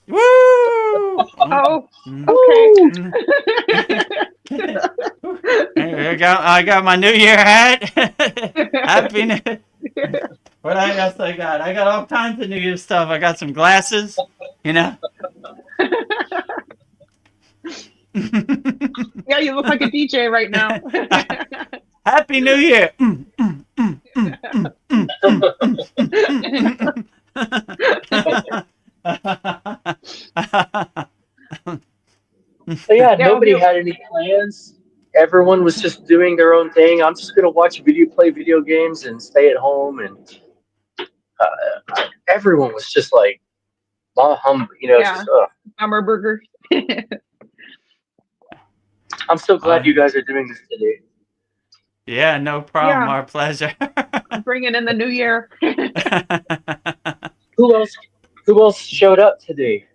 Woo! Oh, okay. I got my New Year hat. Happy New Year. What else I got? I got all kinds of New Year stuff. I got some glasses, Yeah, you look like a DJ right now. Happy New Year. So yeah, nobody had any plans. Everyone was just doing their own thing. I'm just gonna play video games, and stay at home. And everyone was just like, "Bah hum," just Hammer burger. I'm so glad you guys are doing this today. Yeah, no problem. Our pleasure. Bringing in the new year. Who else showed up today?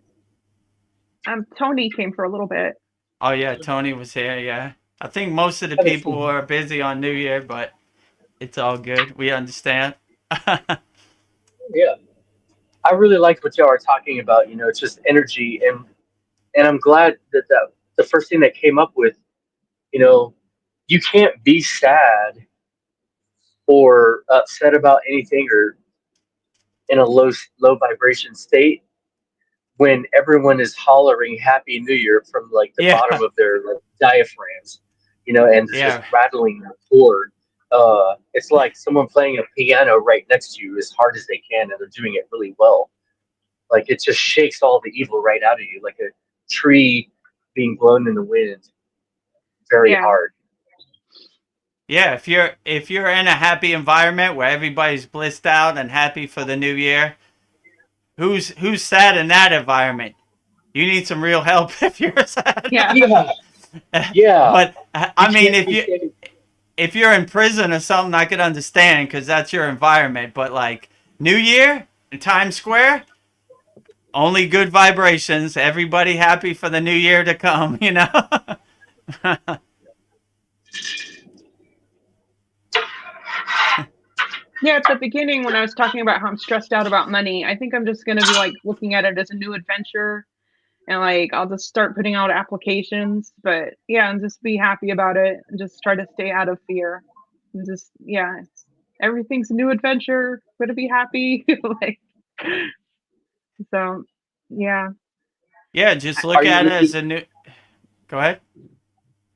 Tony came for a little bit. Oh yeah, Tony was here. Yeah, I think most of the Haven't people seen- were busy on New Year, but it's all good. We understand. Yeah, I really liked what y'all are talking about. You know, it's just energy, and I'm glad that the first thing that came up with, you know, you can't be sad or upset about anything or in a low vibration state when everyone is hollering Happy New Year from like the bottom Yeah, of their like, diaphragms, you know, and it's just yeah, rattling the chord. It's like someone playing a piano right next to you as hard as they can, and they're doing it really well. Like it just shakes all the evil right out of you, like a tree being blown in the wind, very Yeah. hard. yeah. If you're in a happy environment where everybody's blissed out and happy for the new year, who's sad in that environment? You need some real help if you're sad. Yeah. Yeah, yeah. But You I mean, can't if be you saying, if you're in prison or something, I could understand because that's your environment. But like New Year in Times Square, only good vibrations. Everybody happy for the new year to come. You know. Yeah, at the beginning when I was talking about how I'm stressed out about money, I think I'm just going to be like looking at it as a new adventure, and like I'll just start putting out applications, but yeah, and just be happy about it and just try to stay out of fear. And just yeah, everything's a new adventure, going to be happy like so yeah. Yeah, just are look you at it as looking? a new. Go ahead.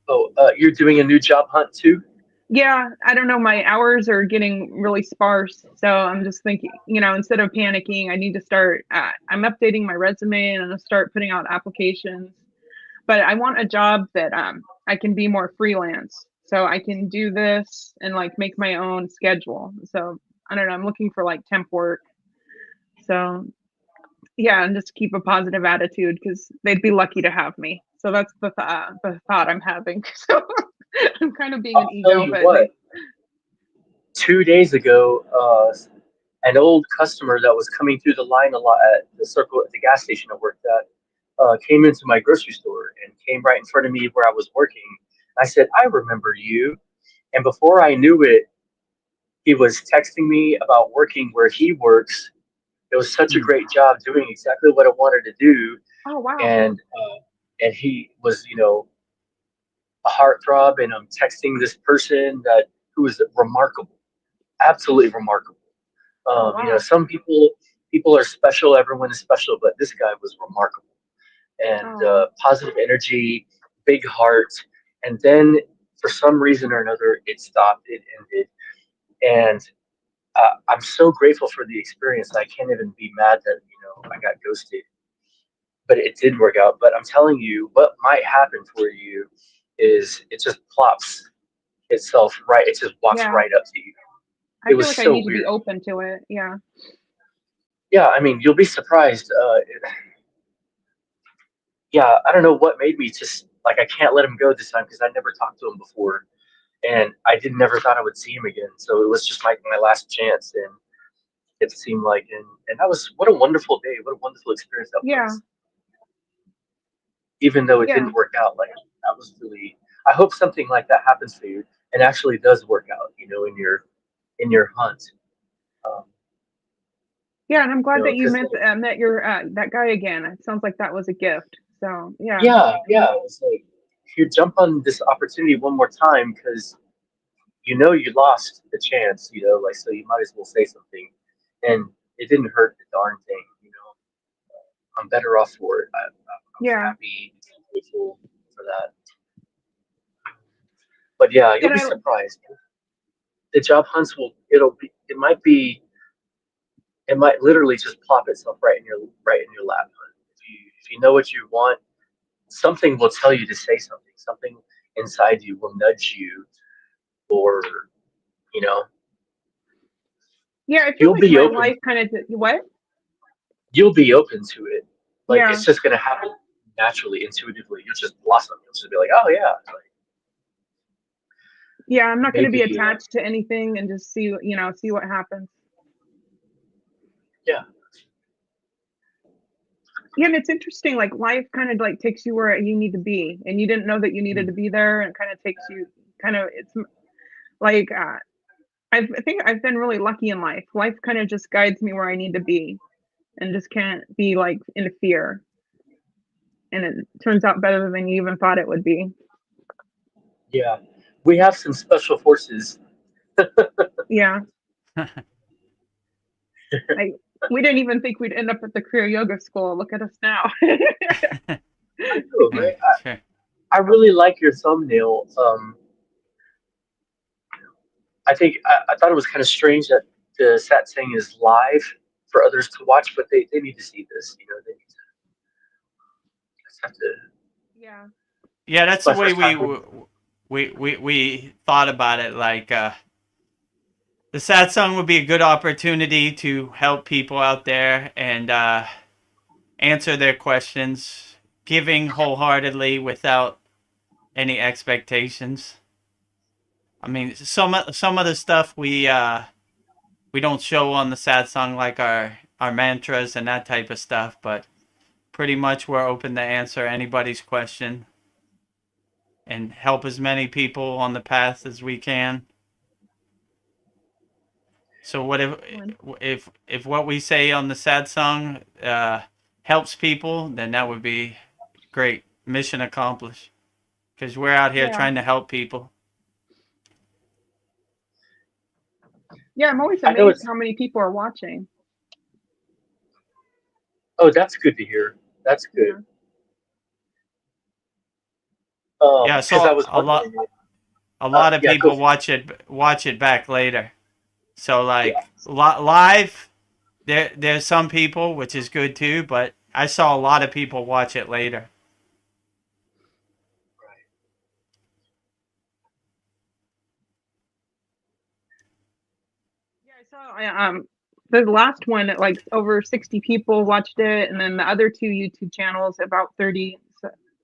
Oh, you're doing a new job hunt too? Yeah, I don't know. My hours are getting really sparse. So I'm just thinking, instead of panicking, I need to start. I'm updating my resume and I'm going to start putting out applications. But I want a job that I can be more freelance. So I can do this and like make my own schedule. So I don't know. I'm looking for like temp work. So yeah, and just keep a positive attitude because they'd be lucky to have me. So that's the thought I'm having. So I'm kind of being an I'll tell ego, you but what. 2 days ago, an old customer that was coming through the line a lot at the circle at the gas station I worked at came into my grocery store and came right in front of me where I was working. I said, "I remember you." And before I knew it, he was texting me about working where he works. It was such a Hmm. great job doing exactly what I wanted to do, oh wow. and he was, a heartthrob. And I'm texting this person that who was remarkable, absolutely remarkable. Oh wow. Some people are special. Everyone is special, but this guy was remarkable and Oh. positive energy, big heart. And then for some reason or another, it stopped. It ended, and I'm so grateful for the experience. I can't even be mad that I got ghosted, but it did work out. But I'm telling you, what might happen for you is it just plops itself right. It just walks Yeah. right up to you. I It feel was like I so need to be weird. open to it. Yeah. Yeah, I mean, you'll be surprised. Yeah, I don't know what made me just like I can't let him go this time because I never talked to him before, and I did never thought I would see him again. So it was just like my last chance, and it seemed like, and that was what a wonderful day, what a wonderful experience that Yeah. was. Even though it Yeah. didn't work out, like that was really. I hope something like that happens for you and actually does work out. In your hunt. Um, Yeah. And I'm glad that you because met your that guy again. It sounds like that was a gift. So yeah. yeah, it's like if you jump on this opportunity one more time because you lost the chance, like so you might as well say something, and it didn't hurt the darn thing. I'm better off for it. I'm Yeah. happy, grateful for that. But yeah, you'll And be I surprised. The job hunts it might literally just plop itself right in your lap. If you know what you want, something will tell you to say something. Something inside you will nudge you, or you know, yeah, I feel you'll like be my open. life kind of what? You'll be open to it. Like Yeah. it's just gonna happen naturally, intuitively. You'll just blossom. You'll just be like, oh yeah, like Yeah, I'm not going to be maybe attached to anything and just see what happens. yeah. Yeah, and it's interesting, like life kind of like takes you where you need to be, and you didn't know that you needed to be there, and kind of takes you it's like I think I've been really lucky in life. Life kind of just guides me where I need to be, and just can't be like in fear. And it turns out better than you even thought it would be. Yeah, we have some special forces. Yeah. We didn't even think we'd end up at the Kriya Yoga school. Look at us now. I know, right? Sure. I really like your thumbnail. I think I thought it was kind of strange that the Satsang is live for others to watch, but they need to see this. You know, they need to just have to. Yeah. Yeah, that's It's my the way first time. we thought about it. Like the satsang would be a good opportunity to help people out there and answer their questions, giving wholeheartedly without any expectations. I mean, some of the stuff we don't show on the satsang, like our mantras and that type of stuff, but pretty much we're open to answer anybody's question and help as many people on the path as we can. So what if what we say on the satsang helps people, then that would be great. Mission accomplished. Because we're out here trying to help people. Yeah, I'm always amazed how many people are watching. Oh, that's good to hear. That's good. Yeah, so I was a lot of people watch it back later. So like live, there's some people, which is good too, but I saw a lot of people watch it later. Yeah, I saw the last one, like over 60 people watched it, and then the other two YouTube channels, about 30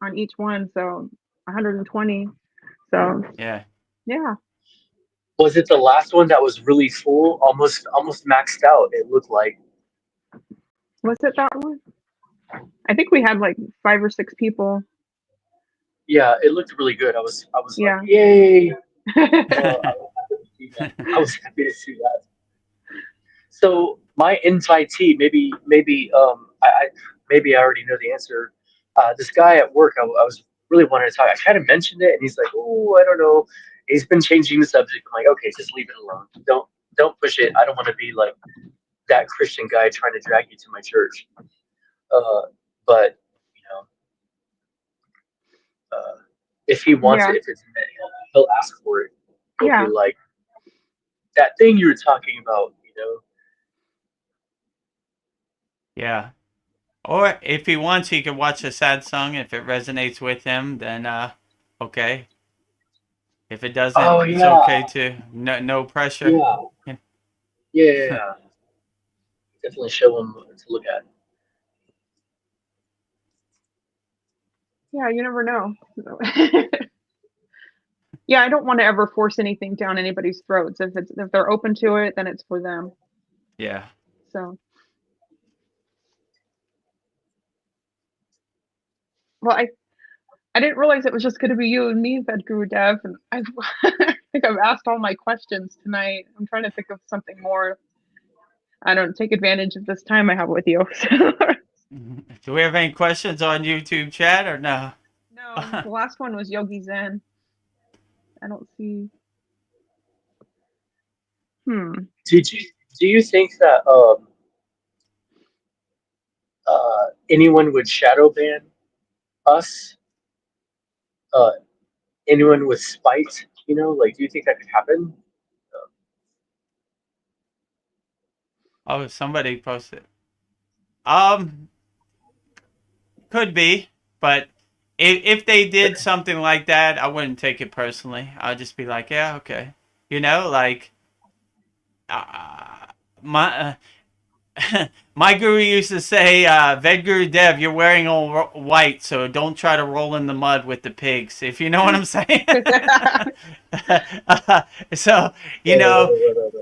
on each one, so 120. So yeah. Was it the last one that was really full, almost maxed out? It looked like. Was it that one? I think we had like 5 or 6 people. Yeah, it looked really good. I was like, yay! I was happy to see that. So my invitee, maybe I already know the answer. This guy at work, I was really wanting to talk. I kind of mentioned it, and he's like, "Oh, I don't know." He's been changing the subject. I'm like, "Okay, just leave it alone. Don't push it. I don't want to be like that Christian guy trying to drag you to my church." But you know, if he wants it, if it's meant, he'll ask for it. He'll be like, "That thing you were talking about," you know. Yeah. Or if he wants, he can watch a satsang. If it resonates with him, then okay. If it doesn't, it's okay too. No pressure. Yeah. Definitely show him to look at. Yeah, you never know. Yeah, I don't want to ever force anything down anybody's throats. If they're open to it, then it's for them. Yeah. So. Well, I didn't realize it was just going to be you and me, Guru Dev, and I think I've asked all my questions tonight. I'm trying to think of something more. I don't take advantage of this time I have with you. Do we have any questions on YouTube chat or no? No, the last one was Yogi Zen. I don't see. Do you think that anyone would shadow ban us? Anyone with spite? You know, like, do you think that could happen? Oh, somebody posted. Could be, but if they did something like that, I wouldn't take it personally. I'd just be like, yeah, okay. You know, like my my guru used to say, Vedguru Dev, you're wearing all white, so don't try to roll in the mud with the pigs, if you know what I'm saying. So, you know,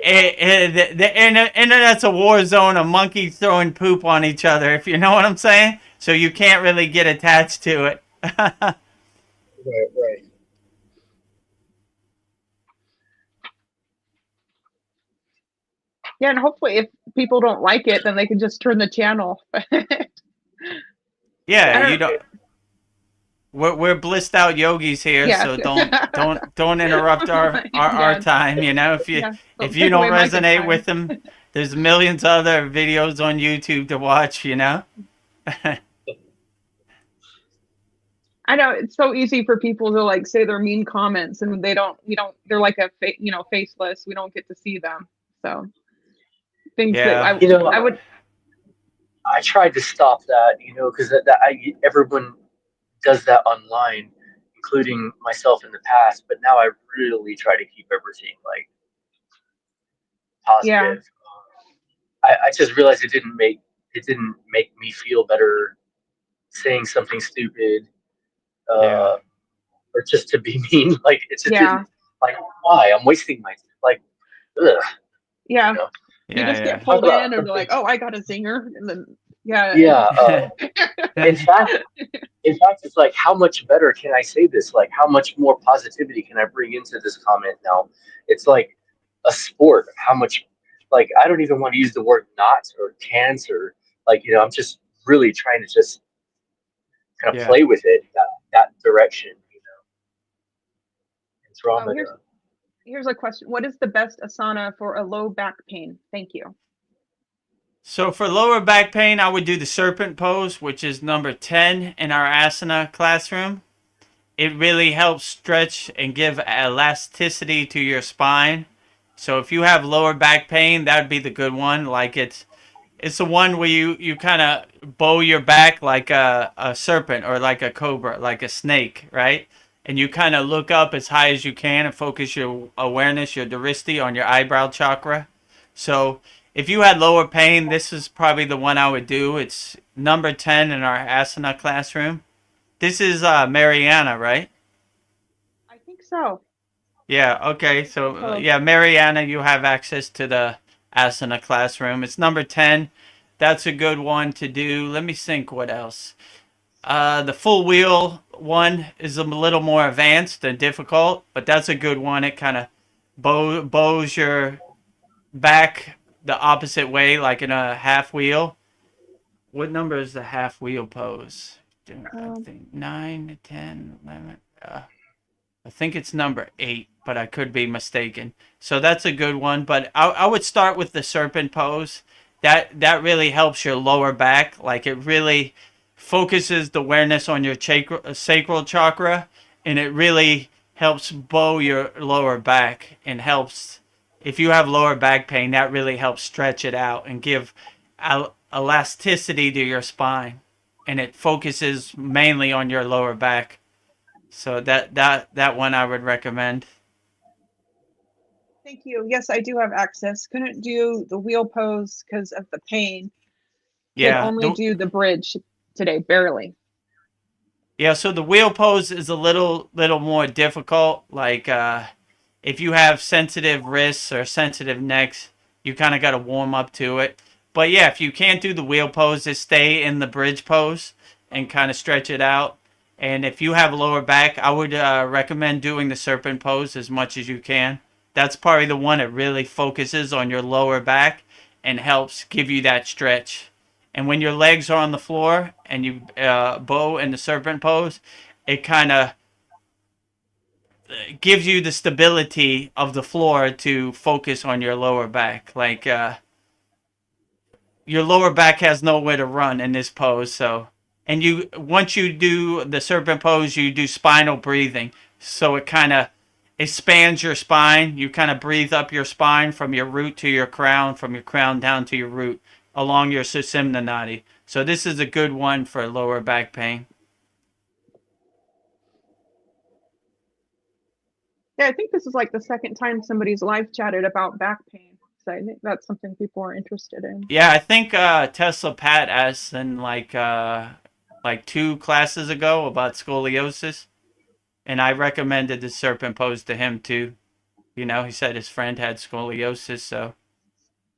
the internet's a war zone of monkeys throwing poop on each other, if you know what I'm saying. so you can't really get attached to it. Right. Yeah, and hopefully if people don't like it, then they can just turn the channel. Yeah, you don't. We're blissed out yogis here, Yeah. so don't interrupt our Yeah. time. You know, Yeah. if Don't you take don't away my good resonate time. with them, there's millions of other videos on YouTube to watch. You know. I know it's so easy for people to like say their mean comments and we don't, they're like faceless. We don't get to see them. So things that Yeah. I would, I tried to stop that, because everyone does that online, including myself in the past. But now I really try to keep everything like yeah, positive. I just realized it didn't make me feel better saying something stupid, Yeah. or just to be mean. Like it just yeah, didn't. Like, why? I'm wasting my like. Ugh, yeah. you know. You just get Yeah. Talk pulled about in and they're like, something. oh, I got a zinger. And then, yeah. Yeah. In Yeah. fact, it's like, how much better can I say this? Like, how much more positivity can I bring into this comment now? It's like a sport. How much, like, I don't even want to use the word not or cancer. Like, I'm just really trying to just kind of Yeah. play with it that direction, Oh, Andromeda. here's a question. What is the best asana for a low back pain? Thank you. So for lower back pain, I would do the serpent pose, which is number 10 in our asana classroom. It really helps stretch and give elasticity to your spine. So if you have lower back pain, that would be the good one. Like it's the one where you kind of bow your back like a serpent or like a cobra, like a snake, right? And you kind of look up as high as you can and focus your awareness, your dristy on your eyebrow chakra. So if you had lower pain, this is probably the one I would do. It's number 10 in our asana classroom. This is Mariana, right? I think so. Yeah, okay. So, So, yeah, Mariana, you have access to the asana classroom. It's number 10. That's a good one to do. Let me think what else. The full wheel one is a little more advanced and difficult, but that's a good one. It kind of bows your back the opposite way, like in a half wheel. What number is the half wheel pose? I think 9, 10, 11. I think it's number 8, but I could be mistaken. So that's a good one. But I would start with the serpent pose. That really helps your lower back. Like it really focuses the awareness on your sacral chakra, and it really helps bow your lower back and helps. If you have lower back pain, that really helps stretch it out and give elasticity to your spine, and it focuses mainly on your lower back. So that one I would recommend. thank you. Yes, I do have access. Couldn't do the wheel pose because of the pain. Could Yeah, only do the bridge today, barely. yeah. So the wheel pose is a little more difficult. Like if you have sensitive wrists or sensitive necks, you kind of got to warm up to it. But yeah, if you can't do the wheel pose, just stay in the bridge pose and kind of stretch it out. And if you have lower back, I would recommend doing the serpent pose as much as you can. That's probably the one that really focuses on your lower back and helps give you that stretch. And when your legs are on the floor and you bow in the serpent pose, it kind of gives you the stability of the floor to focus on your lower back. Like your lower back has nowhere to run in this pose. So, and you once you do the serpent pose, you do spinal breathing. So it kind of expands your spine. You kind of breathe up your spine from your root to your crown, from your crown down to your root, along your Sushumna Nadi. So this is a good one for lower back pain. Yeah, I think this is like the second time somebody's live chatted about back pain. So I think that's something people are interested in. Yeah, I think Tesla Pat asked in like 2 classes ago about scoliosis, and I recommended the serpent pose to him too. You know, he said his friend had scoliosis, so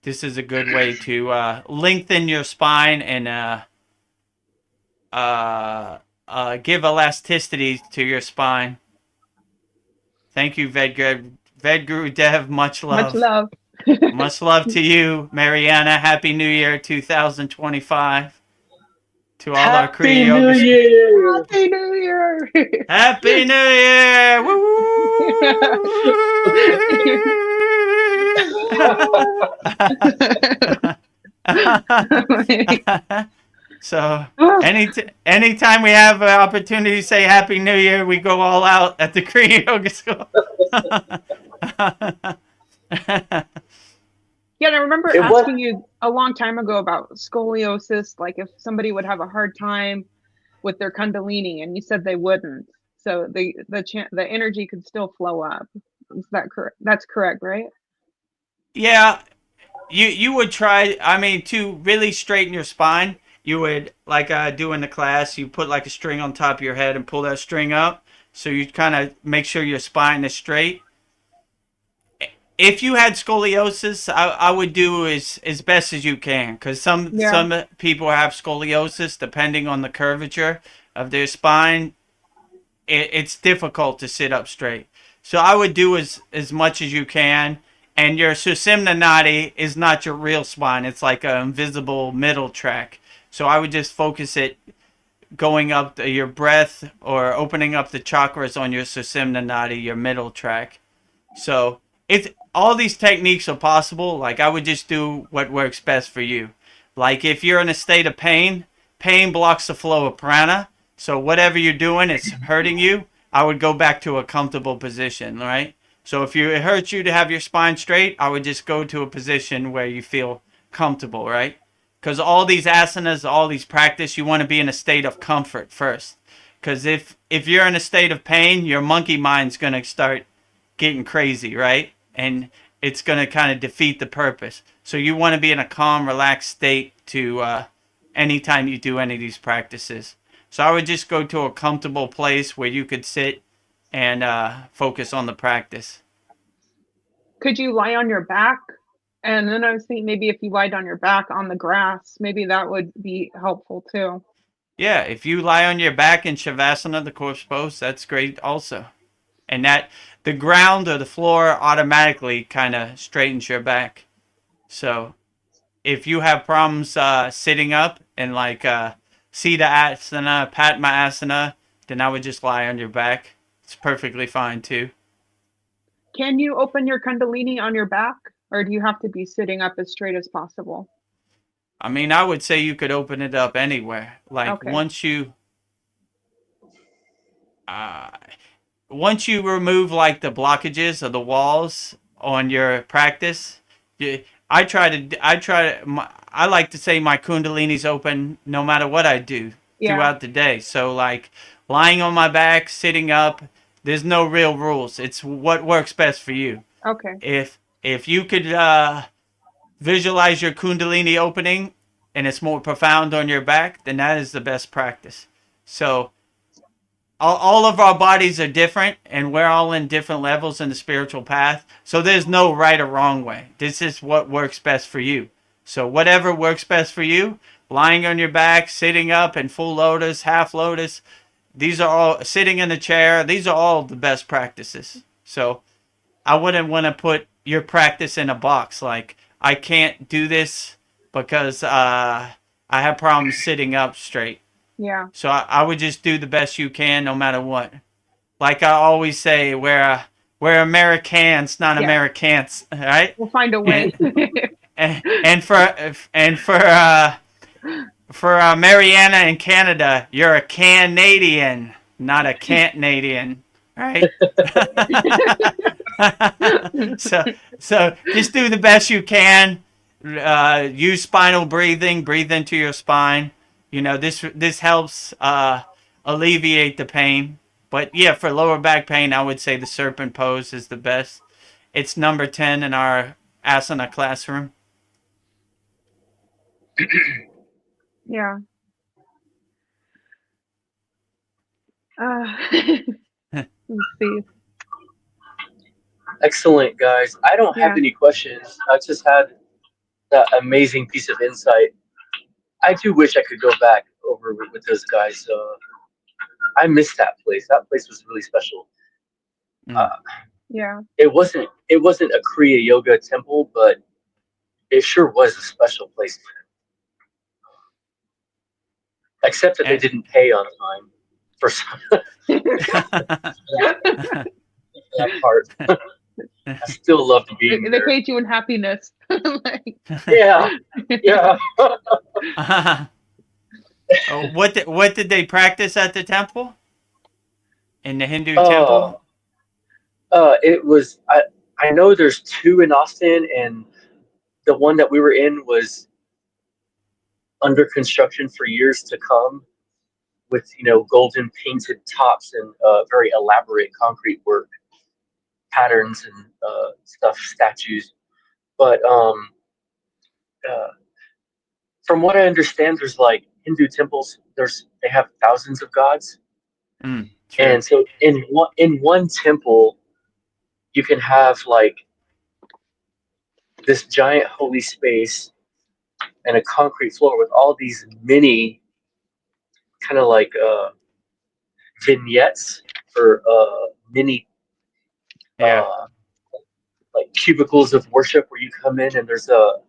this is a good way to lengthen your spine and give elasticity to your spine. Thank you, Vedguru Dev. Much Much love. love. Much love to you, Mariana. Happy New Year 2025. To all our Kriya Happy New Yoga. Year! Happy New Year! Happy New Year! Woo! So anytime we have an opportunity to say Happy New Year, we go all out at the Kriya Yoga School. Yeah, and I remember asking you a long time ago about scoliosis, like if somebody would have a hard time with their kundalini, and you said they wouldn't. So the energy could still flow up. Is that correct? That's correct, right? Yeah, you would try. I mean, to really straighten your spine, you would like do in the class. You put like a string on top of your head and pull that string up, so you kind of make sure your spine is straight. If you had scoliosis, I would do as best as you can, because some people have scoliosis depending on the curvature of their spine. It's difficult to sit up straight. So I would do as much as you can. And your Sushumna Nadi is not your real spine. It's like an invisible middle track. So I would just focus it going up your breath or opening up the chakras on your Sushumna Nadi, your middle track. So if all these techniques are possible, like I would just do what works best for you. Like if you're in a state of pain, pain blocks the flow of prana. So whatever you're doing, it's hurting you. I would go back to a comfortable position, right? So if it hurts you to have your spine straight, I would just go to a position where you feel comfortable, right? Because all these asanas, all these practice, you want to be in a state of comfort first. Because if you're in a state of pain, your monkey mind's going to start getting crazy, right? And it's going to kind of defeat the purpose. So you want to be in a calm, relaxed state to anytime you do any of these practices. So I would just go to a comfortable place where you could sit and focus on the practice. Could you lie on your back? And then I was thinking maybe if you lied on your back on the grass, maybe that would be helpful too. Yeah, if you lie on your back in Shavasana, the corpse pose, that's great also. And that the ground or the floor automatically kind of straightens your back. So if you have problems sitting up and like Siddha Asana, Padma Asana, then I would just lie on your back. It's perfectly fine too. Can you open your Kundalini on your back, or do you have to be sitting up as straight as possible? I mean, I would say you could open it up anywhere. Like once you remove like the blockages of the walls on your practice, I like to say my Kundalini's open no matter what I do throughout the day. So like lying on my back, sitting up, there's no real rules. It's what works best for you. Okay. If you could visualize your Kundalini opening and it's more profound on your back, then that is the best practice. So all of our bodies are different, and we're all in different levels in the spiritual path. So there's no right or wrong way. This is what works best for you. So whatever works best for you, lying on your back, sitting up in full lotus, half lotus, these are all sitting in the chair. These are all the best practices. So I wouldn't want to put your practice in a box. Like I can't do this because I have problems sitting up straight. Yeah. So I would just do the best you can, no matter what. Like I always say, we're Americans, not Americans, right? We'll find a way. and for Mariana in Canada, you're a Canadian, not a Canadian, right? so just do the best you can. Use spinal breathing. Breathe into your spine. You know, this helps alleviate the pain. But yeah, for lower back pain, I would say the serpent pose is the best. It's number 10 in our asana classroom. Yeah. Let's see. Excellent, guys. I don't have any questions. I just had that amazing piece of insight. I do wish I could go back over with those guys. I missed that place. That place was really special. Yeah. It wasn't a Kriya yoga temple, but it sure was a special place. Except that they didn't pay on time for that part. I still love to be there. They paid you in happiness. Yeah. What did they practice at the temple? In the Hindu temple? It was I know there's two in Austin, and the one that we were in was under construction for years to come, with golden painted tops and very elaborate concrete work patterns and stuff, statues. But from what I understand, there's like Hindu temples. They have thousands of gods, and so in one temple, you can have like this giant holy space and a concrete floor with all these mini kind of like vignettes or mini like cubicles of worship where you come in and there's a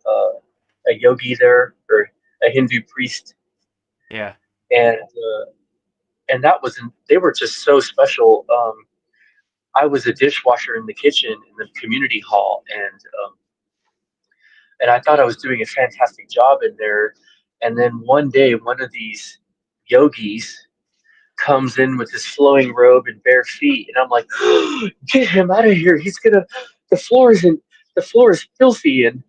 yogi there or a Hindu priest. Yeah. And that was they were just so special. I was a dishwasher in the kitchen in the community hall, and I thought I was doing a fantastic job in there. And then one day, one of these yogis comes in with his flowing robe and bare feet, and I'm like, oh, "Get him out of here! The floor is filthy, and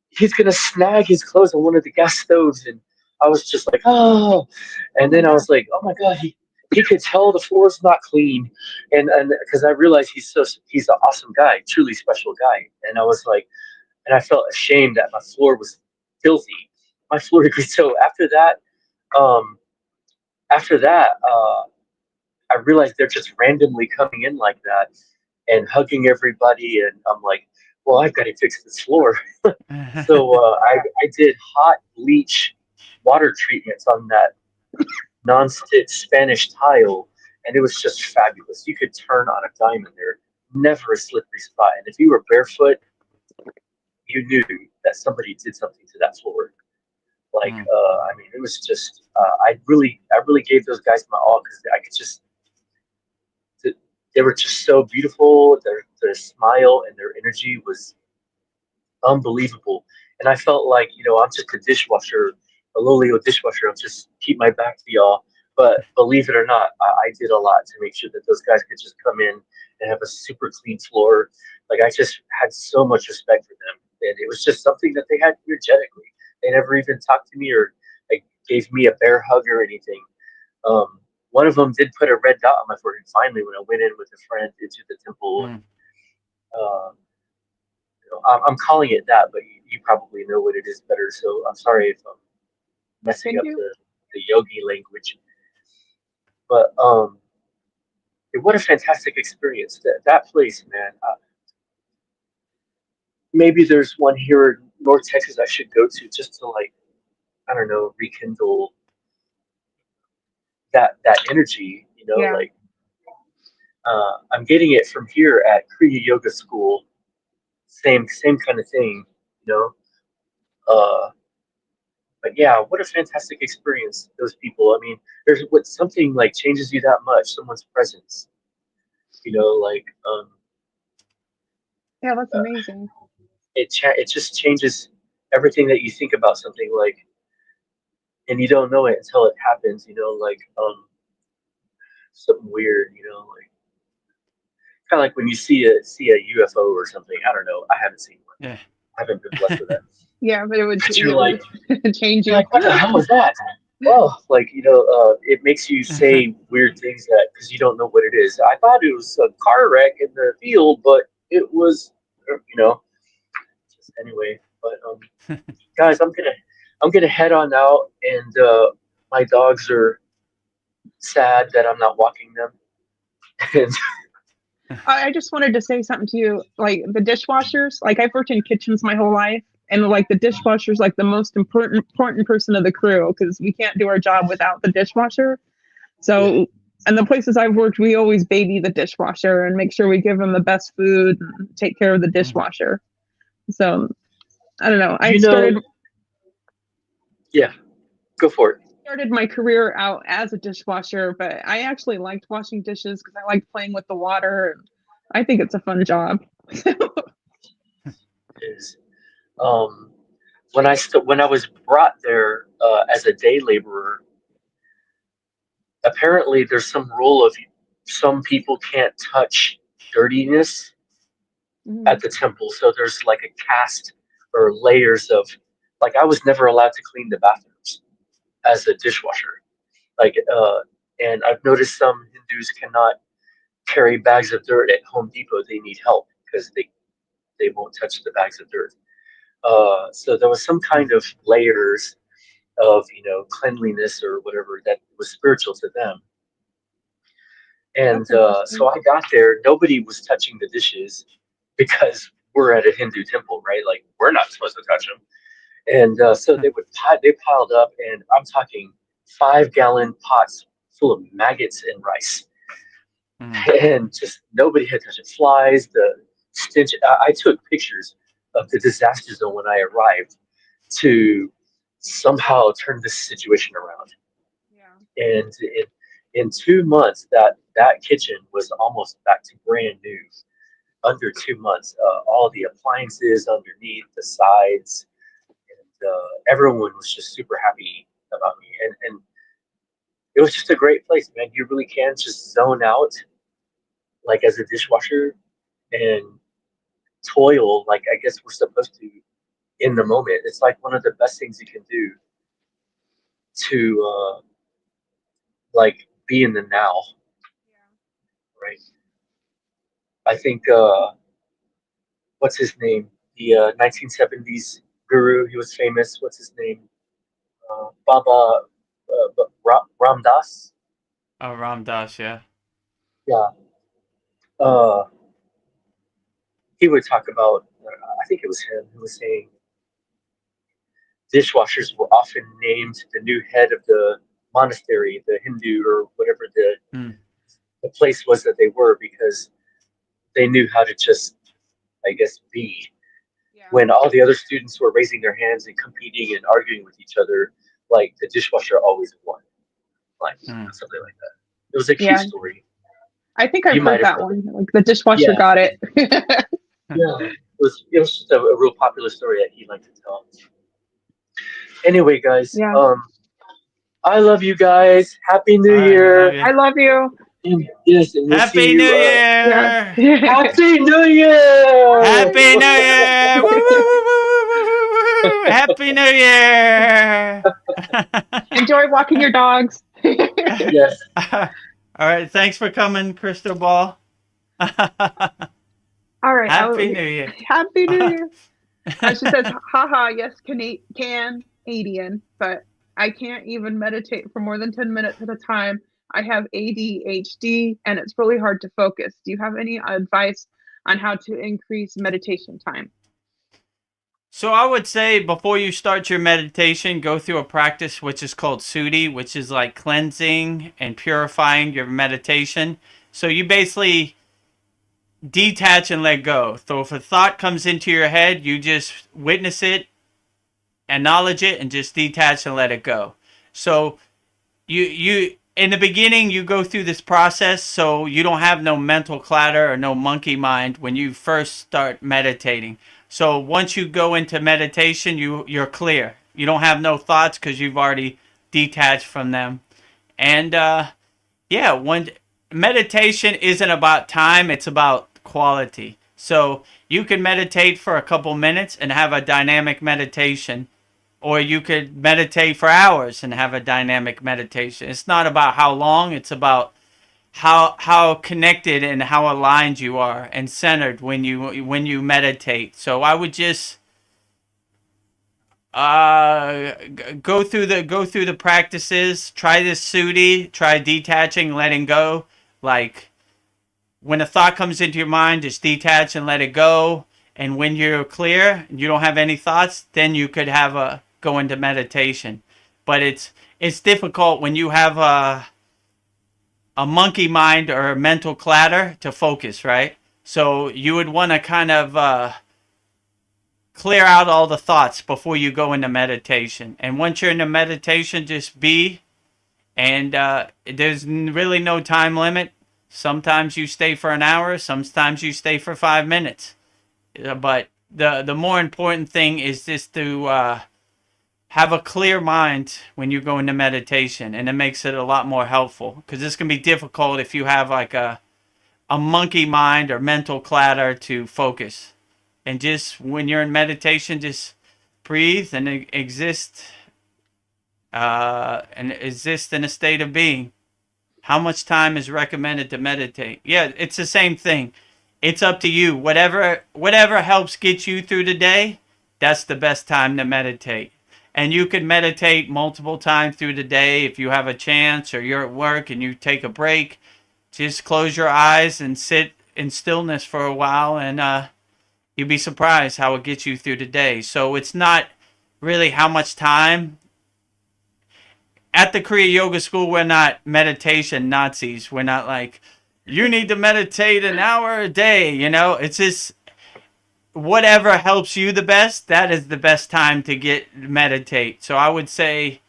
he's gonna snag his clothes on one of the gas stoves." And I was just like, "Oh!" And then I was like, "Oh my god, he could tell the floor's not clean," and because I realized he's an awesome guy, truly special guy, and I was like, and I felt ashamed that my floor was filthy. My floor degree. So after that, I realized they're just randomly coming in like that and hugging everybody, and I'm like, well, I've got to fix this floor. So I did hot bleach water treatments on that non-stick Spanish tile, and it was just fabulous. You could turn on a dime in there, never a slippery spot. And if you were barefoot, you knew that somebody did something to that floor. Like, I mean, it was just, I really gave those guys my all because I could just, they were just so beautiful. Their smile and their energy was unbelievable. And I felt like, I'm just a dishwasher, a lowly dishwasher. I'll just keep my back to y'all. But believe it or not, I did a lot to make sure that those guys could just come in and have a super clean floor. Like, I just had so much respect for them. And it was just something that they had energetically. They never even talked to me or like gave me a bear hug or anything. One of them did put a red dot on my forehead finally when I went in with a friend into the temple. And, I'm calling it that, but you probably know what it is better. So I'm sorry if I'm messing up the yogi language. But what a fantastic experience. That place, man. Maybe there's one here in North Texas I should go to just to, like, I don't know, rekindle that energy, like I'm getting it from here at Kriya Yoga School. Same kind of thing, but yeah, what a fantastic experience, those people. I mean, there's something like changes you that much, someone's presence, like yeah, that's amazing. It just changes everything that you think about something, like, and you don't know it until it happens, like something weird, like kind of like when you see a UFO or something. I don't know. I haven't seen one. Yeah. I haven't been blessed with that. Yeah, but it would change you. Like, what the hell was that? Well, like, it makes you say weird things that because you don't know what it is. I thought it was a car wreck in the field, but it was, just anyway. But guys, I'm gonna head on out, and my dogs are sad that I'm not walking them. And I just wanted to say something to you, like the dishwashers. Like, I've worked in kitchens my whole life, And like the dishwasher is like the most important person of the crew, because we can't do our job without the dishwasher. So, and the places I've worked, we always baby the dishwasher and make sure we give them the best food and take care of the dishwasher. So, I don't know. Yeah, go for it. Started my career out as a dishwasher, but I actually liked washing dishes because I liked playing with the water. I think it's a fun job. It is. When I was brought there as a day laborer, apparently there's some rule of some people can't touch dirtiness at the temple. So there's like a caste or layers of, like, I was never allowed to clean the bathrooms as a dishwasher. Like, and I've noticed some Hindus cannot carry bags of dirt at Home Depot. They need help because they won't touch the bags of dirt. So there was some kind of layers of, cleanliness or whatever that was spiritual to them. And so I got there, nobody was touching the dishes because we're at a Hindu temple, right? Like, we're not supposed to touch them. And so they piled up, and I'm talking 5-gallon pots full of maggots and rice. And just nobody had touched it. Flies, the stench. I took pictures of the disaster zone when I arrived to somehow turn this situation around. Yeah. And in 2 months, that kitchen was almost back to brand new. Under 2 months, all the appliances underneath, the sides, and everyone was just super happy about me. And it was just a great place, man. You really can just zone out, like, as a dishwasher, and toil like I guess we're supposed to in the moment. It's like one of the best things you can do to like be in the now. Right. I think what's his name? The 1970s guru. He was famous. What's his name? Baba Ram Dass. Oh, Ram Dass, yeah. Yeah. He would talk about. I think it was him who was saying dishwashers were often named the new head of the monastery, the Hindu or whatever the place was that they were, because they knew how to just, I guess, be. Yeah. When all the other students were raising their hands and competing and arguing with each other, like, the dishwasher always won, like something like that. It was a cute story. I think I've heard that one. Like, the dishwasher got it. Yeah, it was just a real popular story that he liked to tell. Anyway, guys, I love you guys. Happy New Year. I love you. Yes, and we'll Happy New Year. Yeah. Happy New Year. Happy New Year. Woo, woo, woo, woo, woo. Happy New Year. Enjoy walking your dogs. Yes. All right. Thanks for coming, Crystal Ball. All right. Happy New Year. Happy New Year. She says, haha, yes, Canadian, but I can't even meditate for more than 10 minutes at a time. I have ADHD and it's really hard to focus. Do you have any advice on how to increase meditation time? So I would say before you start your meditation, go through a practice which is called Suddhi, which is like cleansing and purifying your meditation. So you basically detach and let go. So if a thought comes into your head, you just witness it, acknowledge it, and just detach and let it go. So you in the beginning, you go through this process so you don't have no mental clutter or no monkey mind when you first start meditating. So once you go into meditation, you're clear. You don't have no thoughts because you've already detached from them. And when meditation isn't about time, it's about quality. So you can meditate for a couple minutes and have a dynamic meditation. Or you could meditate for hours and have a dynamic meditation. It's not about how long, it's about how connected and how aligned you are and centered when you meditate. So I would just go through the practices. Try this Suddhi. Try detaching, letting go. Like when a thought comes into your mind, just detach and let it go. And when you're clear, you don't have any thoughts, then you could go into meditation. But it's difficult when you have a monkey mind or a mental clatter to focus, right? So you would want to kind of clear out all the thoughts before you go into meditation. And once you're into meditation, just be. And there's really no time limit. Sometimes you stay for an hour. Sometimes you stay for 5 minutes. But the more important thing is just to have a clear mind when you go into meditation. And it makes it a lot more helpful. Because this can be difficult if you have like a monkey mind or mental clatter to focus. And just when you're in meditation, just breathe and exist. And exist in a state of being. How much time is recommended to meditate? Yeah, it's the same thing. It's up to you. Whatever helps get you through the day, that's the best time to meditate. And you can meditate multiple times through the day if you have a chance, or you're at work and you take a break. Just close your eyes and sit in stillness for a while, and you'll be surprised how it gets you through the day. So it's not really how much time. At the Kriya Yoga School, we're not meditation Nazis. We're not like, you need to meditate an hour a day, you know? It's just whatever helps you the best, that is the best time to meditate. So I would say,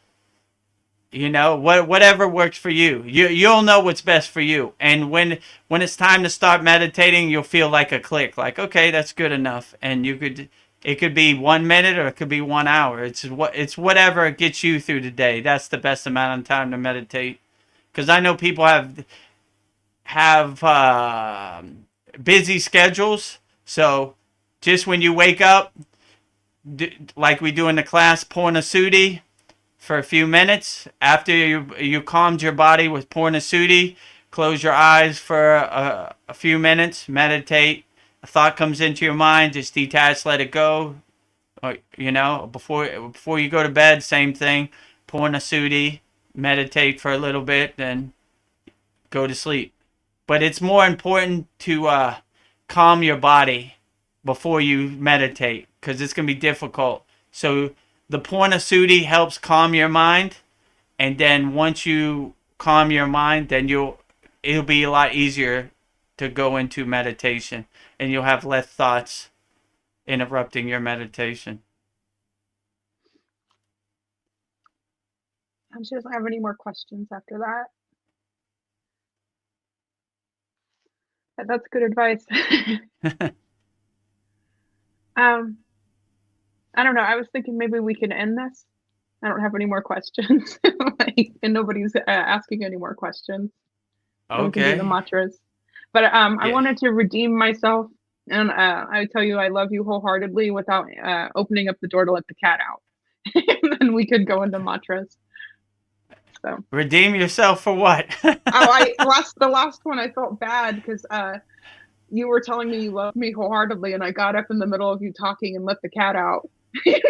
you know, whatever works for you. You'll know what's best for you. And when it's time to start meditating, you'll feel like a click, like, okay, that's good enough. And it could be 1 minute or it could be 1 hour. It's whatever gets you through the day. That's the best amount of time to meditate. Because I know people have busy schedules. So just when you wake up, like we do in the class, Purna Sudhi for a few minutes. After you calmed your body with Purna Sudhi, close your eyes for a few minutes, meditate. A thought comes into your mind, just detach, let it go. Or, you know, before you go to bed, same thing. Purna Sudhi, meditate for a little bit, then go to sleep. But it's more important to calm your body before you meditate, because it's going to be difficult. So the Purna Sudhi helps calm your mind, and then once you calm your mind, then it'll be a lot easier to go into meditation. And you'll have less thoughts interrupting your meditation. She doesn't have any more questions after that. That's good advice. I don't know. I was thinking maybe we can end this. I don't have any more questions. And nobody's asking any more questions. Okay. We can do the mantras. But I wanted to redeem myself, and I tell you I love you wholeheartedly without opening up the door to let the cat out. And then we could go into mantras. So redeem yourself for what? The last one I felt bad because you were telling me you love me wholeheartedly, and I got up in the middle of you talking and let the cat out.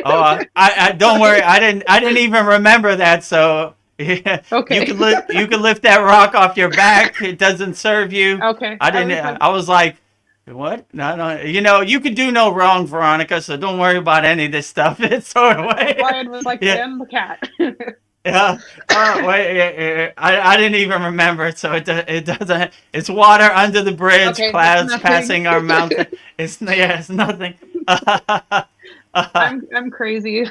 Oh, I don't worry. I didn't even remember that. So yeah, okay. You can lift that rock off your back. It doesn't serve you. Okay. I was like, what? No. You know, you could do no wrong, Veronica. So don't worry about any of this stuff. It's sort of way. Brian was like, "Damn the cat." Yeah. I didn't even remember. So it doesn't. It's water under the bridge. Okay, Clouds passing our mountain. It's nothing. I'm crazy.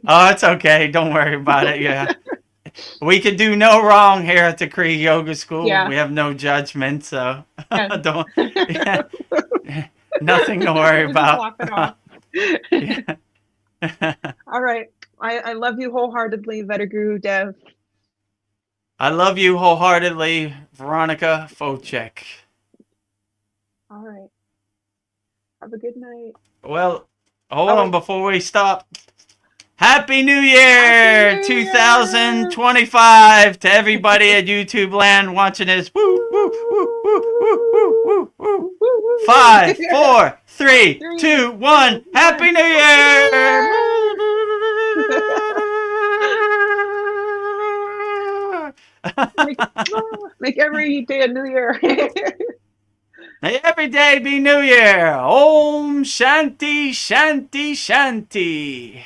Oh, it's okay. Don't worry about it. Yeah. We can do no wrong here at the Kriya Yoga School. Yeah. We have no judgment, so Yeah. don't. Yeah. Nothing to worry about. Laugh it off. Yeah. All right. I love you wholeheartedly, Vedaguru Dev. I love you wholeheartedly, Veronica Focek. All right. Have a good night. Well, hold on before we stop. Happy New Year, Happy New Year! 2025 to everybody at YouTube land watching this. Woo, woo, woo, woo, woo, woo, woo. 5, 4, 3, 2, 1. Happy New Year! Make every day a new year. May every day be New Year. Om Shanti Shanti Shanti.